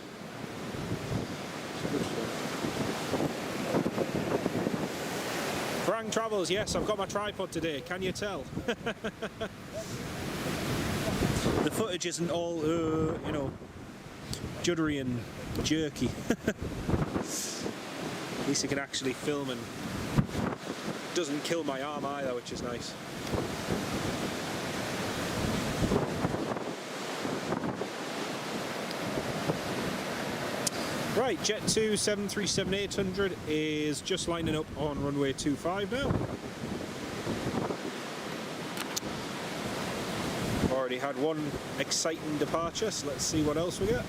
Frank Travels, yes, I've got my tripod today. Can you tell? The footage isn't all, you know, juddery and jerky. At least you can actually film and doesn't kill my arm either, which is nice. Right, Jet 2 737-800 is just lining up on runway 25 now. Already had one exciting departure, so let's see what else we get.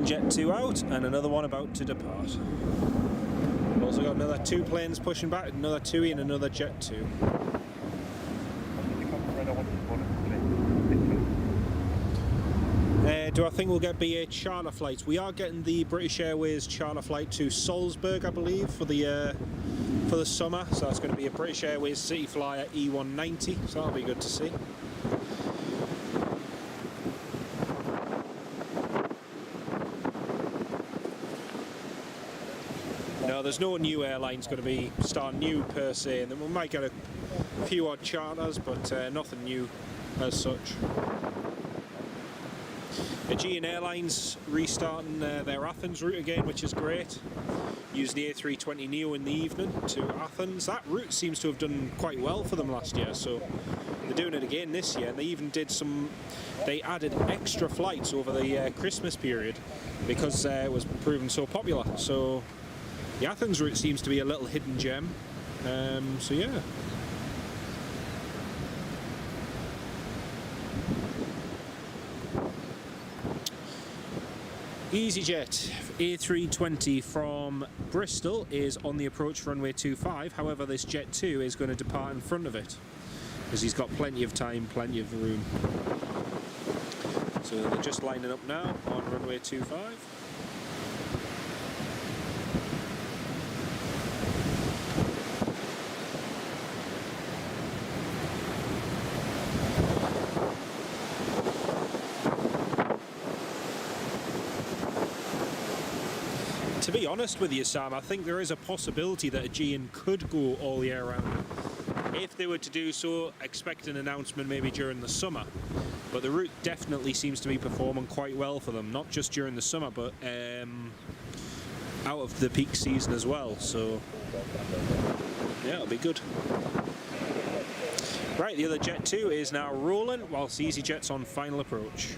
Jet 2 out and another one about to depart. We've also got another two planes pushing back, another TUI and another Jet 2. Do I think we'll get BA charter flights? We are getting the British Airways charter flight to Salzburg, I believe, for the summer. So that's going to be a British Airways City Flyer E190. So that'll be good to see. No, there's no new airlines going to be starting new per se, and then we might get a few odd charters, but nothing new as such. Aegean Airlines restarting their Athens route again, which is great. Used the A320neo in the evening to Athens. That route seems to have done quite well for them last year, so they're doing it again this year. And they even did they added extra flights over the Christmas period because it was proven so popular. So the Athens route seems to be a little hidden gem. So yeah. EasyJet A320 from Bristol is on the approach runway 25. However, this Jet 2 is going to depart in front of it because he's got plenty of time, plenty of room. So they're just lining up now on runway 25. To be honest with you, Sam, I think there is a possibility that Aegean could go all year round. if they were to do so, expect an announcement maybe during the summer. But the route definitely seems to be performing quite well for them, not just during the summer, but out of the peak season as well. So yeah, it'll be good. Right, the other Jet 2 is now rolling, whilst EasyJet's on final approach.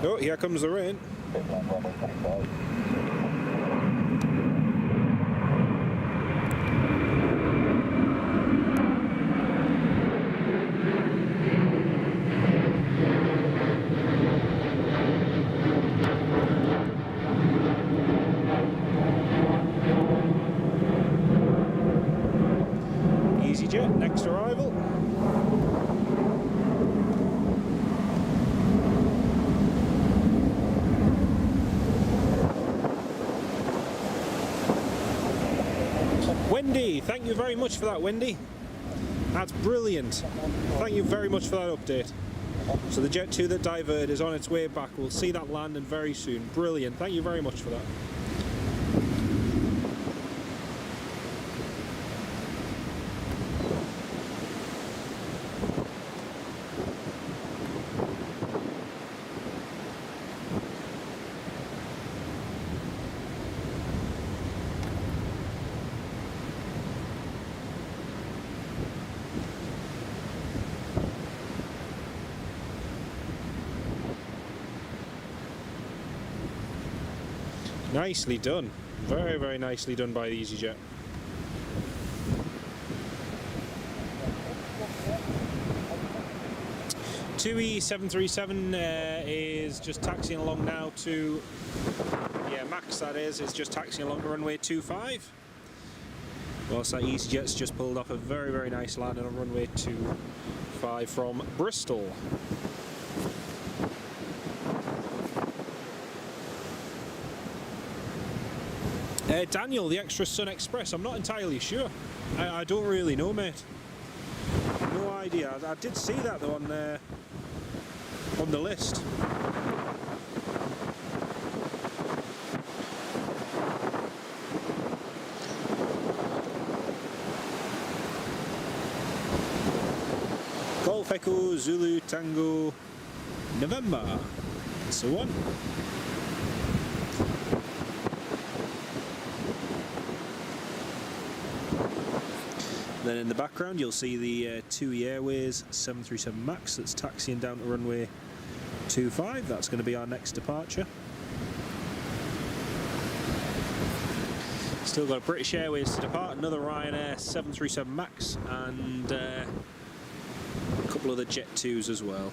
Oh, here comes the rain. EasyJet, next arrival. Wendy, thank you very much for that, Wendy. That's brilliant. Thank you very much for that update. So the Jet 2 that diverted is on its way back. We'll see that landing very soon. Brilliant. Thank you very much for that. Nicely done. Very, very nicely done by the EasyJet. TUI-737 is just taxiing along now to, Max that is just taxiing along to runway 25. Whilst that EasyJet's just pulled off a very, very nice landing on runway 25 from Bristol. Daniel, the Extra Sun Express, I'm not entirely sure. I don't really know, mate. No idea. I did see that though on the list. Golf Echo Zulu Tango November. That's the one. Then in the background you'll see the TUI Airways 737 MAX that's taxiing down to runway 25. That's going to be our next departure. Still got a British Airways to depart, another Ryanair 737 MAX, and a couple of the Jet 2s as well.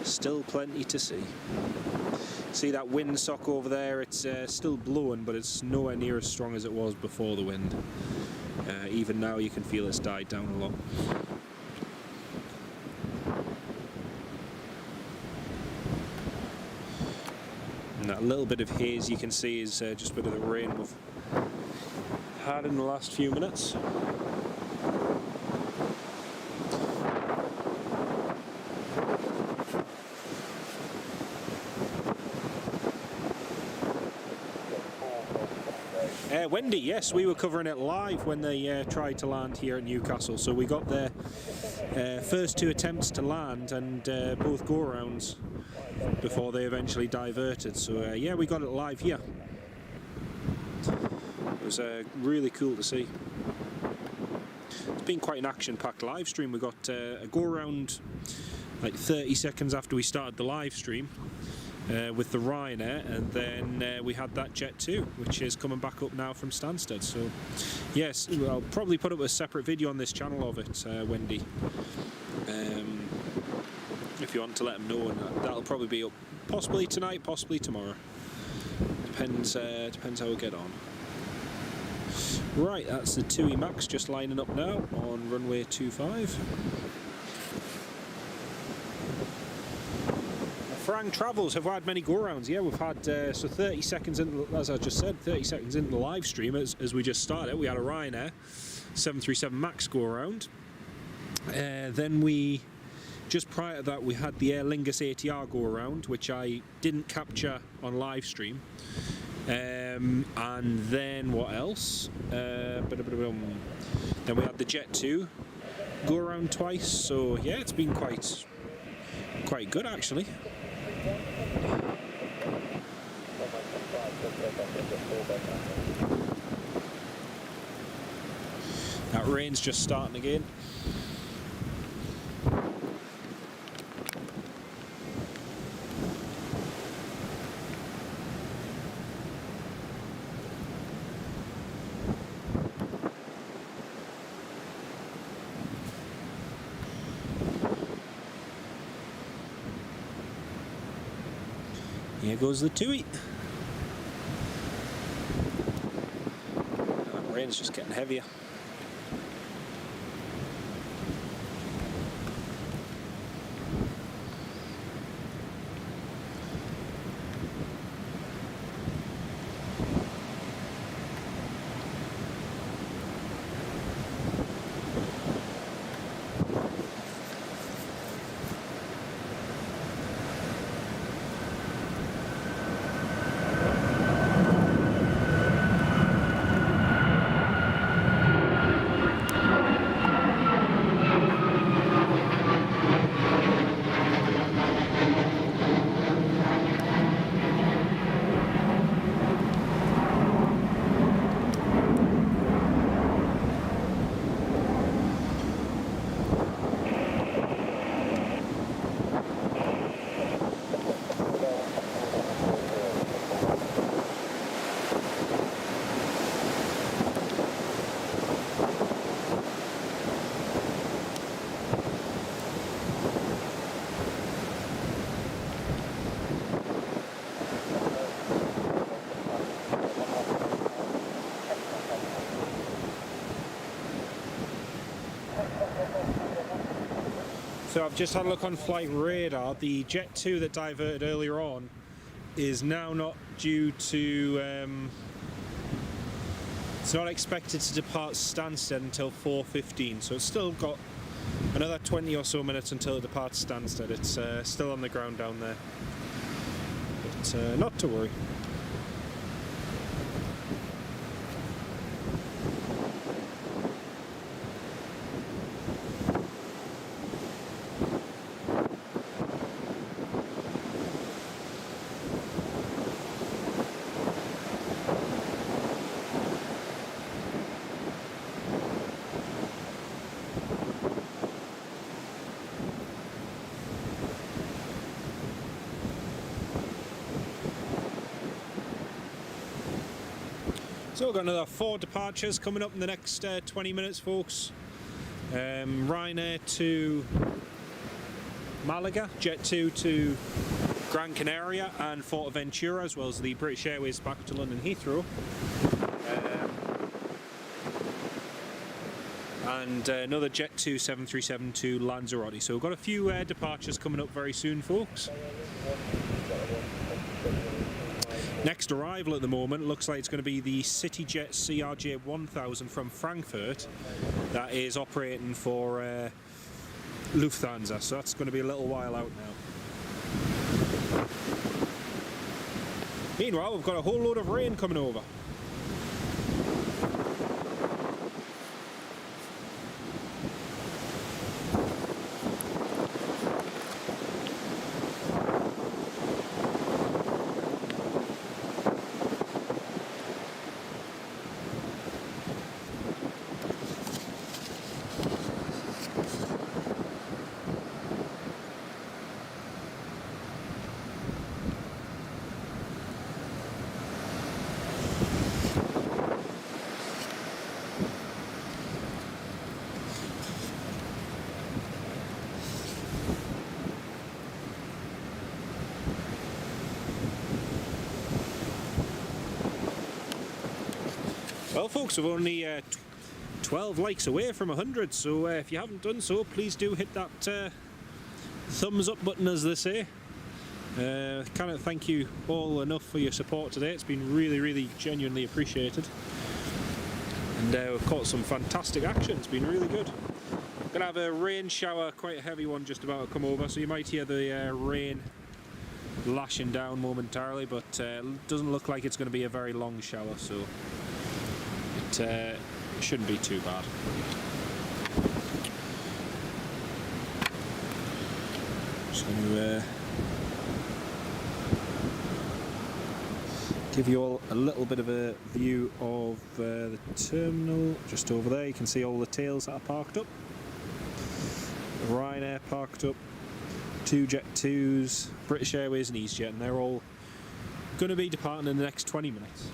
Still plenty to see. See that windsock over there? It's still blowing, but it's nowhere near as strong as it was before the wind. Even now you can feel it's died down a lot. And that little bit of haze you can see is just a bit of the rain we've had in the last few minutes. Wendy, yes, we were covering it live when they tried to land here at Newcastle, so we got their first two attempts to land and both go-arounds before they eventually diverted, so yeah, we got it live here. It was really cool to see. It's been quite an action-packed live stream. We got a go-around like 30 seconds after we started the live stream. With the Ryanair, and then we had that Jet 2, which is coming back up now from Stansted. So yes, I'll probably put up a separate video on this channel of it, Wendy, if you want to let them know, and that'll probably be up possibly tonight, possibly tomorrow. Depends how we get on. Right, that's the TUI MAX just lining up now on runway 25. Frank Travels, have we had many go-rounds? Yeah, we've had, so 30 seconds into, as I just said, 30 seconds into the live stream as we just started, we had a Ryanair 737 MAX go-around. Then we, just prior to that, we had the Aer Lingus ATR go-around, which I didn't capture on live stream. And then what else? Then we had the Jet 2 go-around twice, so yeah, it's been quite good actually. That rain's just starting again. Here goes the Tui. That rain's just getting heavier. So I've just had a look on flight radar. The Jet 2 that diverted earlier on is now not due to, it's not expected to depart Stansted until 4:15, so it's still got another 20 or so minutes until it departs Stansted. It's still on the ground down there, but not to worry. So we've got another 4 departures coming up in the next 20 minutes, folks. Ryanair to Malaga, Jet 2 to Gran Canaria and Fuerteventura, as well as the British Airways back to London Heathrow. And another Jet 2 737 to Lanzarote. So we've got a few departures coming up very soon, folks. Next arrival at the moment looks like it's going to be the CityJet CRJ 1000 from Frankfurt that is operating for Lufthansa, so that's going to be a little while out now. Meanwhile, we've got a whole load of rain coming over. Well, folks, we're only 12 likes away from 100, so if you haven't done so, please do hit that thumbs up button, as they say. Cannot thank you all enough for your support today. It's been really genuinely appreciated, and we've caught some fantastic action. It's been really good. Gonna have a rain shower, quite a heavy one, just about to come over, so you might hear the rain lashing down momentarily, but doesn't look like it's going to be a very long shower, so it shouldn't be too bad. Just going to give you all a little bit of a view of the terminal just over there. You can see all the tails that are parked up. Ryanair parked up, 2 Jet 2s, British Airways and EasyJet, and they're all going to be departing in the next 20 minutes.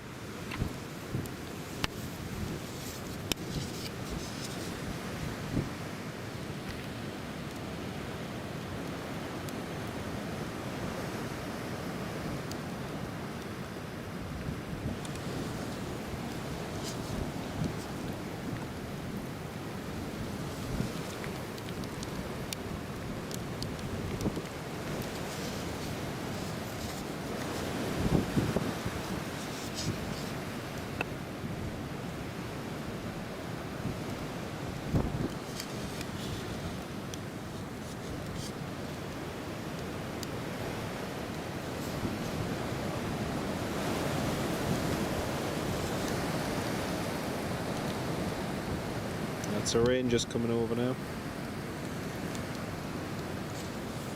That's a rain just coming over now.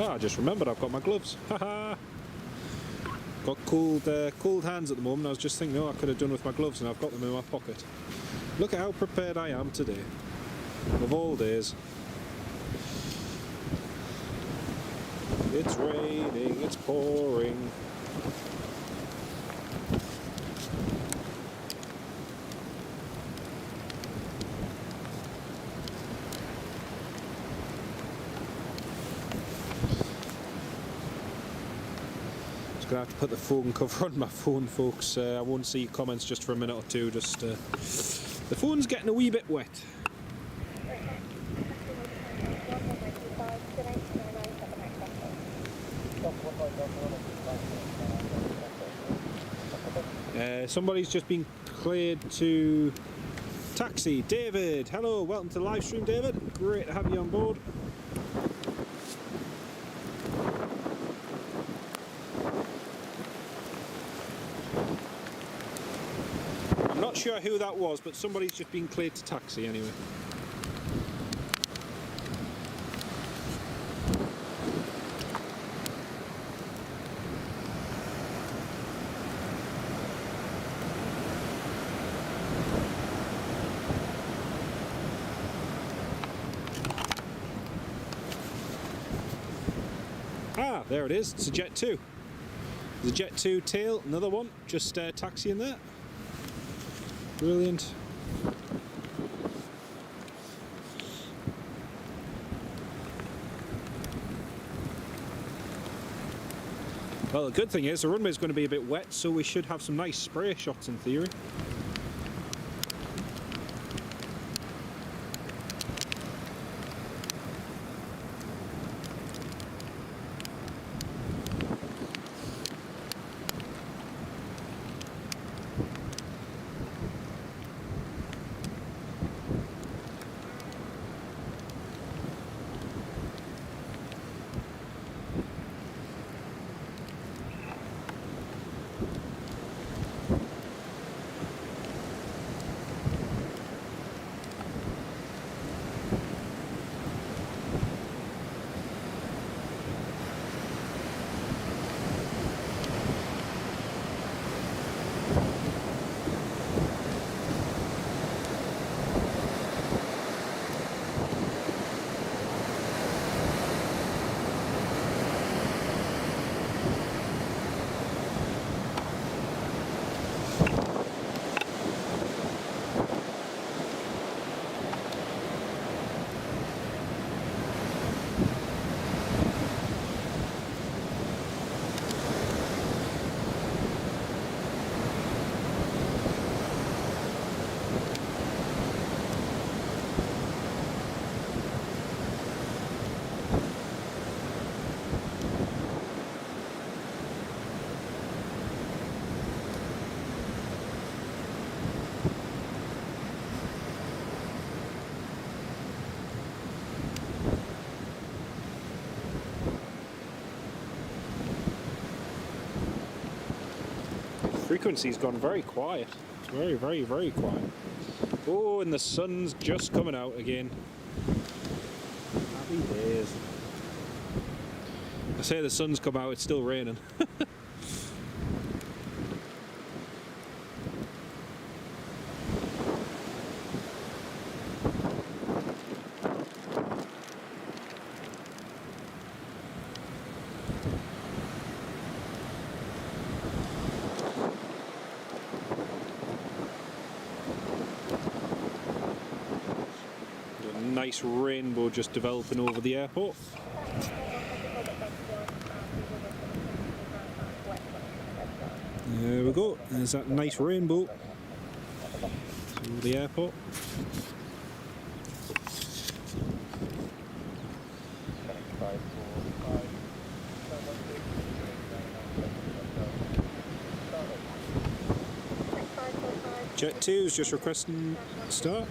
Oh, I just remembered I've got my gloves. Haha! Got cold hands at the moment. I was just thinking, oh, I could have done with my gloves, and I've got them in my pocket. Look at how prepared I am today. Of all days. It's raining, it's pouring. Gonna have to put the phone cover on my phone, folks. I won't see your comments just for a minute or two. Just the phone's getting a wee bit wet. Somebody's just been cleared to taxi. David, hello, welcome to the live stream, David. Great to have you on board. Not sure who that was, but somebody's just been cleared to taxi anyway. Ah, there it is. It's a Jet 2. There's a Jet 2 tail, another one, just taxiing there. Brilliant. Well, the good thing is the runway is going to be a bit wet, so we should have some nice spray shots in theory. frequency's gone very quiet. It's very, very, very quiet. Oh, and the sun's just coming out again. Happy days. I say the sun's come out, it's still raining. Nice rainbow just developing over the airport. There we go, there's that nice rainbow over the airport. Jet 2 is just requesting start.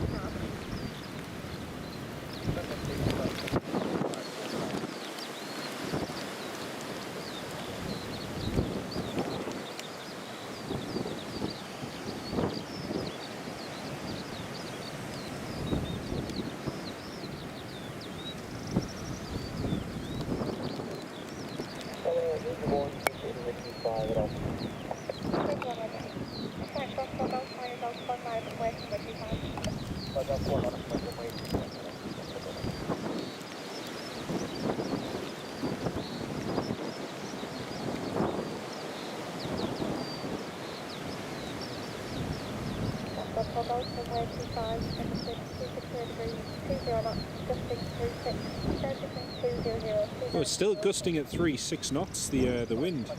Oh, it's still gusting at 3.6 knots, the wind.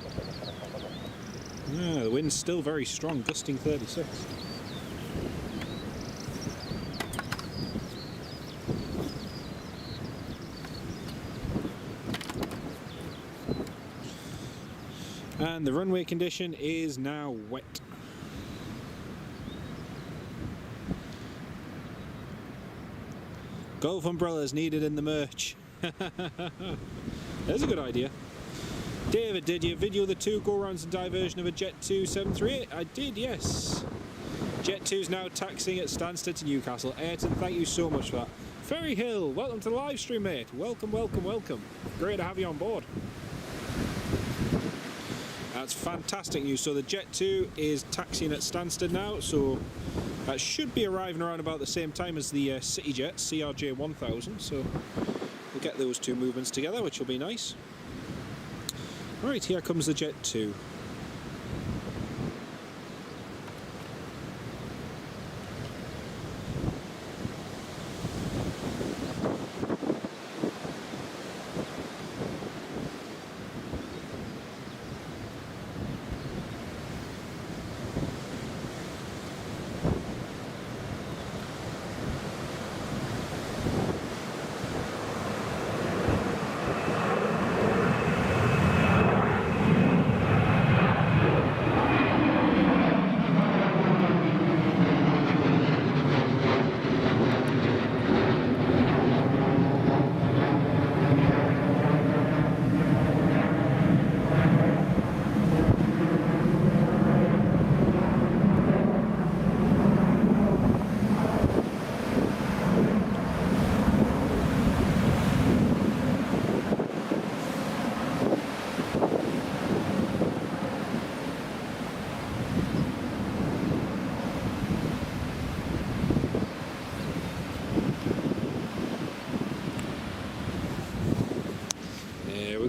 Yeah, the wind's still very strong, gusting 36. And the runway condition is now wet. Golf umbrellas needed in the merch. There's a good idea. David, did you video the 2 go-rounds and diversion of a Jet 2 738? I did, yes. Jet 2 is now taxiing at Stansted to Newcastle. Ayrton, thank you so much for that. Ferry Hill, welcome to the live stream, mate. Welcome, welcome, welcome. Great to have you on board. That's fantastic news. So the Jet 2 is taxiing at Stansted now, so that should be arriving around about the same time as the CityJet CRJ 1000, so we'll get those 2 movements together, which will be nice. Right, here comes the Jet 2.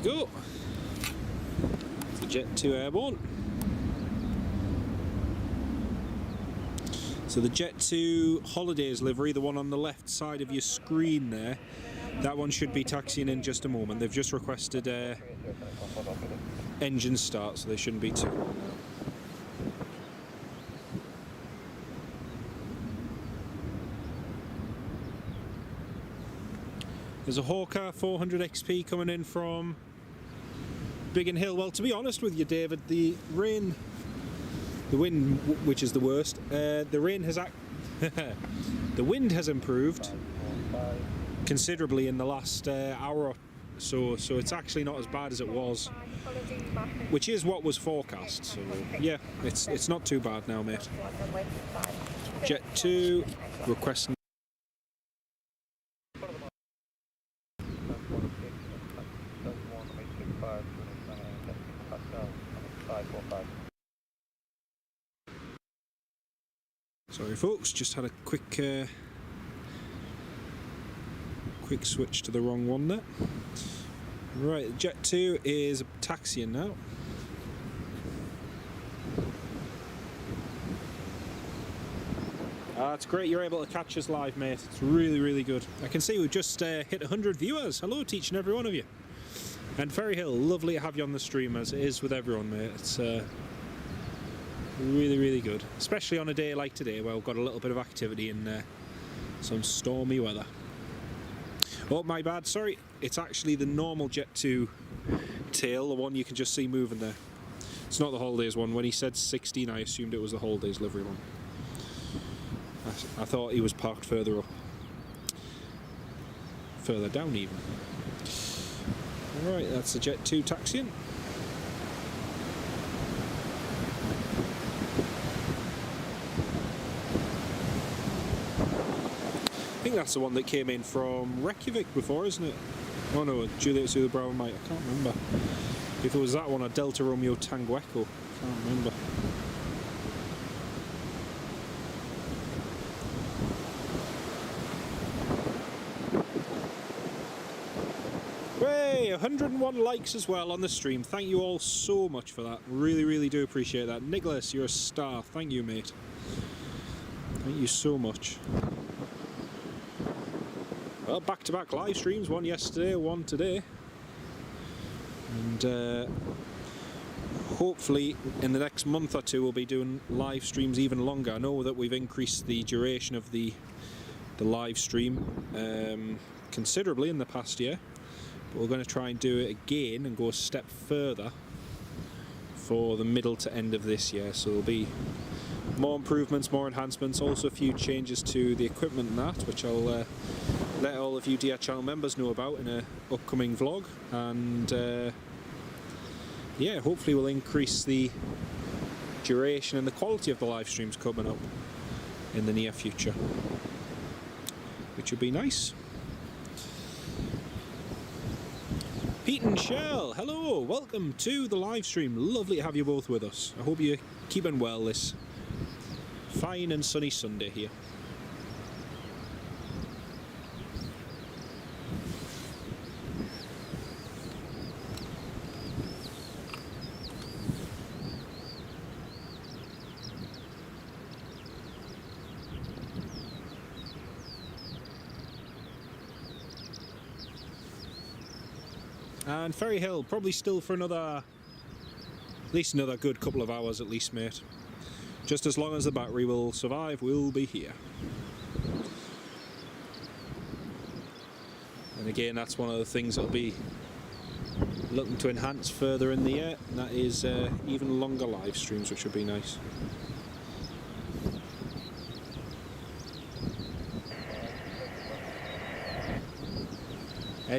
Go. The Jet 2 airborne. So the Jet 2 Holidays livery, the one on the left side of your screen there, that one should be taxiing in just a moment. They've just requested engine start, so they shouldn't be too. There's a Hawker 400 XP coming in from Biggin Hill. Well, to be honest with you, David, the wind, which is the worst, the wind has improved considerably in the last hour so it's actually not as bad as it was, which is what was forecast. So yeah, it's not too bad now, mate. Jet 2 requesting. Sorry folks, just had a quick switch to the wrong one there. Right, Jet 2 is taxiing now. It's great you're able to catch us live, mate. It's really, really good. I can see we've just hit 100 viewers. Hello to each and every one of you. And Ferry Hill, lovely to have you on the stream, as it is with everyone, mate. It's really, really good. Especially on a day like today where we've got a little bit of activity and some stormy weather. Oh, my bad, sorry. It's actually the normal Jet 2 tail, the one you can just see moving there. It's not the holidays one. When he said 16, I assumed it was the holidays livery one. I thought he was parked further up. Further down even. Right, that's the Jet 2 taxiing. I think that's the one that came in from Reykjavik before, isn't it? Oh no, Juliet Zulu Bravo Mike, I can't remember. If it was that one or Delta Romeo Tango Echo, I can't remember. Hey, 101 likes as well on the stream. Thank you all so much for that. Really, really do appreciate that. Nicholas, you're a star. Thank you, mate. Thank you so much. Well, back-to-back live streams. One yesterday, one today. And hopefully in the next month or two we'll be doing live streams even longer. I know that we've increased the duration of the live stream considerably in the past year. We're going to try and do it again and go a step further for the middle to end of this year. So there'll be more improvements, more enhancements, also a few changes to the equipment and that, which I'll let all of you DR channel members know about in an upcoming vlog. And yeah, hopefully we'll increase the duration and the quality of the live streams coming up in the near future, which would be nice. Pete and Shell, hello, welcome to the live stream. Lovely to have you both with us. I hope you're keeping well this fine and sunny Sunday here. And Ferry Hill, probably still for another, at least another good couple of hours at least, mate. Just as long as the battery will survive, we'll be here. And again, that's one of the things that'll be looking to enhance further in the year, and that is even longer live streams, which would be nice.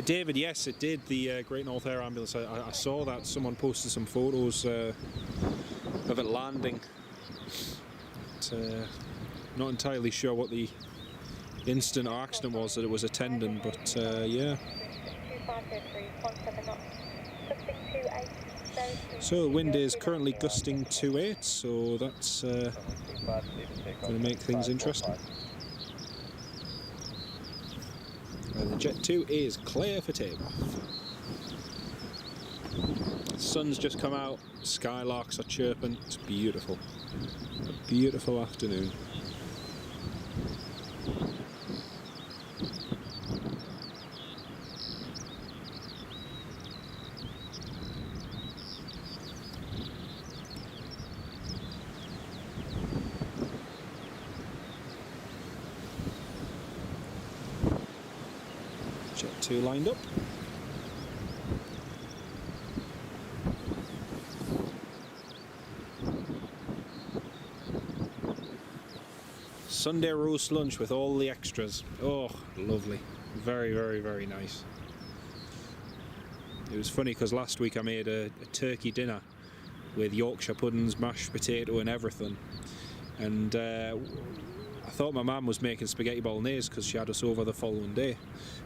David, yes, it did, the Great North Air Ambulance. I saw that. Someone posted some photos of it landing. But, not entirely sure what the incident or accident was that it was attending, but yeah. So the wind is currently gusting 2.8, so that's going to make things interesting. And the Jet 2 is clear for takeoff. The sun's just come out, skylarks are chirping, it's beautiful. A beautiful afternoon. Jet 2 lined up. Sunday roast lunch with all the extras. Oh, lovely. Very, very, very nice. It was funny because last week I made a turkey dinner with Yorkshire puddings, mashed potato and everything, and I thought my mum was making spaghetti bolognese because she had us over the following day,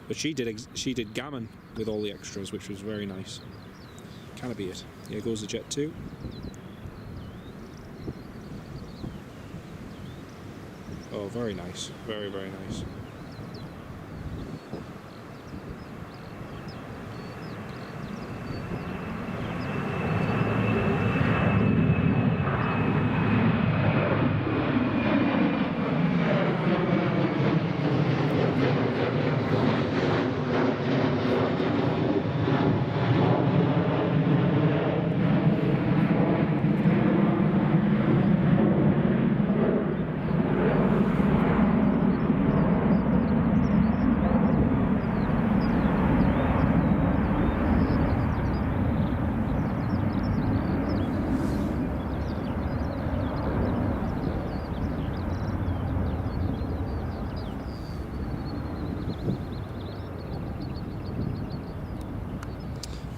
but she did gammon with all the extras, which was very nice. Can't beat it. Here goes the Jet 2. Oh, very nice. Very, very nice.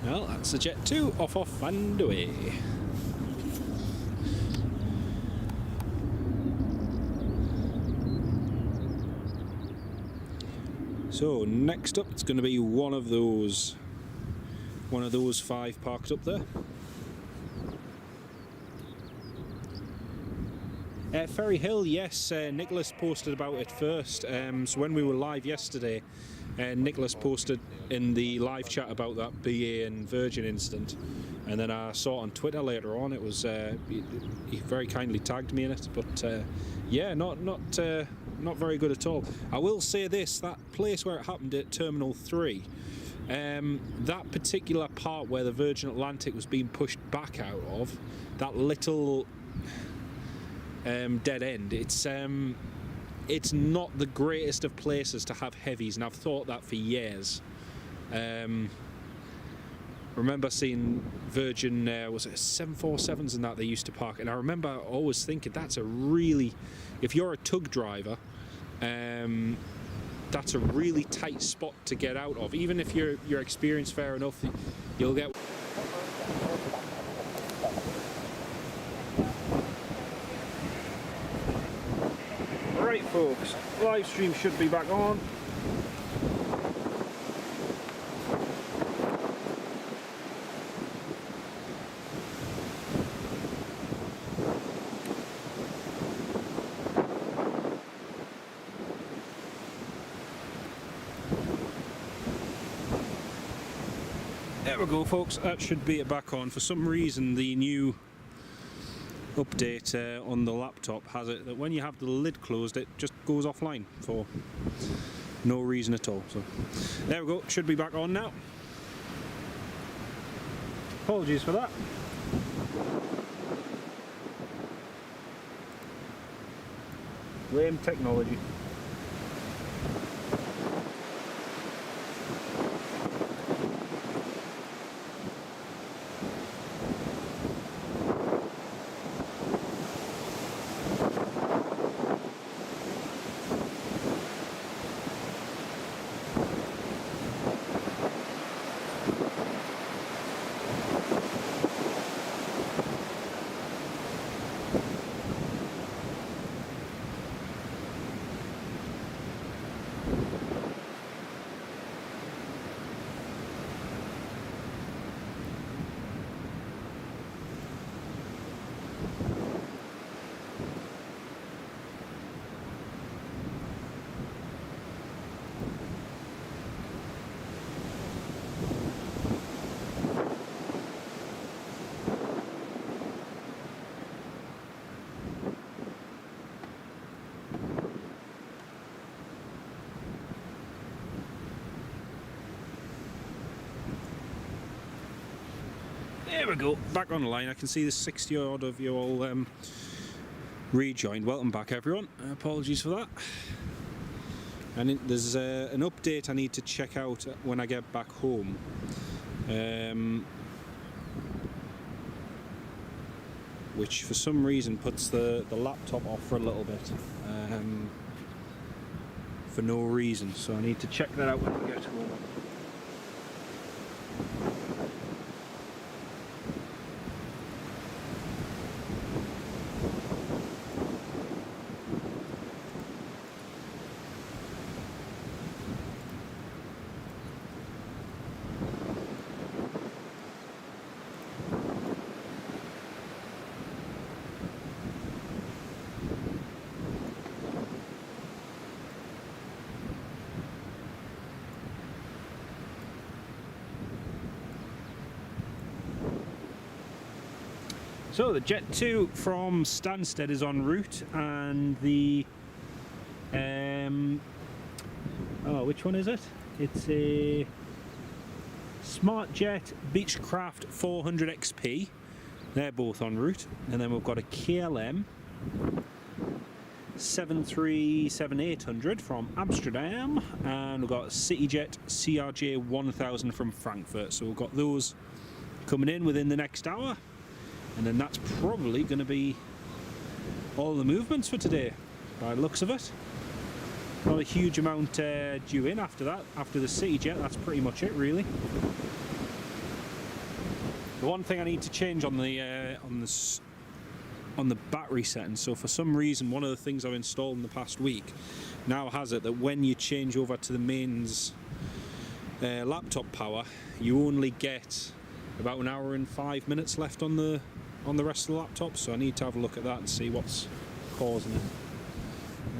Well, that's the Jet 2 off and away. So next up, it's going to be one of those 5 parked up there. Ferry Hill, yes, Nicholas posted about it first. So when we were live yesterday, Nicholas posted in the live chat about that BA and Virgin incident, and then I saw it on Twitter later on. It was he very kindly tagged me in it, but yeah, not very good at all. I will say this: that place where it happened at Terminal 3, that particular part where the Virgin Atlantic was being pushed back out of, that little dead end, it's not the greatest of places to have heavies, and I've thought that for years. Remember seeing Virgin, was it 747s and that they used to park, and I remember always thinking that's a really, if you're a tug driver, that's a really tight spot to get out of. Even if you're experienced fair enough, you'll get. Right folks, live stream should be back on. There we go folks, that should be it back on. For some reason the new update on the laptop has it that when you have the lid closed it just goes offline for no reason at all. So there we go, should be back on now. Apologies for that. Lame technology. There we go, back on the line. I can see the 60 odd of you all rejoined. Welcome back everyone, apologies for that. And there's an update I need to check out when I get back home. Which for some reason puts the laptop off for a little bit. For no reason, so I need to check that out when I get home. So the Jet 2 from Stansted is en route, and the which one is it? It's a SmartJet Beechcraft 400 XP. They're both en route, and then we've got a KLM 737-800 from Amsterdam, and we've got CityJet CRJ 1000 from Frankfurt. So we've got those coming in within the next hour, and then that's probably going to be all the movements for today by the looks of it. Not a huge amount due in after that. After the CityJet, that's pretty much it really. The one thing I need to change on the battery settings. So for some reason, one of the things I've installed in the past week now has it that when you change over to the mains laptop power, you only get about an hour and 5 minutes left on the rest of the laptop. So I need to have a look at that and see what's causing it.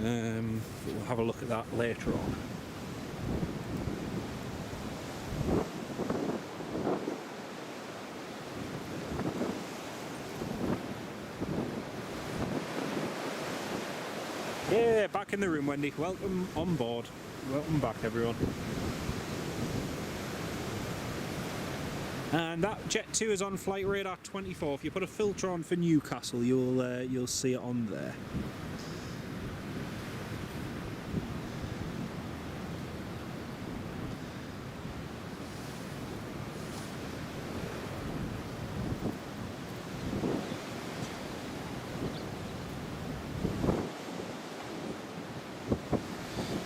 We'll have a look at that later on. Yeah, back in the room, Wendy. Welcome on board. Welcome back, everyone. And that Jet 2 is on flight radar 24. If you put a filter on for Newcastle, you'll see it on there.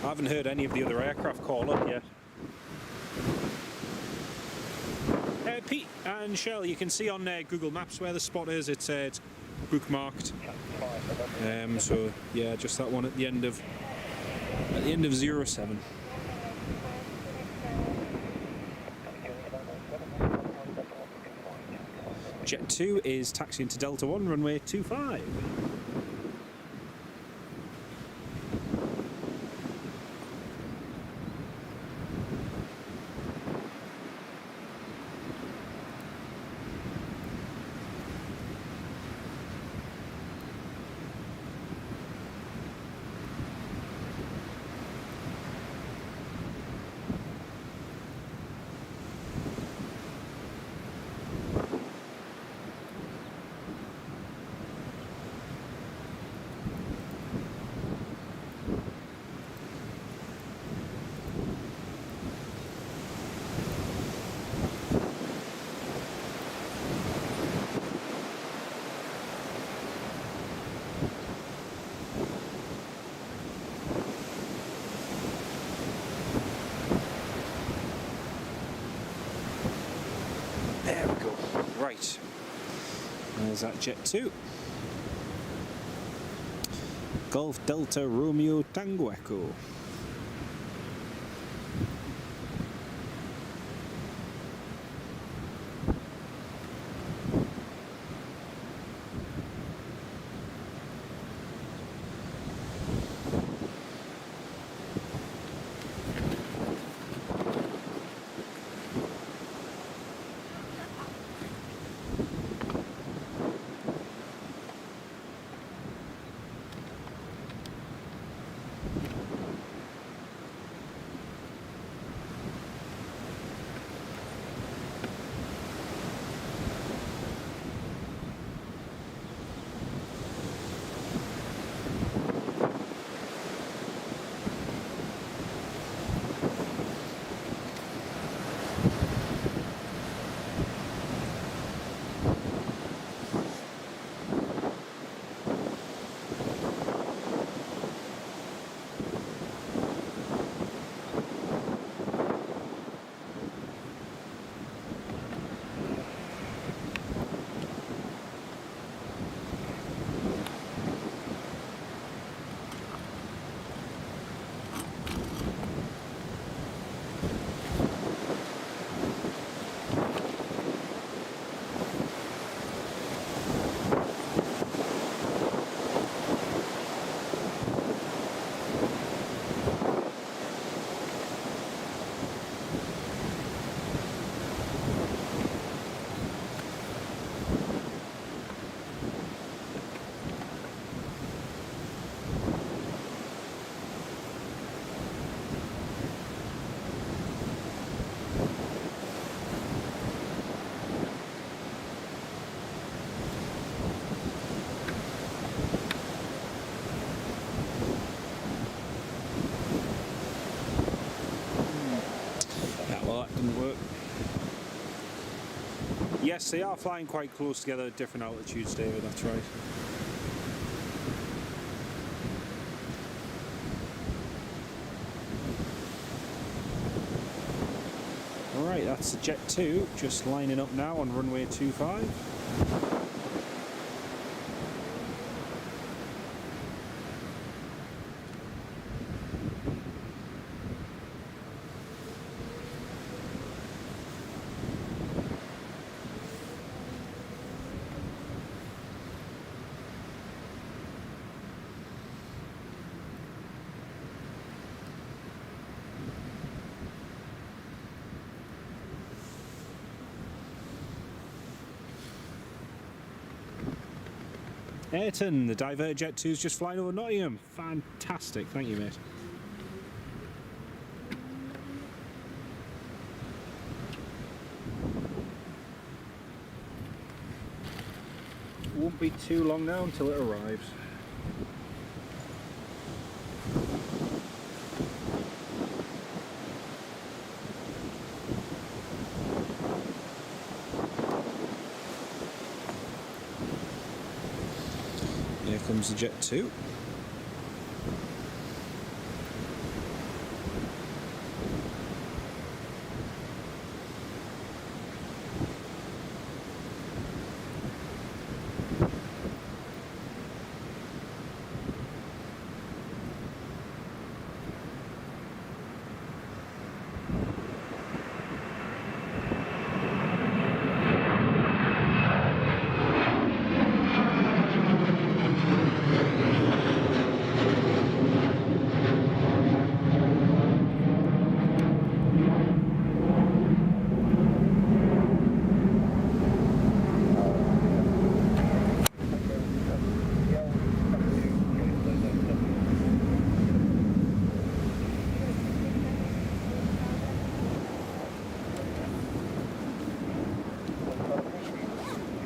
I haven't heard any of the other aircraft call up yet. Pete and Shell, you can see on Google Maps where the spot is. It's bookmarked. So yeah, just that one at the end of 07. Jet 2 is taxiing to Delta 1, runway 25. There we go. Right. There's that Jet 2. Golf Delta Romeo Tango Echo. Yes, they are flying quite close together at different altitudes, David, that's right. Alright, that's the Jet 2 just lining up now on runway 25. Ayrton, the Diverge Jet 2 is just flying over Nottingham. Fantastic, thank you, mate. Won't be too long now until it arrives. Here comes the Jet 2.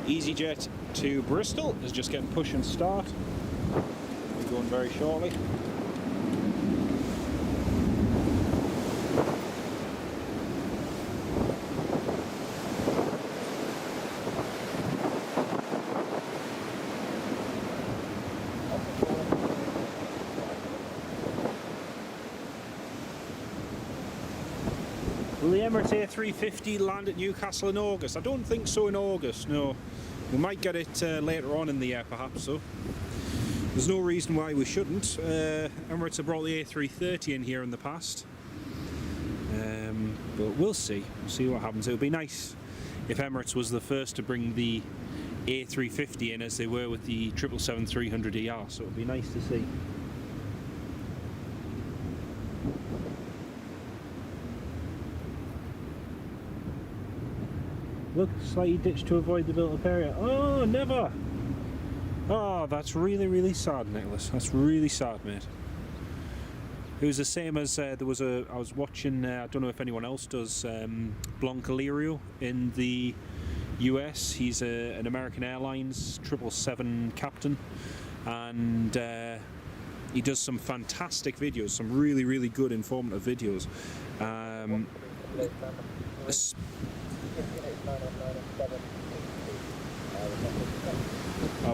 EasyJet to Bristol is just getting push and start. We're going very shortly. Will the Emirates A350 land at Newcastle in August? I don't think so in August, no. We might get it later on in the year, perhaps, so. There's no reason why we shouldn't. Emirates have brought the A330 in here in the past. But we'll see. We'll see what happens. It would be nice if Emirates was the first to bring the A350 in as they were with the 777-300ER, so it would be nice to see. Look, slightly ditched to avoid the built-up area. Oh, never! Oh, that's really, really sad, Nicholas. That's really sad, mate. It was the same as I was watching, I don't know if anyone else does, Blancalirio in the US. He's an American Airlines 777 captain, and he does some fantastic videos, some really, really good informative videos.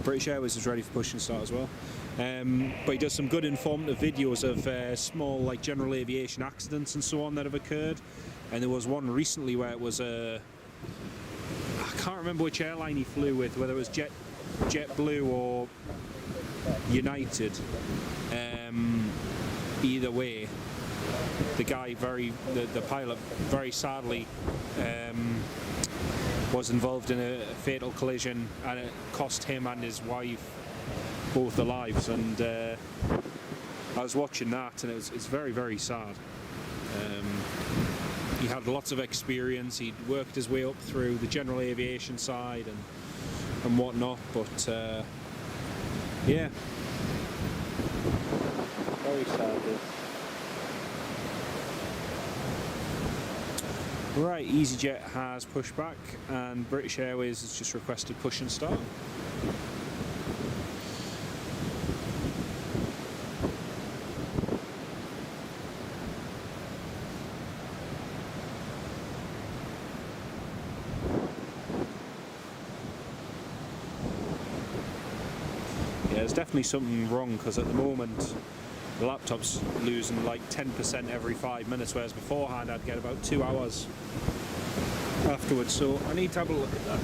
British Airways is ready for push and start as well. But he does some good informative videos of small, like, general aviation accidents and so on that have occurred. And there was one recently where it was I can't remember which airline he flew with, whether it was JetBlue or United. Either way, the guy the pilot very sadly was involved in a fatal collision, and it cost him and his wife both their lives. And I was watching that, and it's very, very sad. He had lots of experience. He'd worked his way up through the general aviation side and whatnot, but yeah, very sad. Right, EasyJet has pushed back, and British Airways has just requested push and start. Yeah, there's definitely something wrong, because at the moment the laptop's losing like 10% every 5 minutes, whereas beforehand I'd get about 2 hours afterwards, so I need to have a look at that.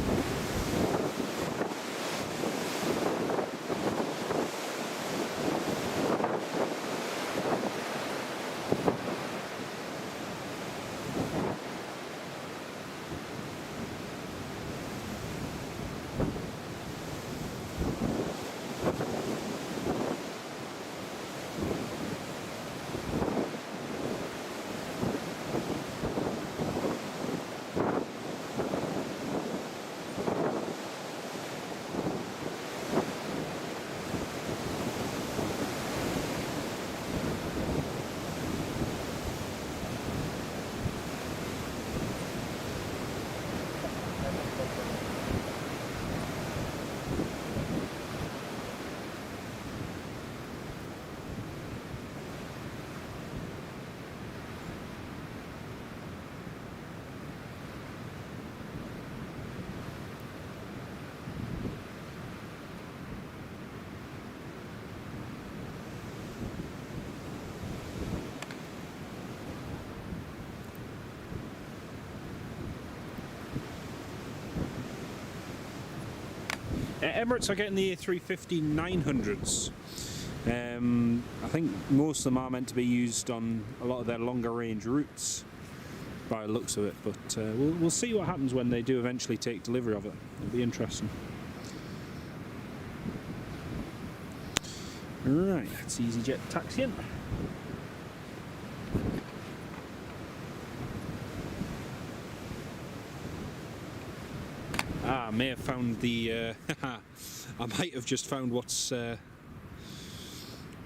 Emirates are getting the A350-900s. I think most of them are meant to be used on a lot of their longer range routes by the looks of it, but we'll see what happens when they do eventually take delivery of it. It'll be interesting. Right, that's EasyJet taxiing. I may have found the I might have just found what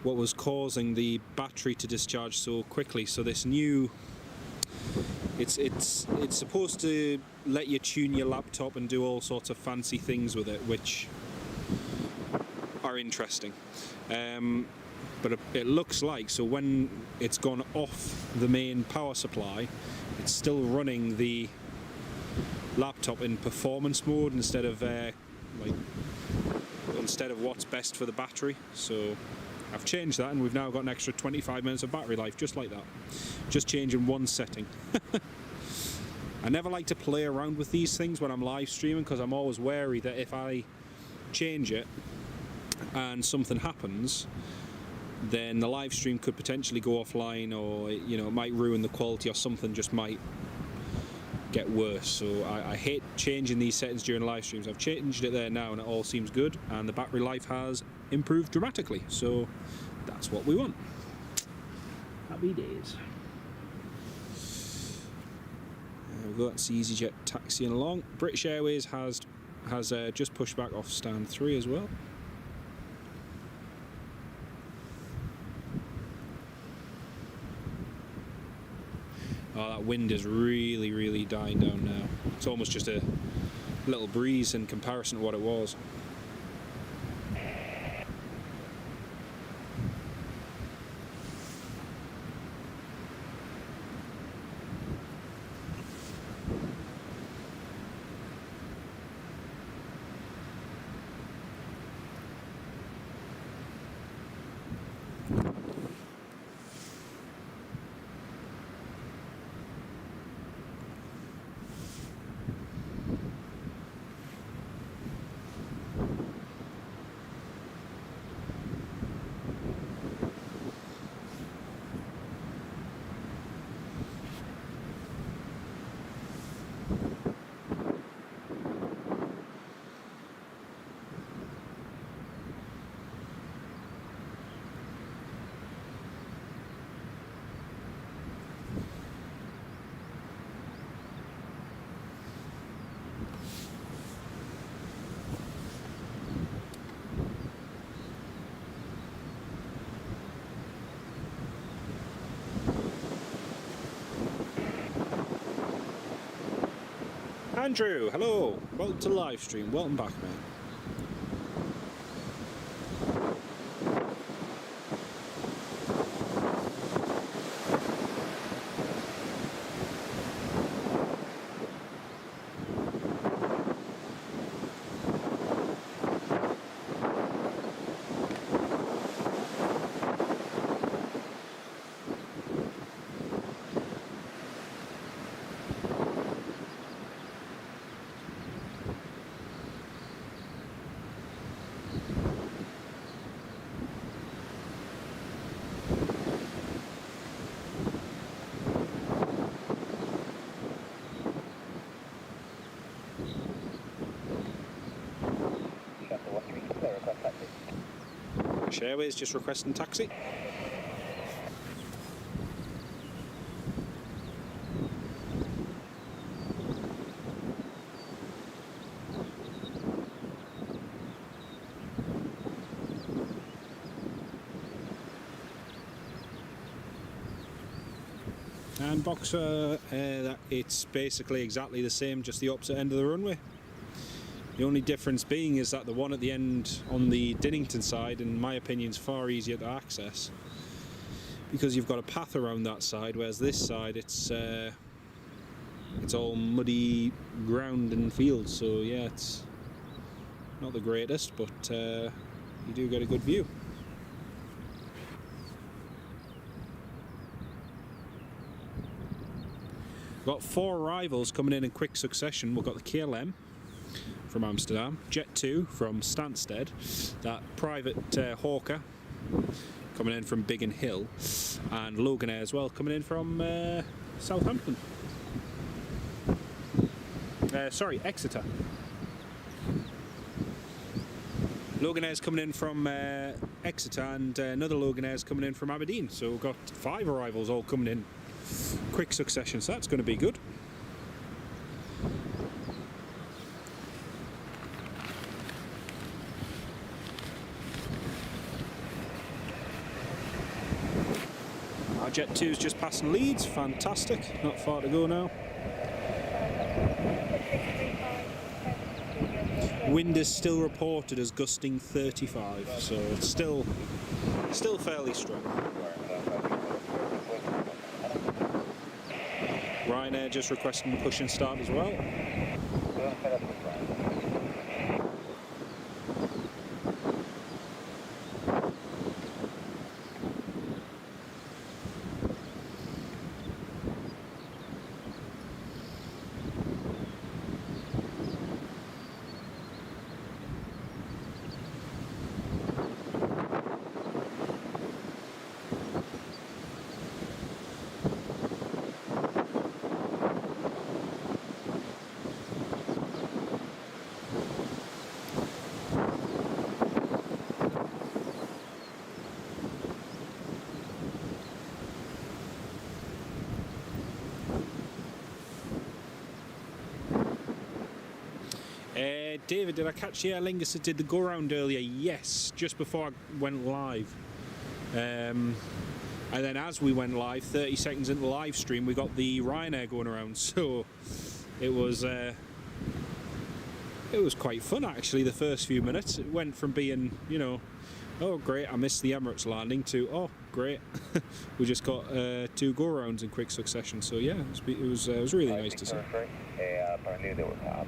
was causing the battery to discharge so quickly. So this new, it's supposed to let you tune your laptop and do all sorts of fancy things with it, which are interesting. But it looks like, so when it's gone off the main power supply, it's still running the laptop in performance mode instead of what's best for the battery. So I've changed that, and we've now got an extra 25 minutes of battery life, just like that. Just changing one setting. I never like to play around with these things when I'm live streaming, because I'm always wary that if I change it and something happens, then the live stream could potentially go offline, or it might ruin the quality, or something just might get worse. So I hate changing these settings during live streams. I've changed it there now and it all seems good, and the battery life has improved dramatically, so that's what we want. Happy days. There we go, that's EasyJet taxiing along. British Airways has just pushed back off stand 3 as well. Oh, that wind is really, really dying down now. It's almost just a little breeze in comparison to what it was. Andrew, hello, welcome to the live stream, welcome back, mate. Okay, request taxi. British Airways just requesting taxi. And Boxer, it's basically exactly the same, just the opposite end of the runway. The only difference being is that the one at the end on the Dinnington side, in my opinion, is far easier to access because you've got a path around that side, whereas this side it's all muddy ground and fields. So yeah, it's not the greatest, but you do get a good view. We've got 4 arrivals coming in quick succession. We've got the KLM from Amsterdam, Jet 2 from Stansted, that private Hawker coming in from Biggin Hill, and Logan Air as well coming in from Southampton. Sorry, Exeter. Logan Air's coming in from Exeter, and another Logan Air's coming in from Aberdeen. So we've got 5 arrivals all coming in quick succession, so that's going to be good. Our Jet 2's just passing Leeds, fantastic, not far to go now. Wind is still reported as gusting 35, so it's still fairly strong. Ryanair just requesting push and start as well. David, did I catch the Aer Lingus that did the go round earlier? Yes, just before I went live. And then as we went live, 30 seconds into the live stream, we got the Ryanair going around. So it was quite fun actually. The first few minutes, it went from being, you know, oh great, I missed the Emirates landing, to oh great, we just got 2 go rounds in quick succession. So yeah, it was really nice to see. Apparently there was a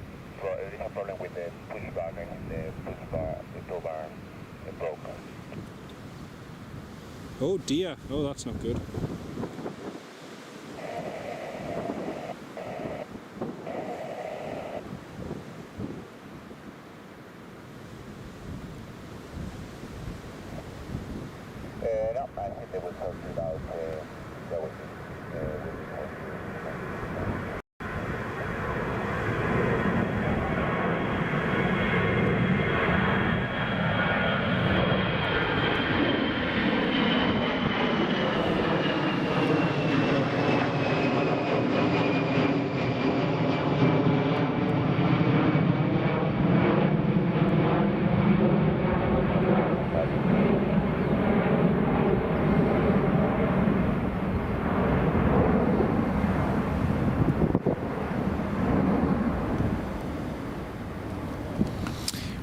problem with the push bar, the tow bar broke. Oh dear, oh that's not good. No, I think they will talk about there was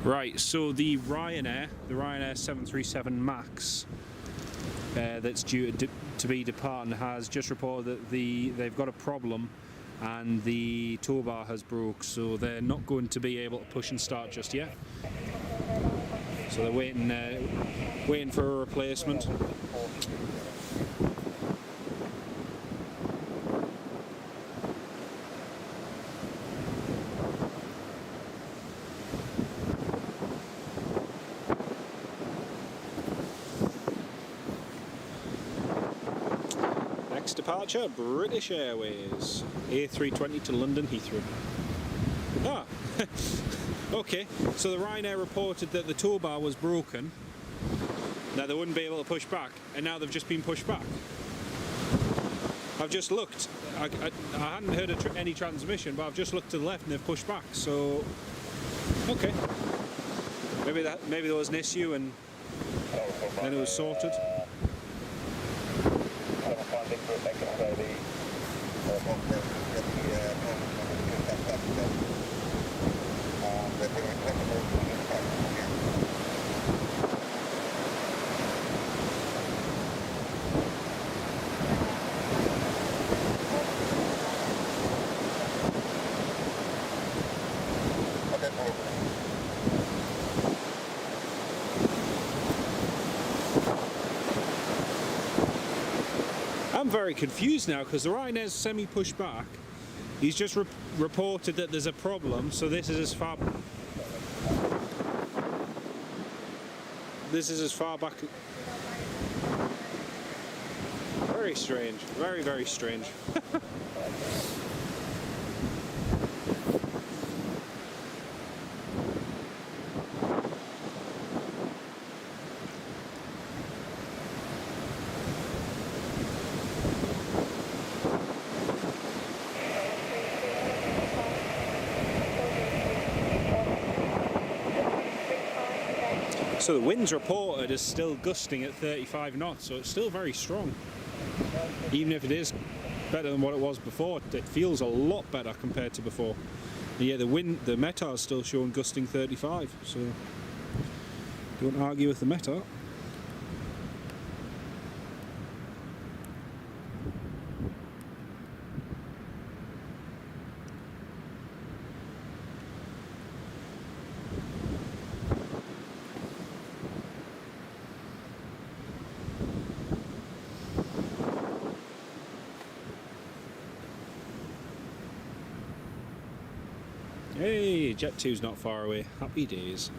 Right, so the Ryanair 737 MAX that's due to be departing has just reported that they've got a problem and the tow bar has broke, so they're not going to be able to push and start just yet. So they're waiting for a replacement. Departure, British Airways, A320 to London Heathrow. Ah, Okay, so the Ryanair reported that the tow bar was broken, that they wouldn't be able to push back, and now they've just been pushed back. I've just looked. I hadn't heard any transmission, but I've just looked to the left and they've pushed back. So, okay, maybe there was an issue and then it was sorted. I'm very confused now because the Ryanair's semi-pushed back. He's just reported that there's a problem, so this is as far back. Very strange. Very, very strange. So the wind's reported is still gusting at 35 knots, so it's still very strong. Even if it is better than what it was before, it feels a lot better compared to before. And yeah, the METAR is still showing gusting 35, so don't argue with the METAR. Hey, Jet 2's not far away. Happy days.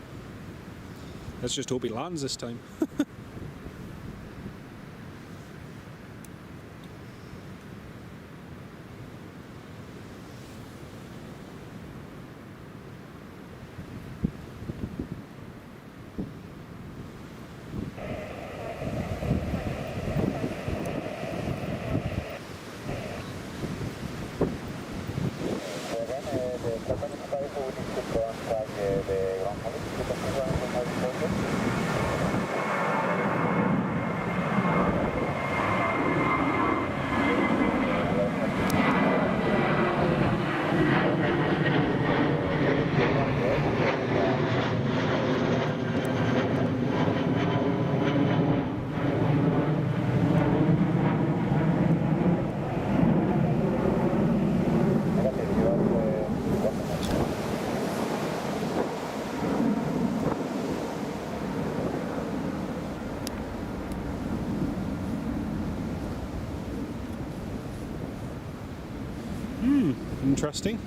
Let's just hope he lands this time. Interesting.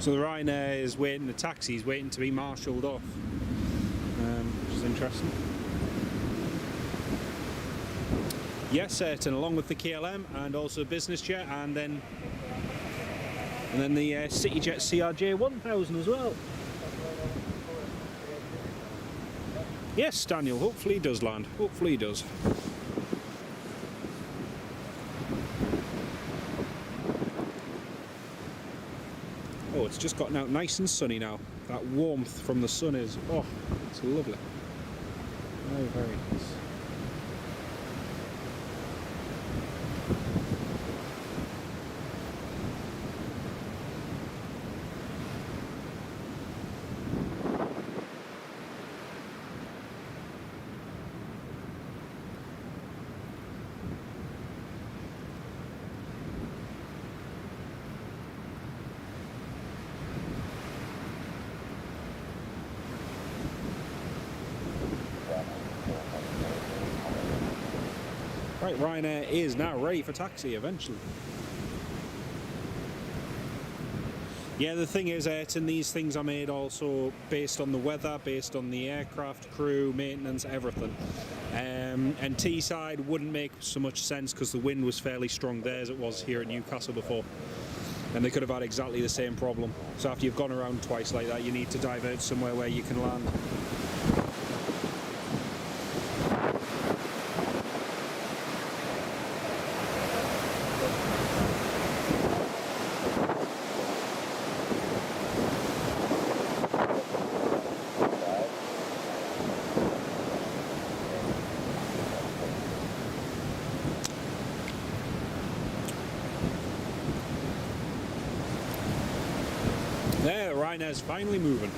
So the Ryanair is waiting, the taxi is waiting to be marshalled off, which is interesting. Yes, Ayrton, along with the KLM and also business jet, and then the CityJet CRJ 1000 as well. Yes, Daniel, hopefully he does land. Hopefully he does. Oh, it's just gotten out nice and sunny now. That warmth from the sun is, oh, it's lovely. Very, very nice. Right, Ryanair is now ready for taxi eventually. Yeah, the thing is, Ayrton, these things are made also based on the weather, based on the aircraft, crew, maintenance, everything. And Teesside wouldn't make so much sense because the wind was fairly strong there as it was here at Newcastle before. and they could have had exactly the same problem. So after you've gone around twice like that, you need to divert somewhere where you can land. There, Ryanair's finally moving.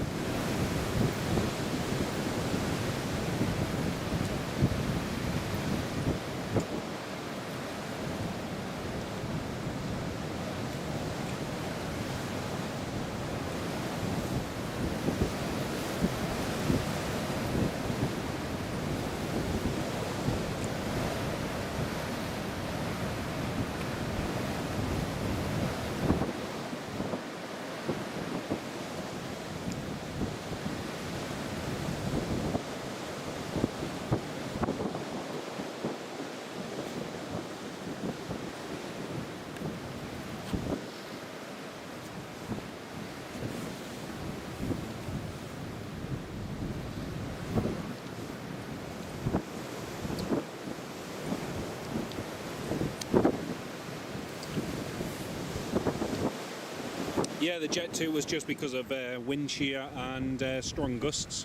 Yeah, the Jet 2 was just because of wind shear and strong gusts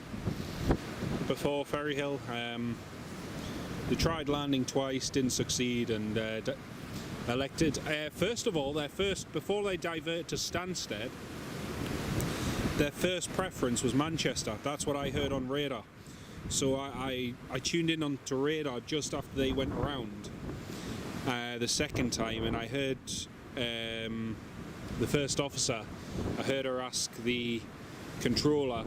before Ferryhill. They tried landing twice, didn't succeed, and elected. First of all, before they divert to Stansted, their first preference was Manchester. That's what I heard on radar. So I tuned in onto radar just after they went around the second time, and I heard the first officer, I heard her ask the controller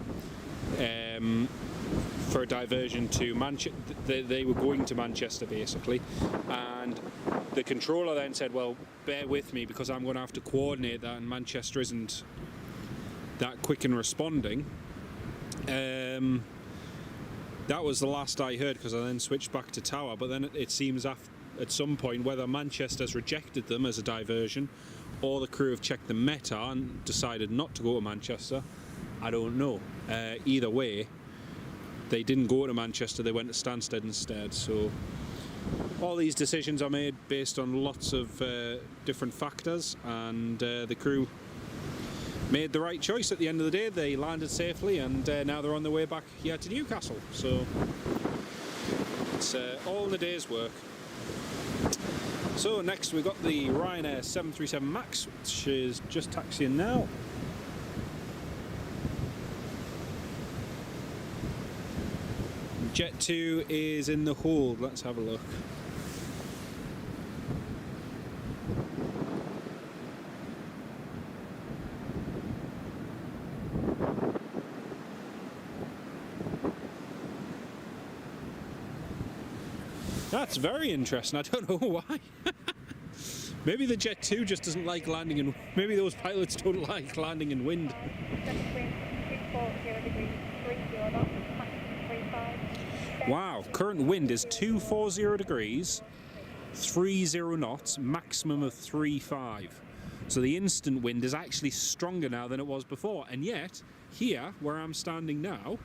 for a diversion to Manchester. They were going to Manchester basically, and the controller then said, well, bear with me because I'm going to have to coordinate that, and Manchester isn't that quick in responding. That was the last I heard, because I then switched back to Tower, but then it seems at some point whether Manchester's rejected them as a diversion or the crew have checked the META and decided not to go to Manchester, I don't know. Either way, they didn't go to Manchester, they went to Stansted instead. So all these decisions are made based on lots of different factors, and the crew made the right choice at the end of the day. They landed safely, and now they're on their way back here to Newcastle. So it's all in the day's work. So next we've got the Ryanair 737 MAX, which is just taxiing now. Jet 2 is in the hold. Let's have a look. That's very interesting. I don't know why. Maybe the Jet 2 just doesn't like landing in... Maybe those pilots don't like landing in wind. Wow, current wind is 240 degrees, 30 knots, maximum of 35. So the instant wind is actually stronger now than it was before. And yet, here, where I'm standing now,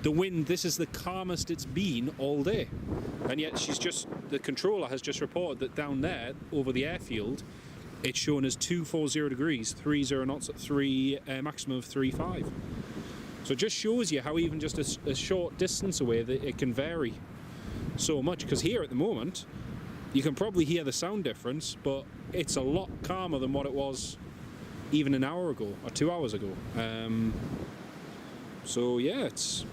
the wind, this is the calmest it's been all day. And yet the controller has just reported that down there, over the airfield, it's shown as 240 degrees, 30 knots at maximum of 35. So it just shows you how even just a short distance away that it can vary so much. Because here at the moment, you can probably hear the sound difference, but it's a lot calmer than what it was even an hour ago or 2 hours ago. So yeah, it's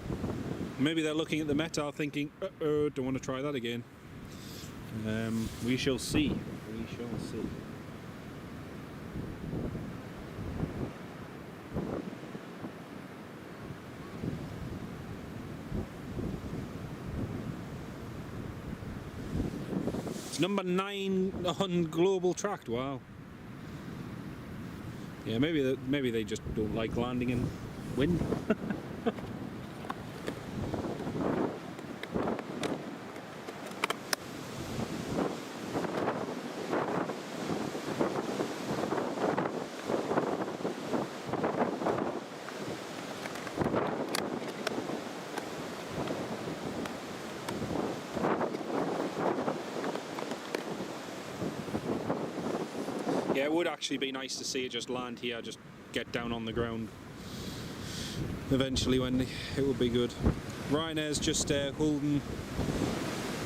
maybe they're looking at the META thinking, don't want to try that again. We shall see. We shall see. It's number 9 on Global Tracked. Wow. Yeah, maybe they just don't like landing in wind. it would actually be nice to see it just land here, just get down on the ground. Eventually, when it would be good. Ryanair's just holding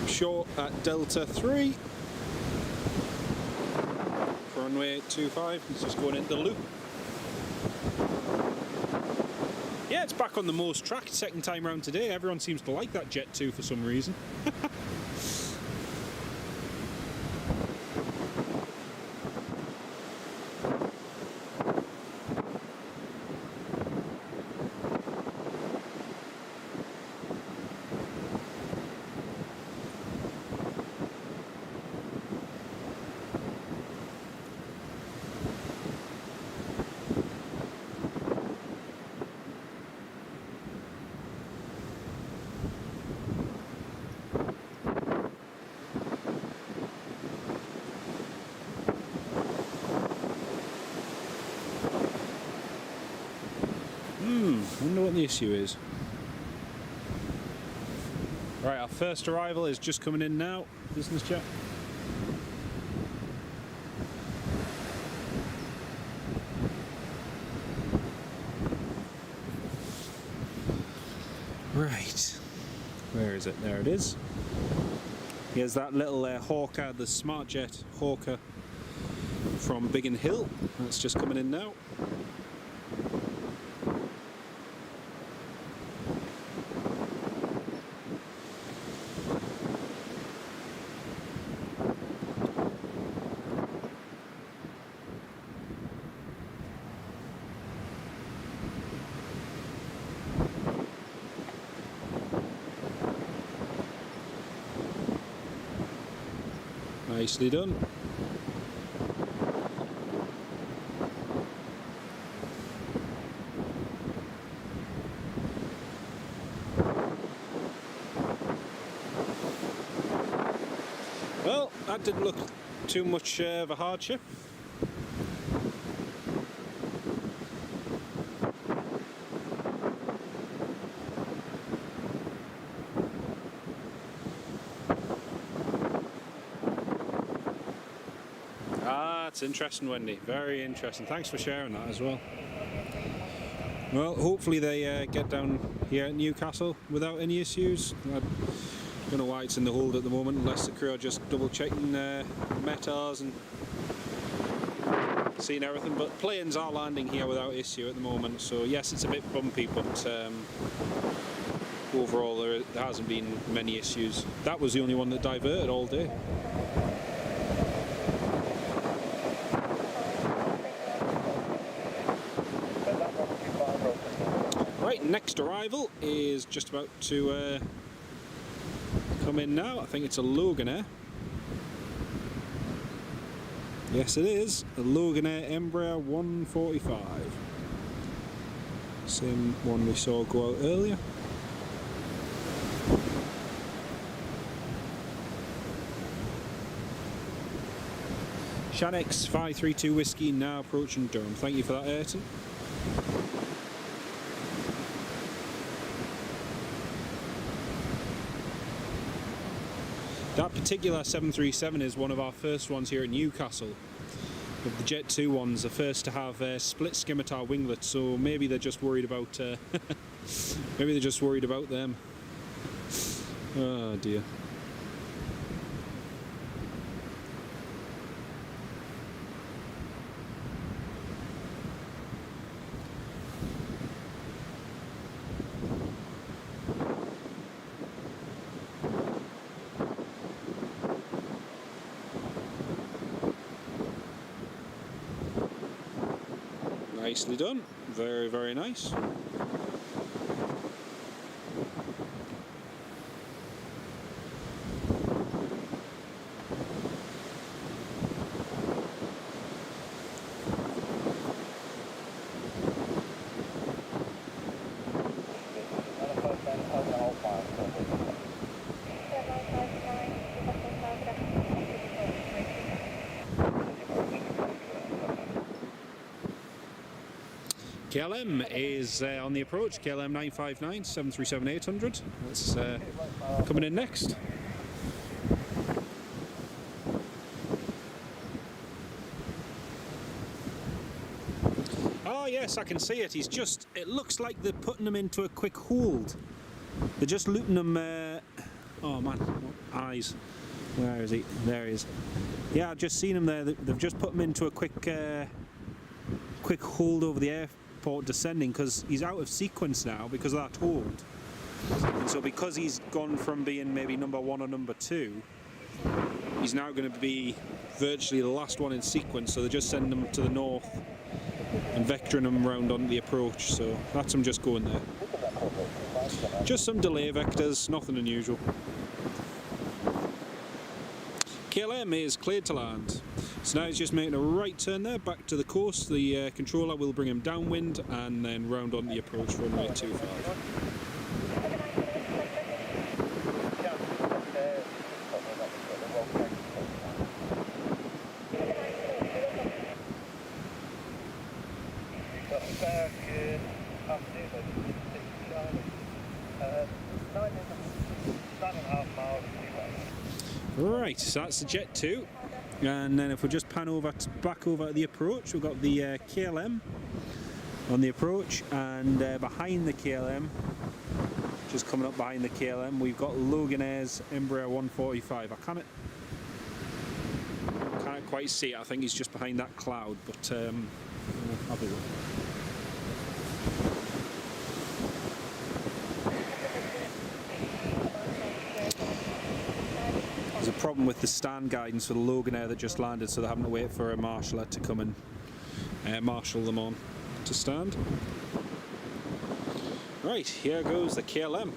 short at Delta 3. Runway 25, it's just going into the loop. Yeah, it's back on the most track, second time round today. Everyone seems to like that Jet 2 for some reason. I wonder what the issue is. Right, our first arrival is just coming in now. Business jet. Right, where is it? There it is. Here's that little Hawker, the Smart Jet Hawker from Biggin Hill. That's just coming in now. Nicely done. Well, that didn't look too much of a hardship. That's interesting, Wendy. Very interesting. Thanks for sharing that as well. Well, hopefully they get down here at Newcastle without any issues. I don't know why it's in the hold at the moment, unless the crew are just double checking METARs and seeing everything. But planes are landing here without issue at the moment. So yes, it's a bit bumpy, but overall there hasn't been many issues. That was the only one that diverted all day. Right, next arrival is just about to come in now. I think it's a Loganair. Yes, it is a Loganair Embraer 145. Same one we saw go out earlier. Shanix 532 Whiskey now approaching Durham. Thank you for that, Ayrton. That particular 737 is one of our first ones here at Newcastle. Of the Jet 2 ones, the first to have split scimitar winglets, so maybe they're just worried about maybe they're just worried about them. Oh dear. Nicely done, very, very nice. KLM is on the approach, KLM 959, 737-800. That's coming in next. yes, I can see it. He's just, it looks like they're putting him into a quick hold. They're just looping him, oh man, eyes. Where is he? There he is. Yeah, I've just seen him there. They've just put him into a quick hold over the airport descending, because he's out of sequence now because of that hold. And so because he's gone from being maybe number 1 or number 2, he's now going to be virtually the last one in sequence, so they're just sending him to the north and vectoring him round on the approach, so that's him just going there. Just some delay vectors, nothing unusual. KLM is cleared to land. So now he's just making a right turn there, back to the coast. The controller will bring him downwind and then round on the approach runway 25. Right, so that's the Jet 2, and then if we just pan over back over to the approach, we've got the KLM on the approach, and behind the KLM, just coming up behind the KLM, we've got Loganair's Embraer 145. I can't quite see it. I think he's just behind that cloud, but we'll have a look. There's a problem with the stand guidance for the Loganair that just landed, so they're having to wait for a marshaller to come and marshal them on to stand. Right, here goes the KLM.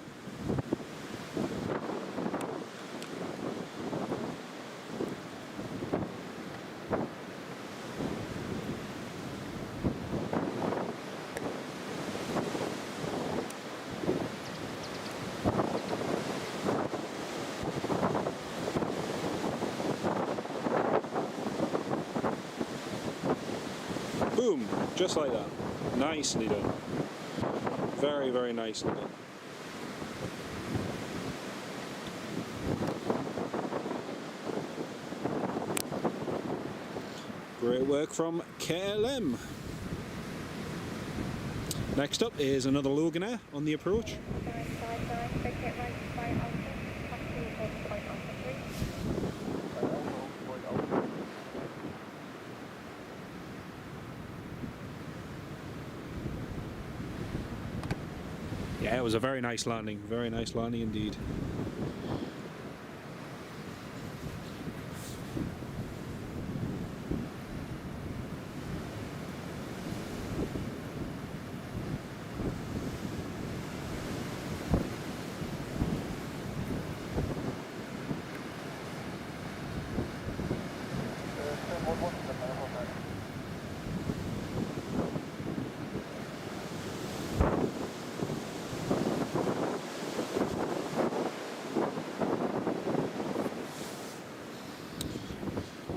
Boom, just like that. Nicely done. Very, very nicely done. Great work from KLM. Next up is another Loganair on the approach. Yeah, it was a very nice landing indeed.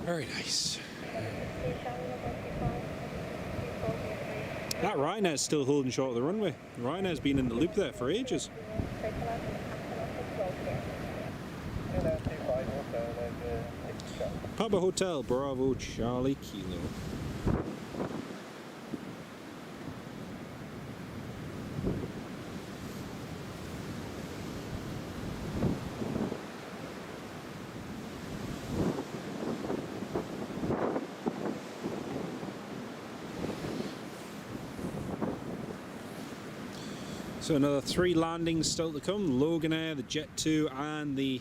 Very nice. That Ryanair's still holding short of the runway. Ryanair's been in the loop there for ages. Papa Hotel, Bravo, Charlie Kilo. So another 3 landings still to come. Loganair, the Jet 2 and the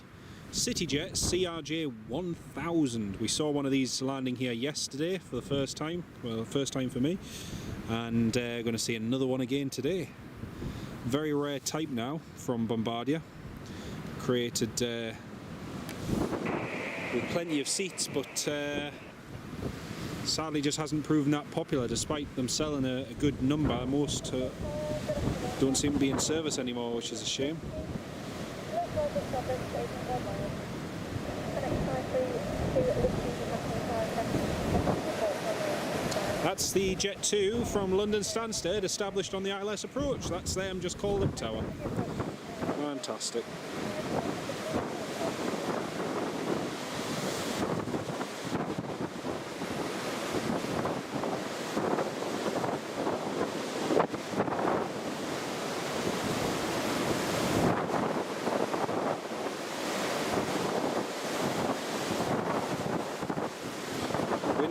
CityJet CRJ 1000. We saw one of these landing here yesterday for the first time. Well, first time for me. And going to see another one again today. Very rare type now from Bombardier. Created with plenty of seats, but sadly just hasn't proven that popular despite them selling a good number. Most don't seem to be in service anymore, which is a shame. That's the Jet 2 from London Stansted, established on the ILS approach. That's them, just called up tower. Fantastic.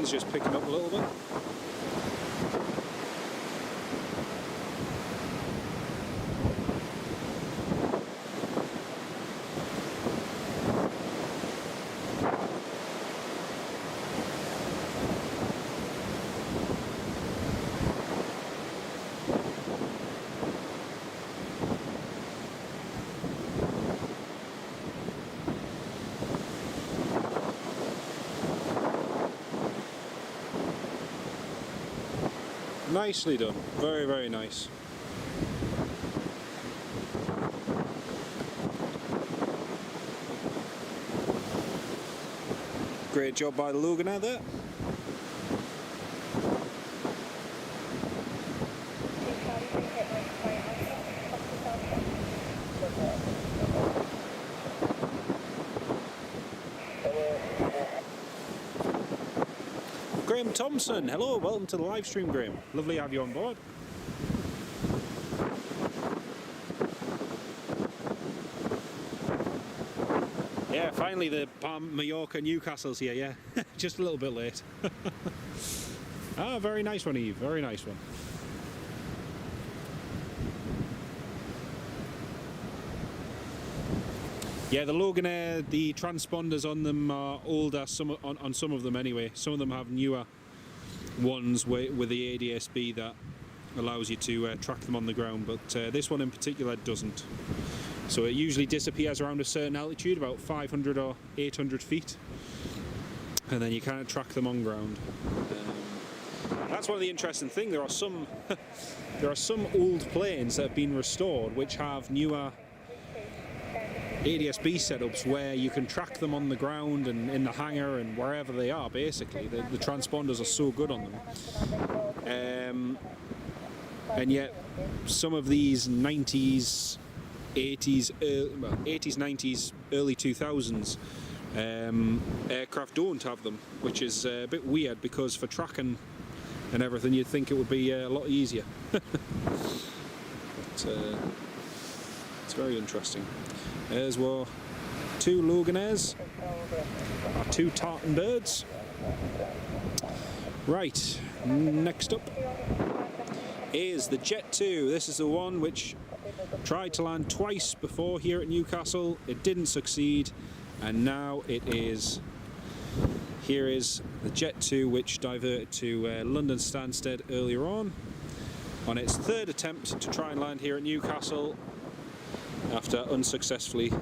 wind's just picking up a little bit. Nicely done, very, very nice. Great job by the Luganair there. Graham Thompson, hello, welcome to the live stream, Graham. Lovely to have you on board. Yeah, finally the Mallorca Newcastle's here, yeah. Just a little bit late. Ah, very nice one, Eve, very nice one. Yeah, the Luganair, the transponders on them are older, on some of them anyway. Some of them have newer ones with the ADS-B that allows you to track them on the ground, but this one in particular doesn't. So it usually disappears around a certain altitude, about 500 or 800 feet, and then you can't track them on ground. That's one of the interesting things. There are some there are some old planes that have been restored which have newer ADS-B setups where you can track them on the ground and in the hangar and wherever they are. Basically, the transponders are so good on them, and yet some of these 90s, 80s, 90s, early 2000s aircraft don't have them, which is a bit weird because for tracking and everything you'd think it would be a lot easier. But, it's very interesting. There's two Luganairs, two tartan birds. Right, next up is the Jet 2. This is the one which tried to land twice before here at Newcastle. It didn't succeed, and now it is. Here is the Jet 2 which diverted to London Stansted earlier on its third attempt to try and land here at Newcastle, after unsuccessfully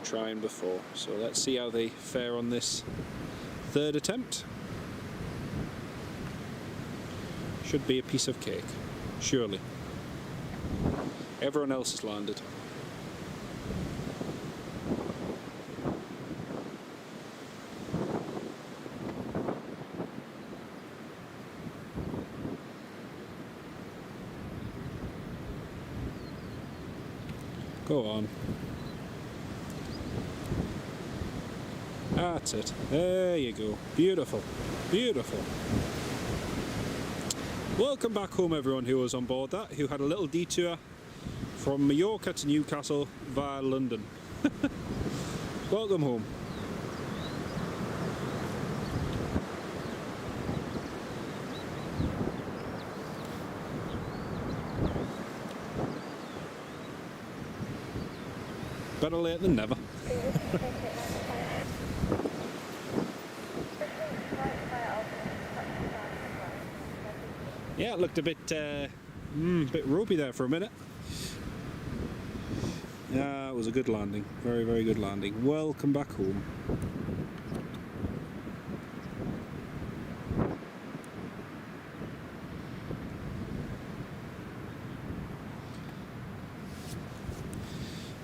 trying before. So let's see how they fare on this third attempt. Should be a piece of cake, surely. Everyone else has landed. Go on. That's it. There you go. Beautiful. Beautiful. Welcome back home, everyone who was on board that, who had a little detour from Mallorca to Newcastle via London. Welcome home. Better late than never. Yeah, it looked a bit ropey there for a minute. Yeah, it was a good landing. Very, very good landing. Welcome back home.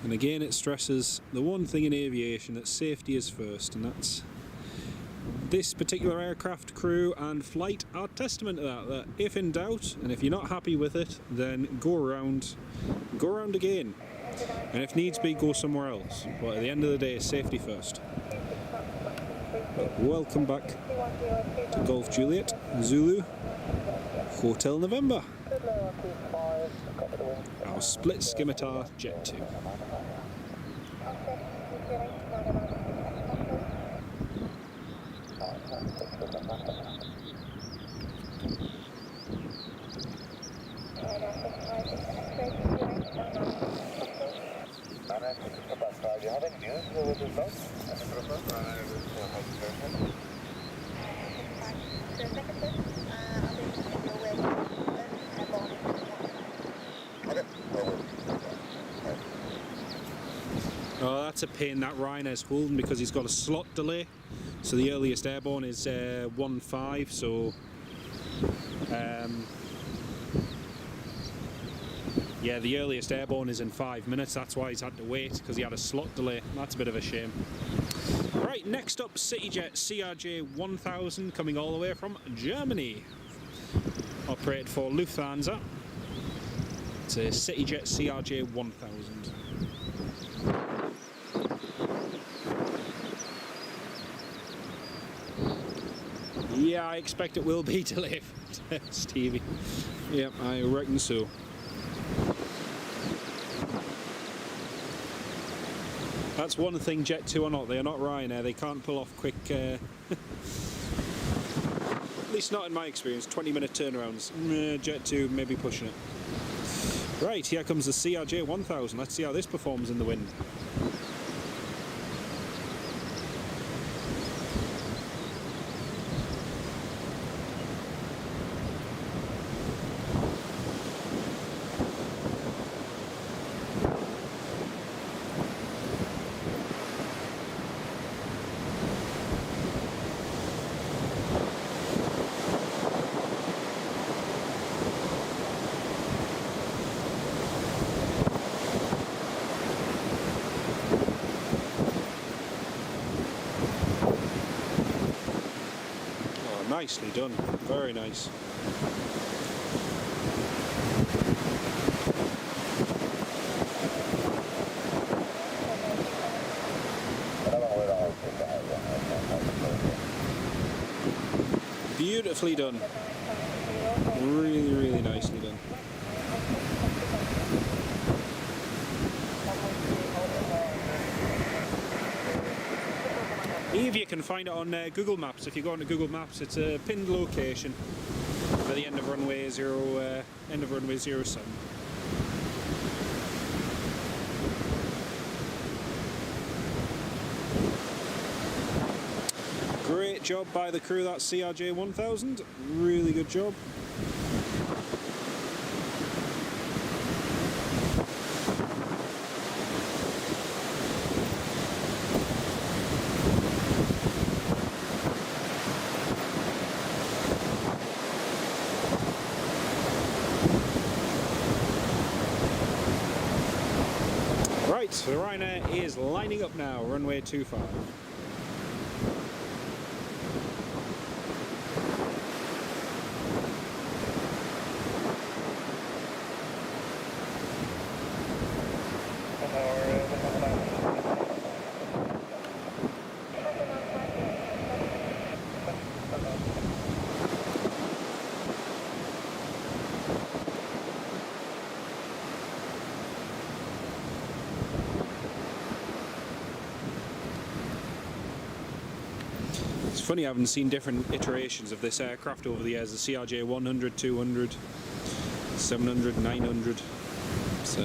And again, it stresses the one thing in aviation, that safety is first, and that's this particular aircraft crew and flight are testament to that if in doubt, and if you're not happy with it, then go around again, and if needs be, go somewhere else. But at the end of the day, safety first. But welcome back to Golf Juliet, Zulu, Hotel November. Our split scimitar Jet 2. Do you have any news with this boat? Oh, that's a pain, that Ryanaire's holding, because he's got a slot delay. So the earliest airborne is 1.5, so yeah, the earliest airborne is in 5 minutes. That's why he's had to wait, because he had a slot delay. That's a bit of a shame. Right, next up, CityJet CRJ 1000, coming all the way from Germany. Operated for Lufthansa. It's a CityJet CRJ 1000. Yeah, I expect it will be delayed, Stevie. Yep, I reckon so. That's one thing Jet 2 are not. They are not Ryanair. They can't pull off quick, at least not in my experience, 20-minute turnarounds. Jet 2 may be pushing it. Right, here comes the CRJ 1000. Let's see how this performs in the wind. Nicely done, very nice. Beautifully done. Really, really nicely done. If you can find it on Google Maps, if you go onto Google Maps, it's a pinned location for the end of runway 07. Great job by the crew, that CRJ 1000. Really good job. Right, so Ryanair is lining up now, runway 25. It's funny, I haven't seen different iterations of this aircraft over the years. The CRJ 100, 200, 700, 900. So,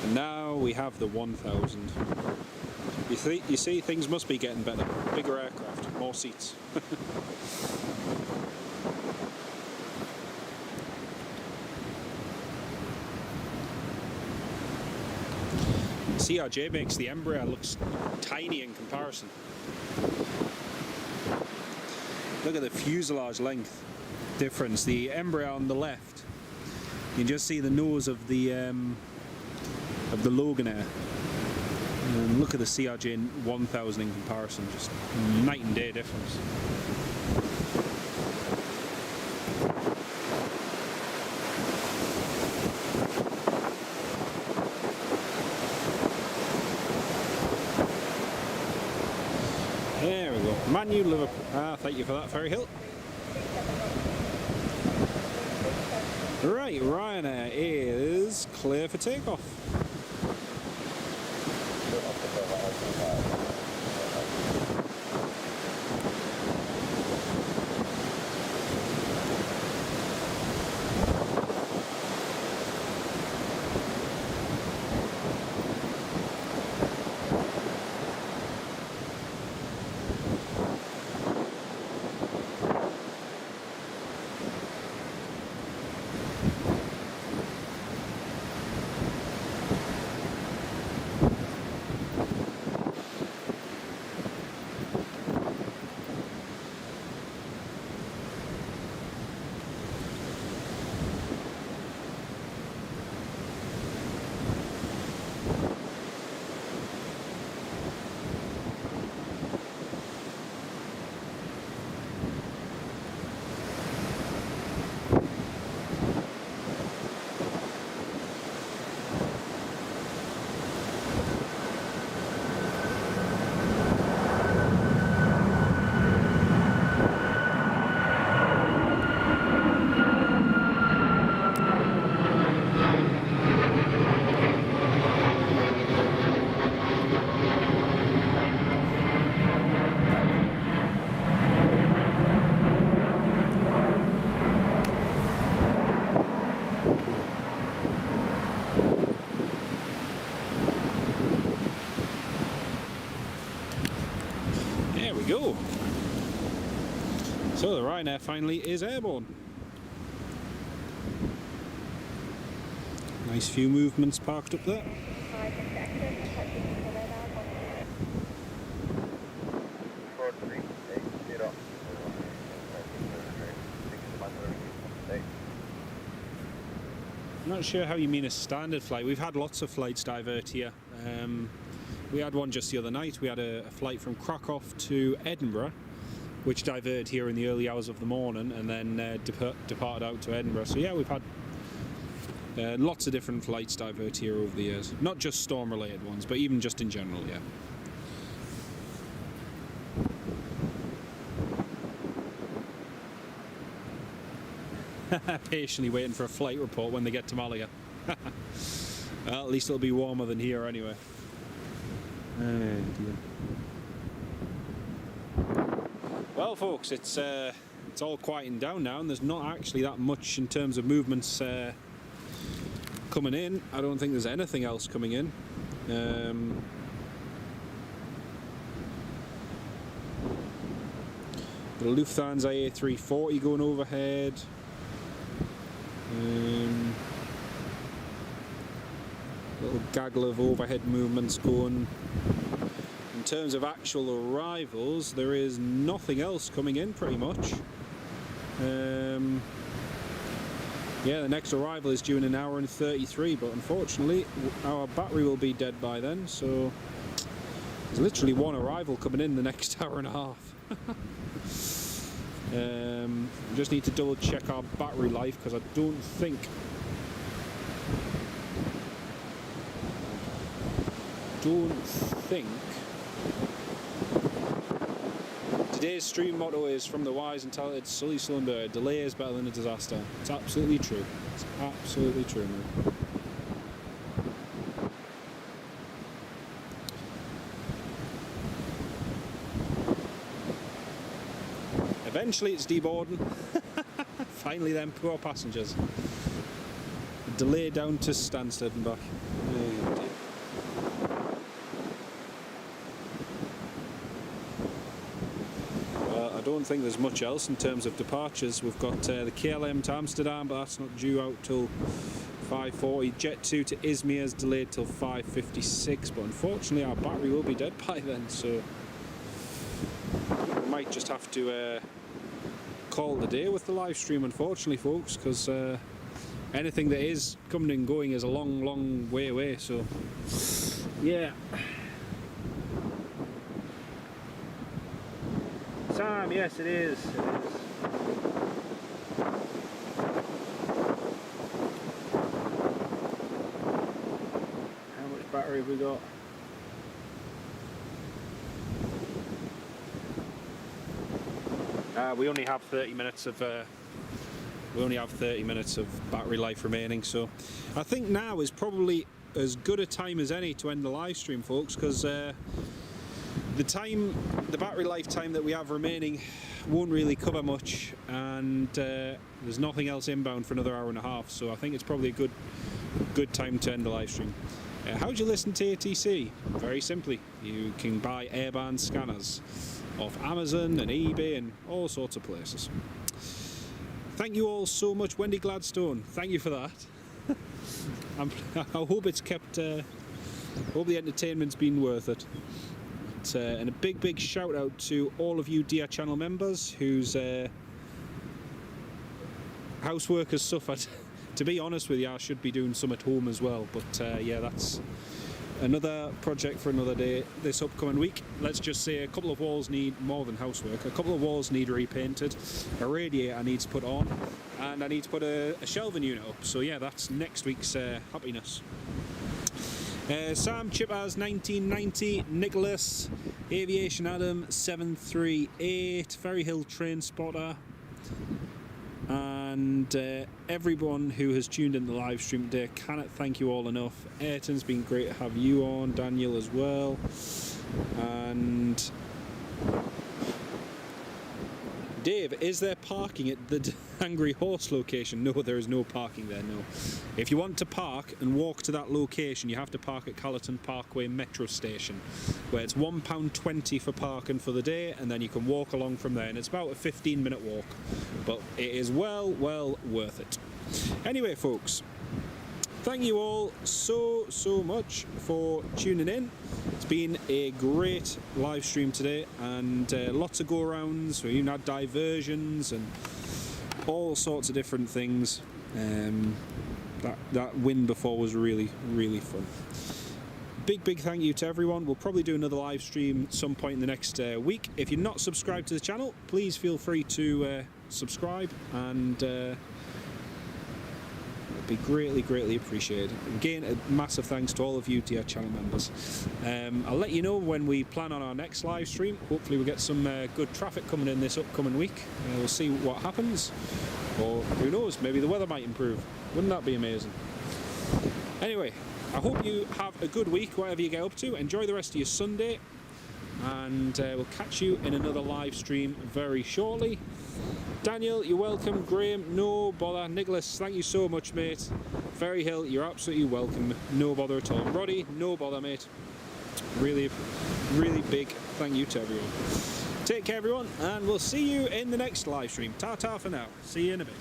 and now we have the 1000. You see, things must be getting better. Bigger aircraft, more seats. CRJ makes the Embraer look tiny in comparison. Look at the fuselage length difference. The Embraer on the left, you can just see the nose of the Loganair. And look at the CRJ 1000 in comparison, just night and day difference. There we go. Manu Liverpool. Thank you for that, Ferry Hill. Right, Ryanair is clear for takeoff. we go. So the Ryanair finally is airborne. Nice few movements parked up there. I'm not sure how you mean a standard flight. We've had lots of flights divert here. We had one just the other night. We had a flight from Krakow to Edinburgh, which diverted here in the early hours of the morning and then departed out to Edinburgh. So yeah, we've had lots of different flights divert here over the years. Not just storm related ones, but even just in general, yeah. Patiently waiting for a flight report when they get to Malaga. Well, at least it'll be warmer than here anyway. Oh dear. Well folks, it's all quieting down now and there's not actually that much in terms of movements coming in. I don't think there's anything else coming in. The Lufthansa A340 going overhead. Little gaggle of overhead movements going. In terms of actual arrivals, there is nothing else coming in pretty much. Yeah, the next arrival is due in 1 hour and 33, but unfortunately our battery will be dead by then, so there's literally one arrival coming in the next hour and a half. Just need to double check our battery life because I don't think today's stream motto is from the wise and talented Sully Cylinder: a delay is better than a disaster. It's absolutely true. It's absolutely true, man. Eventually it's deboarding. Finally them poor passengers. A delay down to Stansted and back. Oh dear. Well, I don't think there's much else in terms of departures. We've got the KLM to Amsterdam, but that's not due out till 5:40. Jet 2 to Izmir is delayed till 5:56, but unfortunately our battery will be dead by then, so we might just have to call it a day with the live stream, unfortunately folks, because anything that is coming and going is a long way away, so yeah. Sam, yes it is. How much battery have we got? We only have 30 minutes of battery life remaining, so I think now is probably as good a time as any to end the live stream, folks, because the battery lifetime that we have remaining won't really cover much, and there's nothing else inbound for another hour and a half, so I think it's probably a good time to end the live stream. How do you listen to ATC? Very simply, you can buy airband scanners off Amazon and eBay and all sorts of places. Thank you all so much, Wendy Gladstone. Thank you for that. I hope it's kept. Hope the entertainment's been worth it. And a big shout out to all of you dear channel members whose housework has suffered. To be honest with you, I should be doing some at home as well, but yeah, that's another project for another day this upcoming week. Let's just say a couple of walls need more than housework. A couple of walls need repainted, a radiator needs put on, and I need to put a shelving unit up. So yeah, that's next week's happiness. Sam Chippers 1990, Nicholas, Aviation Adam 738, Ferry Hill Train Spotter, and everyone who has tuned in the live stream today. Cannot thank you all enough. Ayrton's been great to have you on, Daniel as well, and Dave, is there parking at the Angry Horse location? No, there is no parking there, no. If you want to park and walk to that location, you have to park at Callerton Parkway Metro Station, where it's £1.20 for parking for the day, and then you can walk along from there, and it's about a 15-minute walk, but it is well worth it. Anyway, folks, thank you all so much for tuning in. It's been a great live stream today, and lots of go-arounds. We even had diversions and all sorts of different things. That win before was really fun. Big thank you to everyone. We'll probably do another live stream at some point in the next week. If you're not subscribed to the channel, please feel free to subscribe, and be greatly appreciated. Again, a massive thanks to all of you, dear channel members. I'll let you know when we plan on our next live stream. Hopefully we'll get some good traffic coming in this upcoming week. We'll see what happens, or who knows, maybe the weather might improve. Wouldn't that be amazing? Anyway, I hope you have a good week, whatever you get up to. Enjoy the rest of your Sunday, and we'll catch you in another live stream very shortly. Daniel, you're welcome. Graham, no bother. Nicholas, thank you so much, mate. Ferry Hill, you're absolutely welcome. No bother at all. Roddy, no bother, mate. Really big thank you to everyone. Take care, everyone, and we'll see you in the next live stream. Ta-ta for now. See you in a bit.